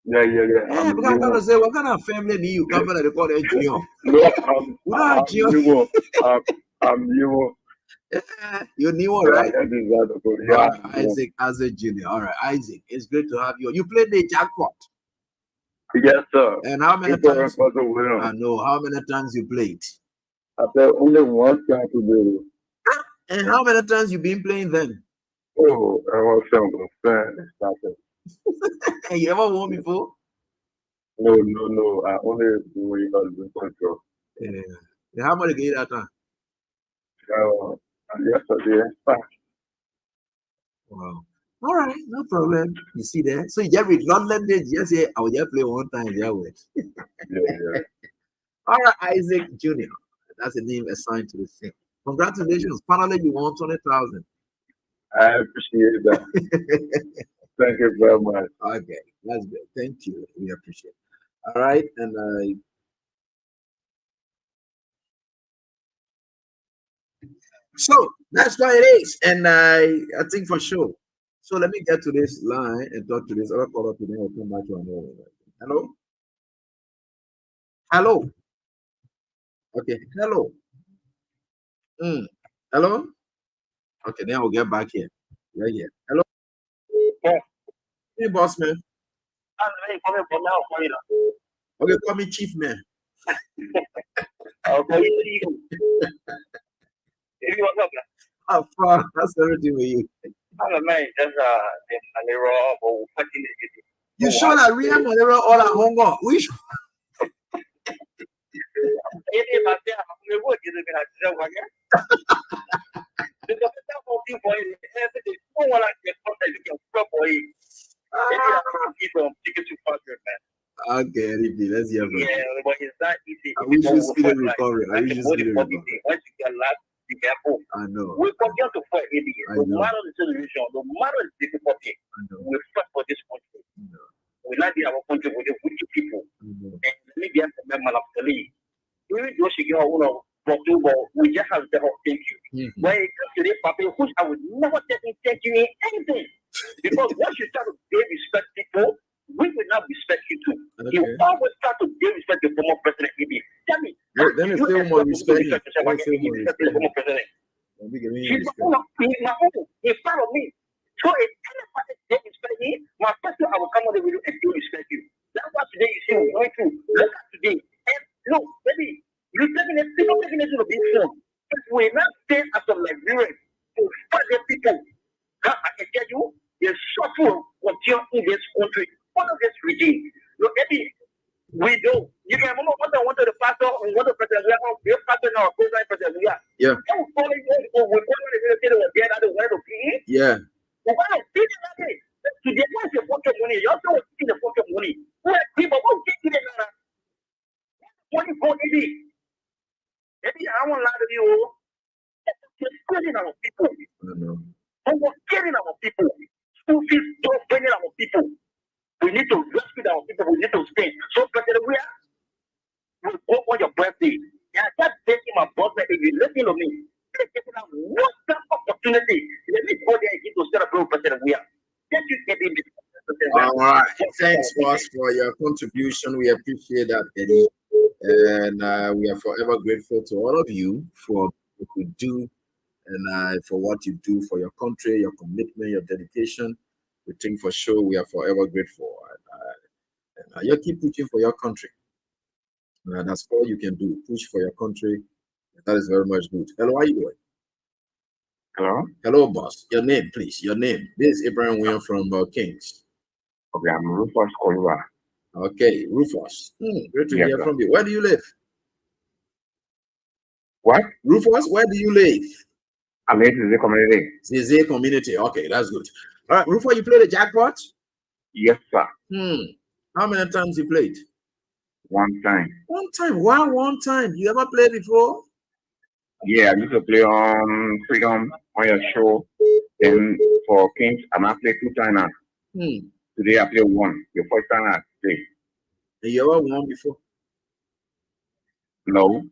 Yeah. Yeah, because I'm gonna say, what kind of family do you come from that they call it Junior? I'm Nemo. You're Nemo, right? Yeah. Isaac Junior. All right, Isaac. It's great to have you. You played the jackpot. Yes, sir. And how many times? I know. How many times you played? I played only one time today. And how many times you been playing then? Oh, I was fan. And you ever won before? No. I only win on control. Yeah. And how much you get that time? Yesterday. Wow. All right, no problem. You see there? So you just read not let me just say, I will just play one time. Yeah, wait. All right, Isaac Jr. That's the name assigned to the thing. Congratulations. Finally, you won 20,000. I appreciate that. Thank you very much. Okay, that's good. Thank you. We appreciate it. All right, and so that's why it is. And I think for sure. So let me get to this line and talk to this other caller today. I'll come back to another one. Hello? Hello? Okay, hello. Hello? Okay, then I'll get back here. Right here. Hello? Yeah. Hey, boss man. I'm coming from now for you. Okay, call me chief man. I'll call you. What's up, man? How far? That's everything with you. I'm a man. That's the raw or cutting it. You sure that we have Monero all at Hongo? We should. Okay, let's hear from you. Yeah, but it's not easy. I wish you speedy recovery. I wish you speedy recovery. Once you get last, be careful. I know. We continue to fight ABA. No matter the solution, no matter the difficulty, we fight for this country. We like our country with the good people. And let me get the member of the league. We do she get we just have to thank you. When it comes to this paper, which I would never thank you in anything. Because once you start to respect people, we will not respect you too. Okay. You always start to respect the former president. Tell me. Then it's still more respect. He's in front of me. So if anybody they respect me, my person I will come on the video and still respect you. That's what today you see we're going through. Look at today. And look, baby, you're taking it to the big phone. If we're not staying as a Liberian to fight the people, I can tell you, there's suffering continue in this country. What is this regime? Look, baby, we do. You can remember what I wanted the pastor and what the president we are pastor now, president we are. Yeah. They will follow you, we're calling the real estate over there, that the way to be. Yeah. Why? Today, what's the pocket money? You also see the pocket money. Where people won't get it now. What you call it? Maybe I won't lie to you. We're killing our people. We're killing our people. School fees don't bring our people. We need to rescue our people. We need to stay. So, President, we go on your birthday. Yeah, that's taking my birthday. If you listen to me, what's that opportunity? Let me go there and get to celebrate President. We are. All right. Thanks, boss, for your contribution. We appreciate that, Eddie. And we are forever grateful to all of you for what you do and for what you do for your country, your commitment, your dedication. We think for sure we are forever grateful. And you keep pushing for your country. That's all you can do. Push for your country. That is very much good. Hello, how are you doing? Hello? Hello, boss. Your name, please. Your name. This is Abraham William from Kings. Okay, I'm Rufus Koluba. Okay, Rufus. Great to hear from you. Where do you live? What? Rufus, where do you live? I live in the community. Zeze community. Okay, that's good. All right, Rufus, you play the jackpot? Yes, sir. How many times you played? One time. One time? Why one time? You ever played before? Yeah, I used to play on Freedom on your show. Then for Kings, I might play 2 times now. Today I play 1. The first time I play. And you ever won before? No.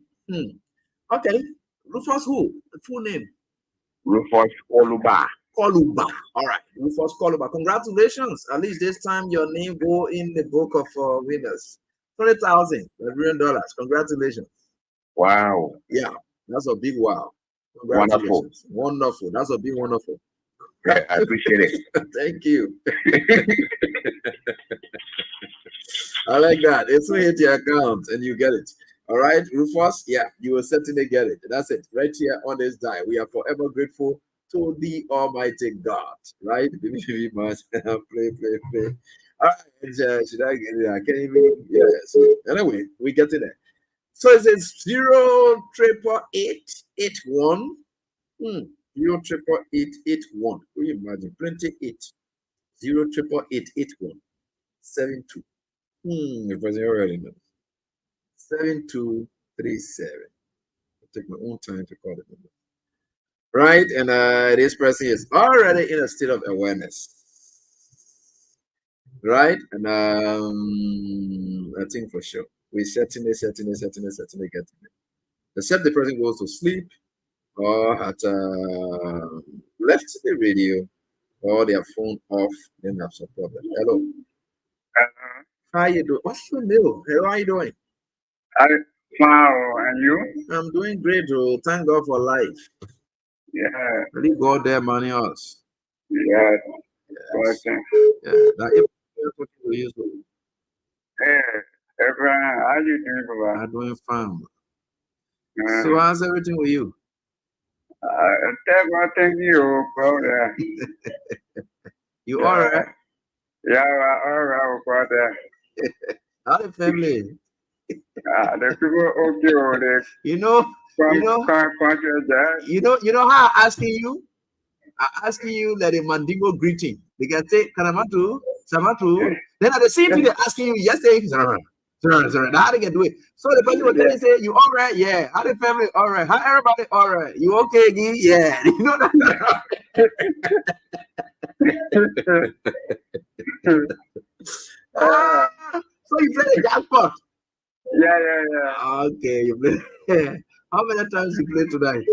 Okay. Rufus who? The full name? Rufus Koluba. Koluba. All right. Rufus Koluba. Congratulations. At least this time your name go in the book of winners. $20,000 dollars. Congratulations. Wow. Yeah. That's a big wow. Wonderful. Wonderful. That's a big wonderful. I appreciate it. Thank you. I like that. It's will hit your account and you get it. All right, Rufus. Yeah, you will certainly get it. That's it. Right here on this die. We are forever grateful to the Almighty God. Right? Play. All right. Should I get it? I can't even. Yeah. So anyway, we get it there. So it says 08881. 08881. Can you imagine? 28. 0888172. The person already knows. 7237. I'll take my own time to call the number. Right, and this person is already in a state of awareness. Right, and I think for sure we're setting it, getting it. Except the person goes to sleep or had left the radio or their phone off, then have some problem. Hello. How you doing? What's your name? How are you doing? Wow, and you? I'm doing great, bro. Thank God for life. Yeah. Really God there money us. Yes. Yes. Yeah. Now, Hey, everyone, how you doing, Baba? I'm doing fine. So how's everything with you? Thank you, brother. You all right? Yeah, all right, brother. How the family? The people okay. You know how I'm asking you? I'm asking you like a Mandingo greeting. They can say Karamatu, Samatu. Then at the same thing they're asking you yesterday, Sarah. How they can do it? So the person will tell you, say, you all right? Yeah. How the family? All right. How everybody? All right. You okay, Gee? Yeah. You know that. So you play the jackpot? Yeah. Okay, you play. How many times you play tonight?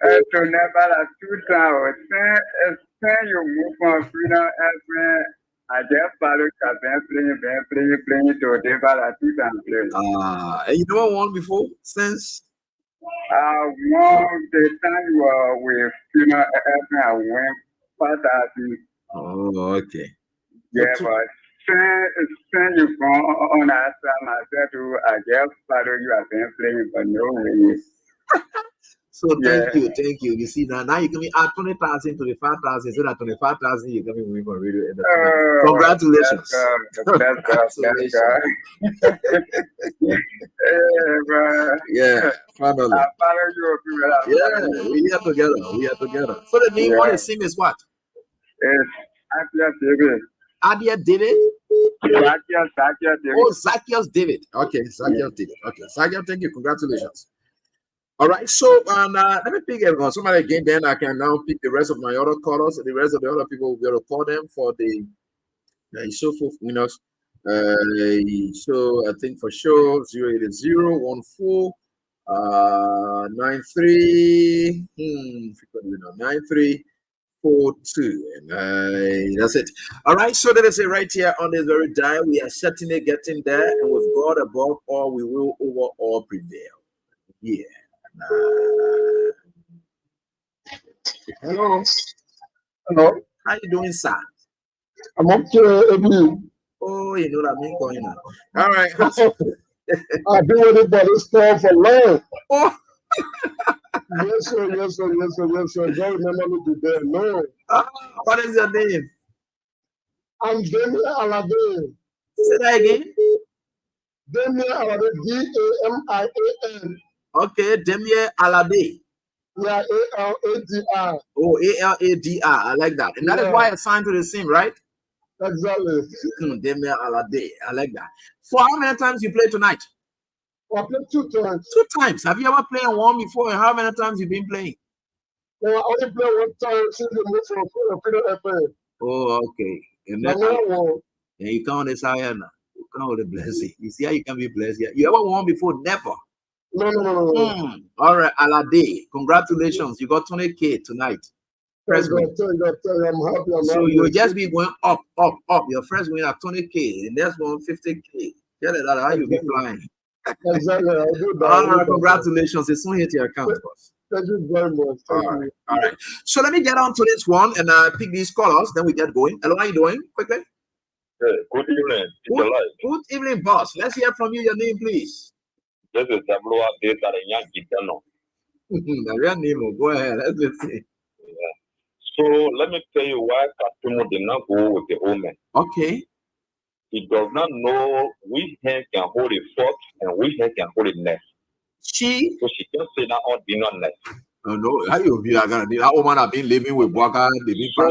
To never 2,000. Send you move from freedom as I just follow playing to never 2,000. And you never won before since? I won the time you were with freedom as I went 5,000. Oh, okay. Yeah, but send you from on myself to I just follow you as playing for no reason. So thank you. You see now you can add 20,000 to the 5,000, so that 25,000 you can be winning for radio entertainment. Congratulations! Congratulations! Yeah, finally. I follow you. Yeah, we are together. So the name on the sim is what? It's Adia David. Zacchaeus David. Oh, Zacchaeus David. Okay, Zacchaeus David. Okay, Zacchaeus, thank you. Congratulations. All right, so let me pick somebody again, then I can now pick the rest of my other callers. The rest of the other people will be able to call them for the so for winners. So I think for sure 08014 93 9342, and that's it. All right, so that is it right here on this very dial. We are certainly getting there, and with God above all, we will over all prevail. Yeah. Hello. How you doing, sir? I'm okay. Oh, you know that mean going on. All right. I've been with it by this time for long. Oh. Yes, sir. Don't remember me to there. No. What is your name? I'm Damien Alade. Say that again. Damien Alade. D-A-M-I-A-N. Okay, Damien Alade. Yeah, A-L-A-D-R. Oh, A-L-A-D-R. I like that. And that is why I signed to the same, right? Exactly. Damien Alade. I like that. So how many times you play tonight? I played 2 times. 2 times. Have you ever played one before? And how many times you been playing? No, I only played 1 time since we moved from Freedom FM. Oh, okay. And then you count this higher now. You count the blessing. You see how you can be blessed. Yeah. You ever won before? Never. No. All right, Alade. Congratulations. You got 20K tonight. First win. I'm happy. So you'll just be going up. Your first win at 20K. The next one 50K. Tell it that how you be flying. Exactly. I'll do that. All right, congratulations. It's soon hit your account. Thank you very much. All right. So let me get on to this one and pick these callers. Then we get going. Hello, how are you doing? Quickly. Good evening. Good evening, boss. Let's hear from you. Your name, please. This is Diaspora based at Gitano. The real name. Go ahead. Let's see. So let me tell you why Katumo did not go with the woman. Okay. He does not know which hand can hold it fork and which hand can hold it next. So she just say that on the not next. Oh no, how you be that woman have been living with Waka, the big so,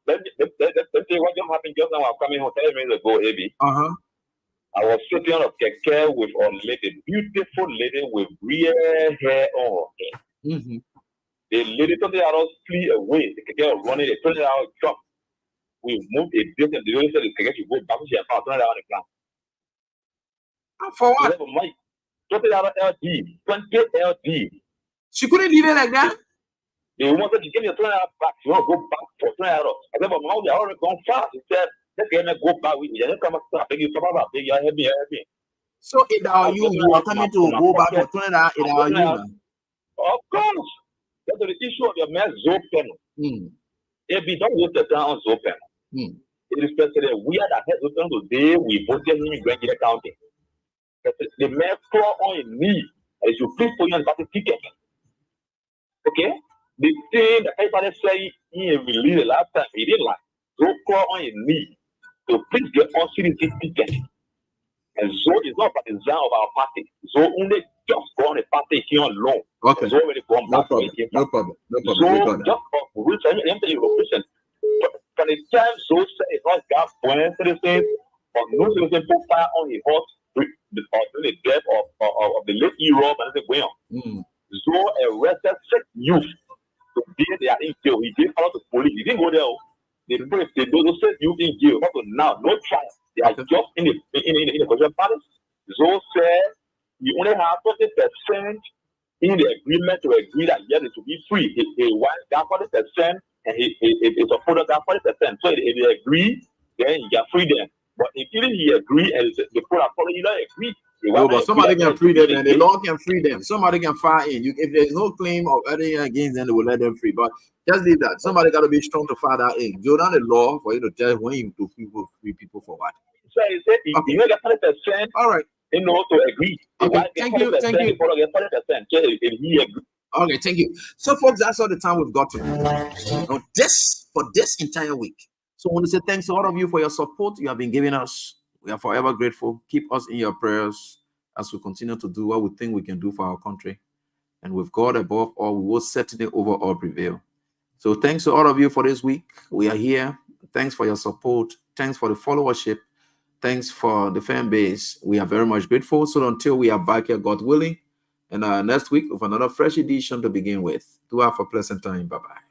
let me tell you what just happened just now. I'm coming home 10 minutes ago, AB. I was sitting on a keke with a lady, beautiful lady with real hair on her head. The lady told the others flee away. The keke was running. They told her out jump. We moved a bit, and the lady said the keke should go back. She had found on the ground. For what? Mike, 20 LD, 20 LD. She couldn't leave it like that. They wanted to give me a 20 hours back. She want to go back for 20 hours. I said, but now they already gone fast. He said, let's get go back with you. Then come back to beg you, come back, beg you, help me. So it are you are coming to go back for 20 hours, it are you now. Of course. That's the issue of your man Zopen. If we don't waste the time on Zopen, it is president we are that head Zopen today, we voted him in Grand County. The man crawl on his knee and you please put you on the party ticket. Okay? The thing that everybody say he released the last time, he didn't like. So crawl on his knee to please get on citizen ticket. And Zo is not partisan of our party. Zo only just go on a party here alone. Okay. Zo already gone back. No problem. So just for which I mean, you location. From the time Zo said it's not got when citizens or no citizen put fire on his horse or the death of the late Europe and going on. Zo arrested 6 youth to be there in jail. He didn't follow the police. He didn't go there. The police, they don't say youth in jail. Up to now, no trial. They are just in the constitutional palace. Zo said you only have 20% in the agreement to agree that yes, it should be free. He wants that 40% and he supported that 40%. So if they agree, then he can free them. But if he agree and the court apology, he don't agree. No, but somebody can free them and the law can free them. Somebody can fire in. If there's no claim of anything against them, they will let them free. But just leave that. Somebody got to be strong to fire that in. You're not the law for you to tell when you do people free people for what. So he said, if you get 40%, all right. You know, to agree. Okay, thank you. Okay, thank you. So, folks, that's all the time we've got for this entire week. So, I want to say thanks to all of you for your support you have been giving us. We are forever grateful. Keep us in your prayers as we continue to do what we think we can do for our country. And with God above all, we will certainly over all prevail. So, thanks to all of you for this week. We are here. Thanks for your support. Thanks for the followership. Thanks for the fan base. We are very much grateful. So until we are back here, God willing, and next week with another fresh edition to begin with. Do have a pleasant time. Bye-bye.